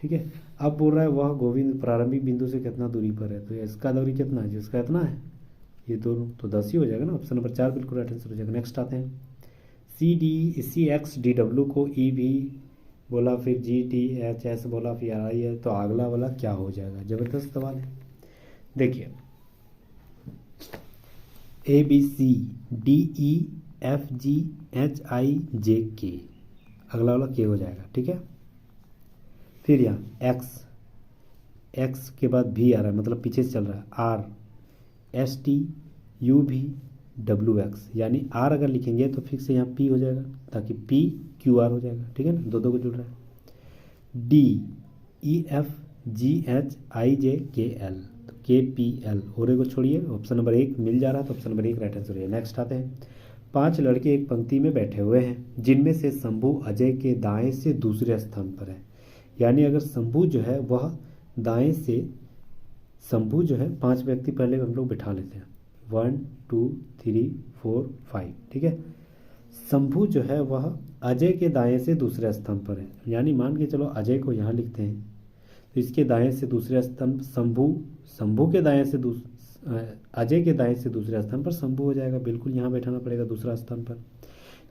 ठीक है। अब बोल रहा है वह गोविंद प्रारंभिक बिंदु से कितना दूरी पर है, तो इसका दूरी कितना है, जिसका इतना है, ये दोनों तो 10 ही हो जाएगा ना। ऑप्शन नंबर 4 बिल्कुल राइट आंसर हो जाएगा। नेक्स्ट आते हैं। CX DW को EV बोला, फिर GTHS बोला, फिर RI है, तो अगला वाला क्या हो जाएगा, जबरदस्त सवाल है। देखिए ABCDEFGHIJK, अगला वाला K हो जाएगा, ठीक है। फिर यहाँ X के बाद V आ रहा है, मतलब पीछे से चल रहा है, RSTUVWX, यानी R अगर लिखेंगे तो फिर से यहाँ P हो जाएगा, ताकि PQR हो जाएगा, ठीक है ना, दो को जुड़ रहा है। DEFGHIJKL, तो KPL, और को छोड़िए, ऑप्शन नंबर 1 मिल जा रहा है, तो ऑप्शन नंबर 1 राइट आंसर है। नेक्स्ट आते हैं। 5 लड़के एक पंक्ति में बैठे हुए हैं, जिनमें से शंभू अजय के दाएं से दूसरे स्थान पर है, यानी अगर शंभू जो है वह दाएं से, शंभू जो है 5 व्यक्ति पहले हम लोग बिठा लेते हैं, 1 2 3 4 5, ठीक है। शंभू जो है वह अजय के दाएं से दूसरे स्थान पर है, यानी मान के चलो अजय को यहाँ लिखते हैं, तो इसके दाएं से दूसरे स्थान शंभू के दाएं से अजय के दाएं से दूसरे स्थान पर शंभू हो जाएगा, बिल्कुल यहाँ बैठाना पड़ेगा दूसरा स्थान पर।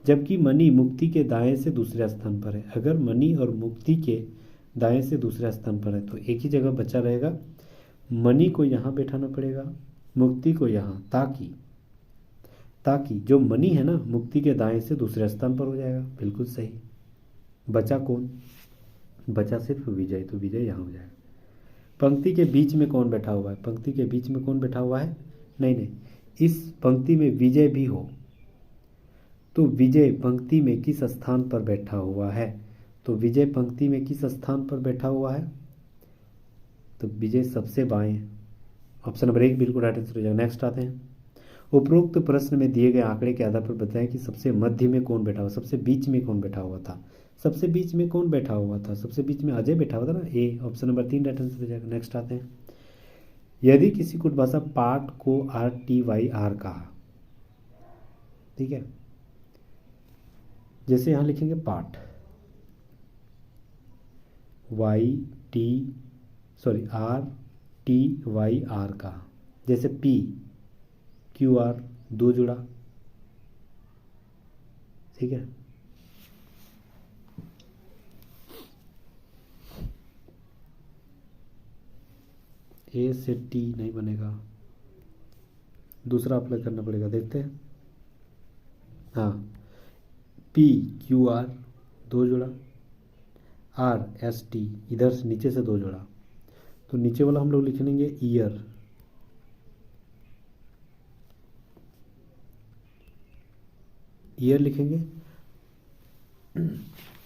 जबकि मणि मुक्ति के दाएं से दूसरे स्थान पर है, अगर मणि और मुक्ति के दाएं से दूसरे स्थान पर है तो एक ही जगह बचा रहेगा, मणि को यहाँ बैठाना पड़ेगा, मुक्ति को यहाँ, ताकि जो मणि है ना मुक्ति के दाएं से दूसरे स्थान पर हो जाएगा, बिल्कुल सही। बचा कौन, बचा सिर्फ विजय, तो विजय यहाँ हो जाएगा। पंक्ति के बीच में कौन बैठा हुआ है, पंक्ति के बीच में कौन बैठा हुआ है, नहीं, इस पंक्ति में विजय भी हो, तो विजय पंक्ति में किस स्थान पर बैठा हुआ है, तो विजय पंक्ति में किस स्थान पर बैठा हुआ है, तो विजय सबसे बाएं, ऑप्शन नंबर 1 बिल्कुल राइट आंसर हो जाएगा। नेक्स्ट आते हैं। उपरोक्त प्रश्न में दिए गए आंकड़े के आधार पर बताएं कि सबसे मध्य में कौन बैठा हुआ, सबसे बीच में कौन बैठा हुआ था, सबसे बीच में कौन बैठा हुआ था, सबसे बीच में अजय बैठा हुआ था ना, ए, ऑप्शन नंबर 3 राइट आंसर हो जाएगा। नेक्स्ट आते हैं। यदि किसी कुट भाषा पाठ को RTYR कहा, ठीक है, जैसे यहाँ लिखेंगे पाठ RTYR कहा, जैसे PQR 2 जुड़ा, ठीक है। A से T नहीं बनेगा, दूसरा अप्लाई करना पड़ेगा, देखते हैं। हाँ, PQR 2 जुड़ा, RST इधर से नीचे से 2 जुड़ा, तो नीचे वाला हम लोग लिख लेंगे ईयर, लिखेंगे,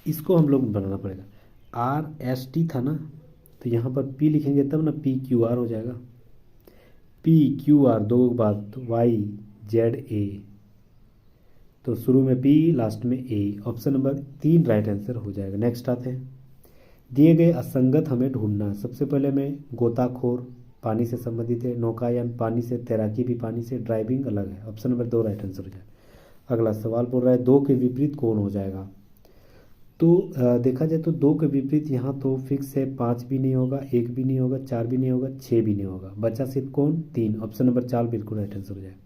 इसको हम लोग बनाना पड़ेगा। RST था ना, तो यहाँ पर P लिखेंगे तब ना PQR हो जाएगा, PQR 2 बाद YZA, तो शुरू में P लास्ट में A, option number 3 right answer हो जाएगा। नेक्स्ट आते हैं। दिए गए असंगत हमें ढूंढना। सबसे पहले में गोताखोर पानी से संबंधित है, नौकायान पानी से, तैराकी भी पानी से, ड्राइविंग अलग है, ऑप्शन नंबर 2 राइट आंसर हो जाएगा। अगला सवाल बोल रहा है 2 के विपरीत कौन हो जाएगा, तो देखा जाए तो 2 के विपरीत यहाँ तो फिक्स है, 5 भी नहीं होगा, 1 भी नहीं होगा, 4 भी नहीं होगा, 6 भी नहीं होगा, बचा सिर्फ कौन, 3, ऑप्शन नंबर 4 बिल्कुल राइट आंसर हो जाएगा।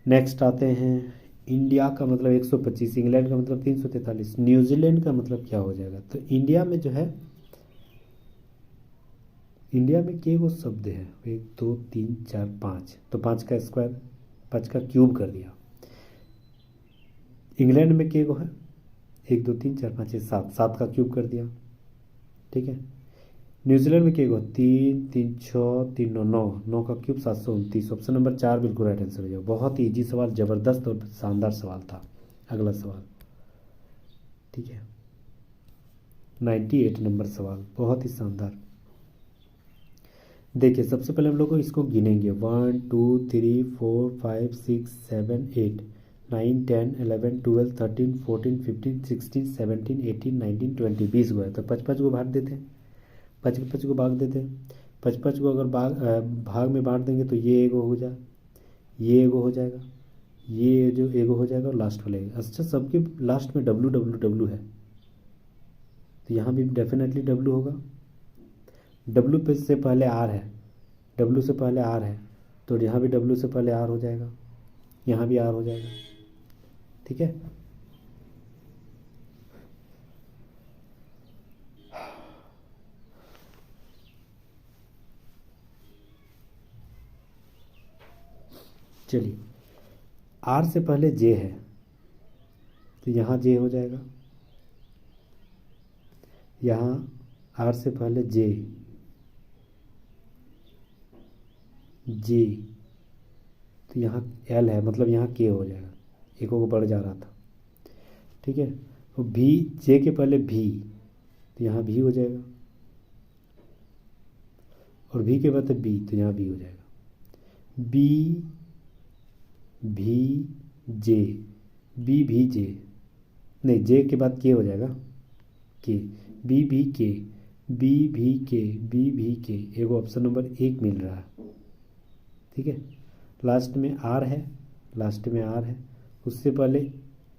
नेक्स्ट आते हैं, इंडिया का मतलब 125, इंग्लैंड का मतलब 343, न्यूजीलैंड का मतलब क्या हो जाएगा? तो इंडिया में जो है, इंडिया में के वो शब्द है, 1 2 3 4 5, तो 5 का स्क्वायर, 5 का क्यूब कर दिया। इंग्लैंड में के वो है 1 2 3 4 5 7, 7 का क्यूब कर दिया, ठीक है। न्यूजीलैंड में के को 3 3 6 3 9, 9 का क्यूब 729। ऑप्शन नंबर 4 बिल्कुल राइट आंसर हो जाएगा। बहुत ही इजी सवाल, ज़बरदस्त और शानदार सवाल था। अगला सवाल, ठीक है, 98 नंबर सवाल, बहुत ही शानदार। देखिए सबसे पहले हम लोग को इसको गिनेंगे, 1 2 3 4 5 6 7 8 9 10 11 12 13 14 15 16 17 18 19 20, 20 गो है, तो 5 5 को बांट देते हैं, 5 5 को भाग देते हैं। 5 5 को अगर भाग में बांट देंगे तो ये एगो हो जाए, ये एगो हो जाएगा, ये जो एगो हो जाएगा, और लास्ट वाले। अच्छा सबके लास्ट में डब्लू डब्लू डब्लू है, तो यहाँ भी डेफिनेटली डब्लू होगा। डब्लू पे से पहले आर है, डब्लू से पहले आर है, तो यहाँ भी डब्लू से पहले आर हो जाएगा, यहाँ भी आर हो जाएगा, ठीक है। चलिए, आर से पहले जे है, तो यहाँ जे हो जाएगा, यहाँ आर से पहले जे, जे, तो यहाँ एल है, मतलब यहाँ के हो जाएगा, एक को बढ़ जा रहा था, ठीक है। तो भी, जे के पहले भी, तो यहाँ भी हो जाएगा, और भी के बाद बी, तो यहाँ बी हो जाएगा, बी भी जे, बी भी जे, नहीं जे के बाद के हो जाएगा, के, बी भी के, बी भी के, बी भी के, एगो ऑप्शन नंबर 1 मिल रहा है, ठीक है। लास्ट में आर है, लास्ट में आर है, उससे पहले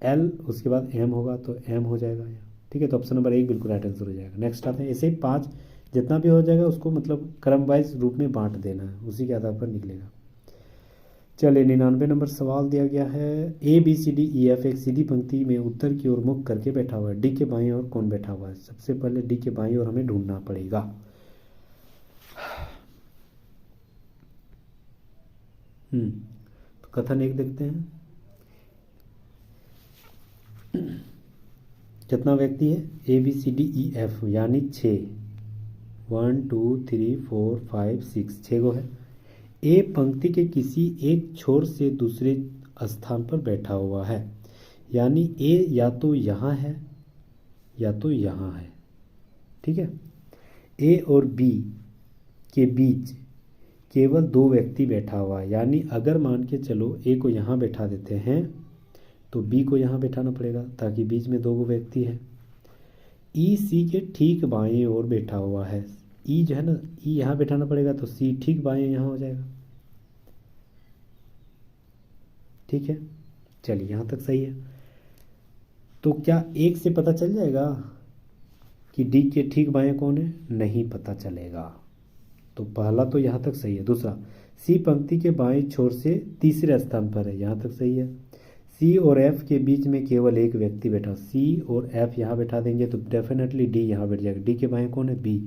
एल, उसके बाद एम होगा, तो एम हो जाएगा यहाँ, ठीक है। तो ऑप्शन नंबर 1 बिल्कुल राइट आंसर हो जाएगा। नेक्स्ट आते हैं, ऐसे ही 5 जितना भी हो जाएगा उसको मतलब क्रम वाइज रूप में बांट देना है, उसी के आधार पर निकलेगा। चलिए 99 नंबर सवाल दिया गया है, A B C D E F एक सीधी पंक्ति में उत्तर की ओर मुख करके बैठा हुआ है, डी के बाईं ओर कौन बैठा हुआ है? सबसे पहले डी के बाईं ओर हमें ढूंढना पड़ेगा। तो कथन 1 देखते हैं, कितना व्यक्ति है? A B C D E F यानी 6, 1 2 3 4 5 6, 6 गो है। ए पंक्ति के किसी एक छोर से दूसरे स्थान पर बैठा हुआ है, यानी ए या तो यहाँ है या तो यहाँ है, ठीक है। ए और बी के बीच केवल 2 व्यक्ति बैठा हुआ है, यानी अगर मान के चलो ए को यहाँ बैठा देते हैं तो बी को यहाँ बैठाना पड़ेगा, ताकि बीच में 2 व्यक्ति है। ई सी के ठीक बाएं ओर बैठा हुआ है, ई जो है ना, ई यहाँ बैठाना पड़ेगा, तो सी ठीक बाएं यहाँ हो जाएगा, ठीक है। चलिए यहाँ तक सही है। तो क्या 1 से पता चल जाएगा कि डी के ठीक बाएं कौन है? नहीं पता चलेगा। तो पहला तो यहाँ तक सही है। दूसरा, सी पंक्ति के बाएं छोर से तीसरे स्थान पर है, यहाँ तक सही है। सी और एफ के बीच में केवल 1 व्यक्ति बैठा, सी और एफ यहाँ बैठा देंगे तो डेफिनेटली डी यहाँ बैठ जाएगा। डी के बाएं कौन है? बी,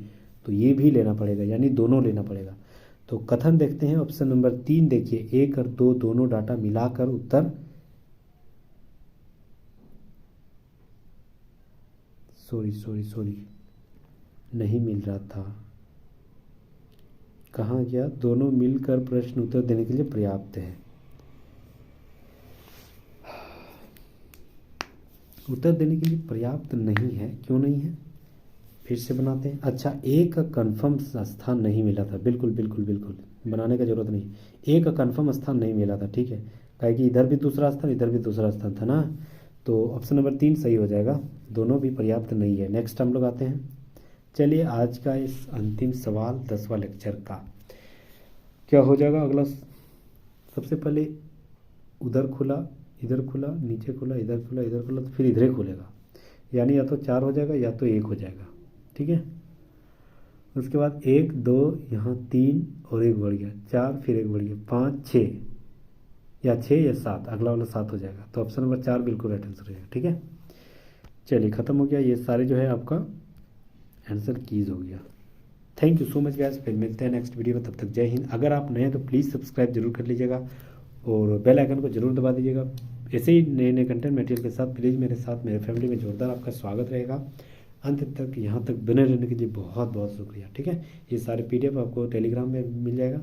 तो ये भी लेना पड़ेगा, यानी दोनों लेना पड़ेगा। तो कथन देखते हैं, ऑप्शन नंबर 3 देखिए, 1 और 2 दोनों डाटा मिलाकर उत्तर, सॉरी नहीं मिल रहा था, कहाँ गया? दोनों मिलकर प्रश्न उत्तर देने के लिए पर्याप्त है। उत्तर देने के लिए पर्याप्त नहीं है, क्यों नहीं है? फिर से बनाते हैं। अच्छा, ए का कन्फर्म स्थान नहीं मिला था, बिल्कुल बिल्कुल बिल्कुल बनाने का जरूरत नहीं, ए का कन्फर्म स्थान नहीं मिला था, ठीक है। कहे कि इधर भी दूसरा स्थान, इधर भी दूसरा स्थान था ना, तो ऑप्शन नंबर 3 सही हो जाएगा, दोनों भी पर्याप्त नहीं है। नेक्स्ट हम लोग आते हैं, चलिए आज का इस अंतिम सवाल 10वां लेक्चर का क्या हो जाएगा अगला। सबसे पहले उधर खुला, इधर खुला, नीचे खुला, इधर खुला, इधर खुला, तो फिर इधर ही खुलेगा, यानी या तो 4 हो जाएगा या तो 1 हो जाएगा, ठीक है। उसके बाद 1 2 यहाँ 3 और 1 बढ़ गया 4, फिर 1 बढ़ गया 5 6, या 6 या 7, अगला वाला 7 हो जाएगा। तो ऑप्शन नंबर 4 बिल्कुल राइट आंसर हो जाएगा। ठीक है, चलिए ख़त्म हो गया, ये सारे जो है आपका आंसर कीज हो गया। Thank you so much guys, फिर मिलते हैं नेक्स्ट वीडियो में, तब तक जय हिंद। अगर आप नए हैं तो प्लीज़ सब्सक्राइब जरूर कर लीजिएगा और बेल आइकन को जरूर दबा दीजिएगा। ऐसे ही नए नए कंटेंट मटेरियल के साथ प्लीज़ मेरे साथ, मेरे फैमिली में जोरदार आपका स्वागत रहेगा। अंत तक यहाँ तक बने रहने के लिए बहुत बहुत शुक्रिया। ठीक है, ये सारे PDF आपको टेलीग्राम में मिल जाएगा,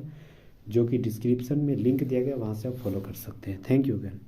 जो कि डिस्क्रिप्शन में लिंक दिया गया, वहाँ से आप फॉलो कर सकते हैं। Thank you again.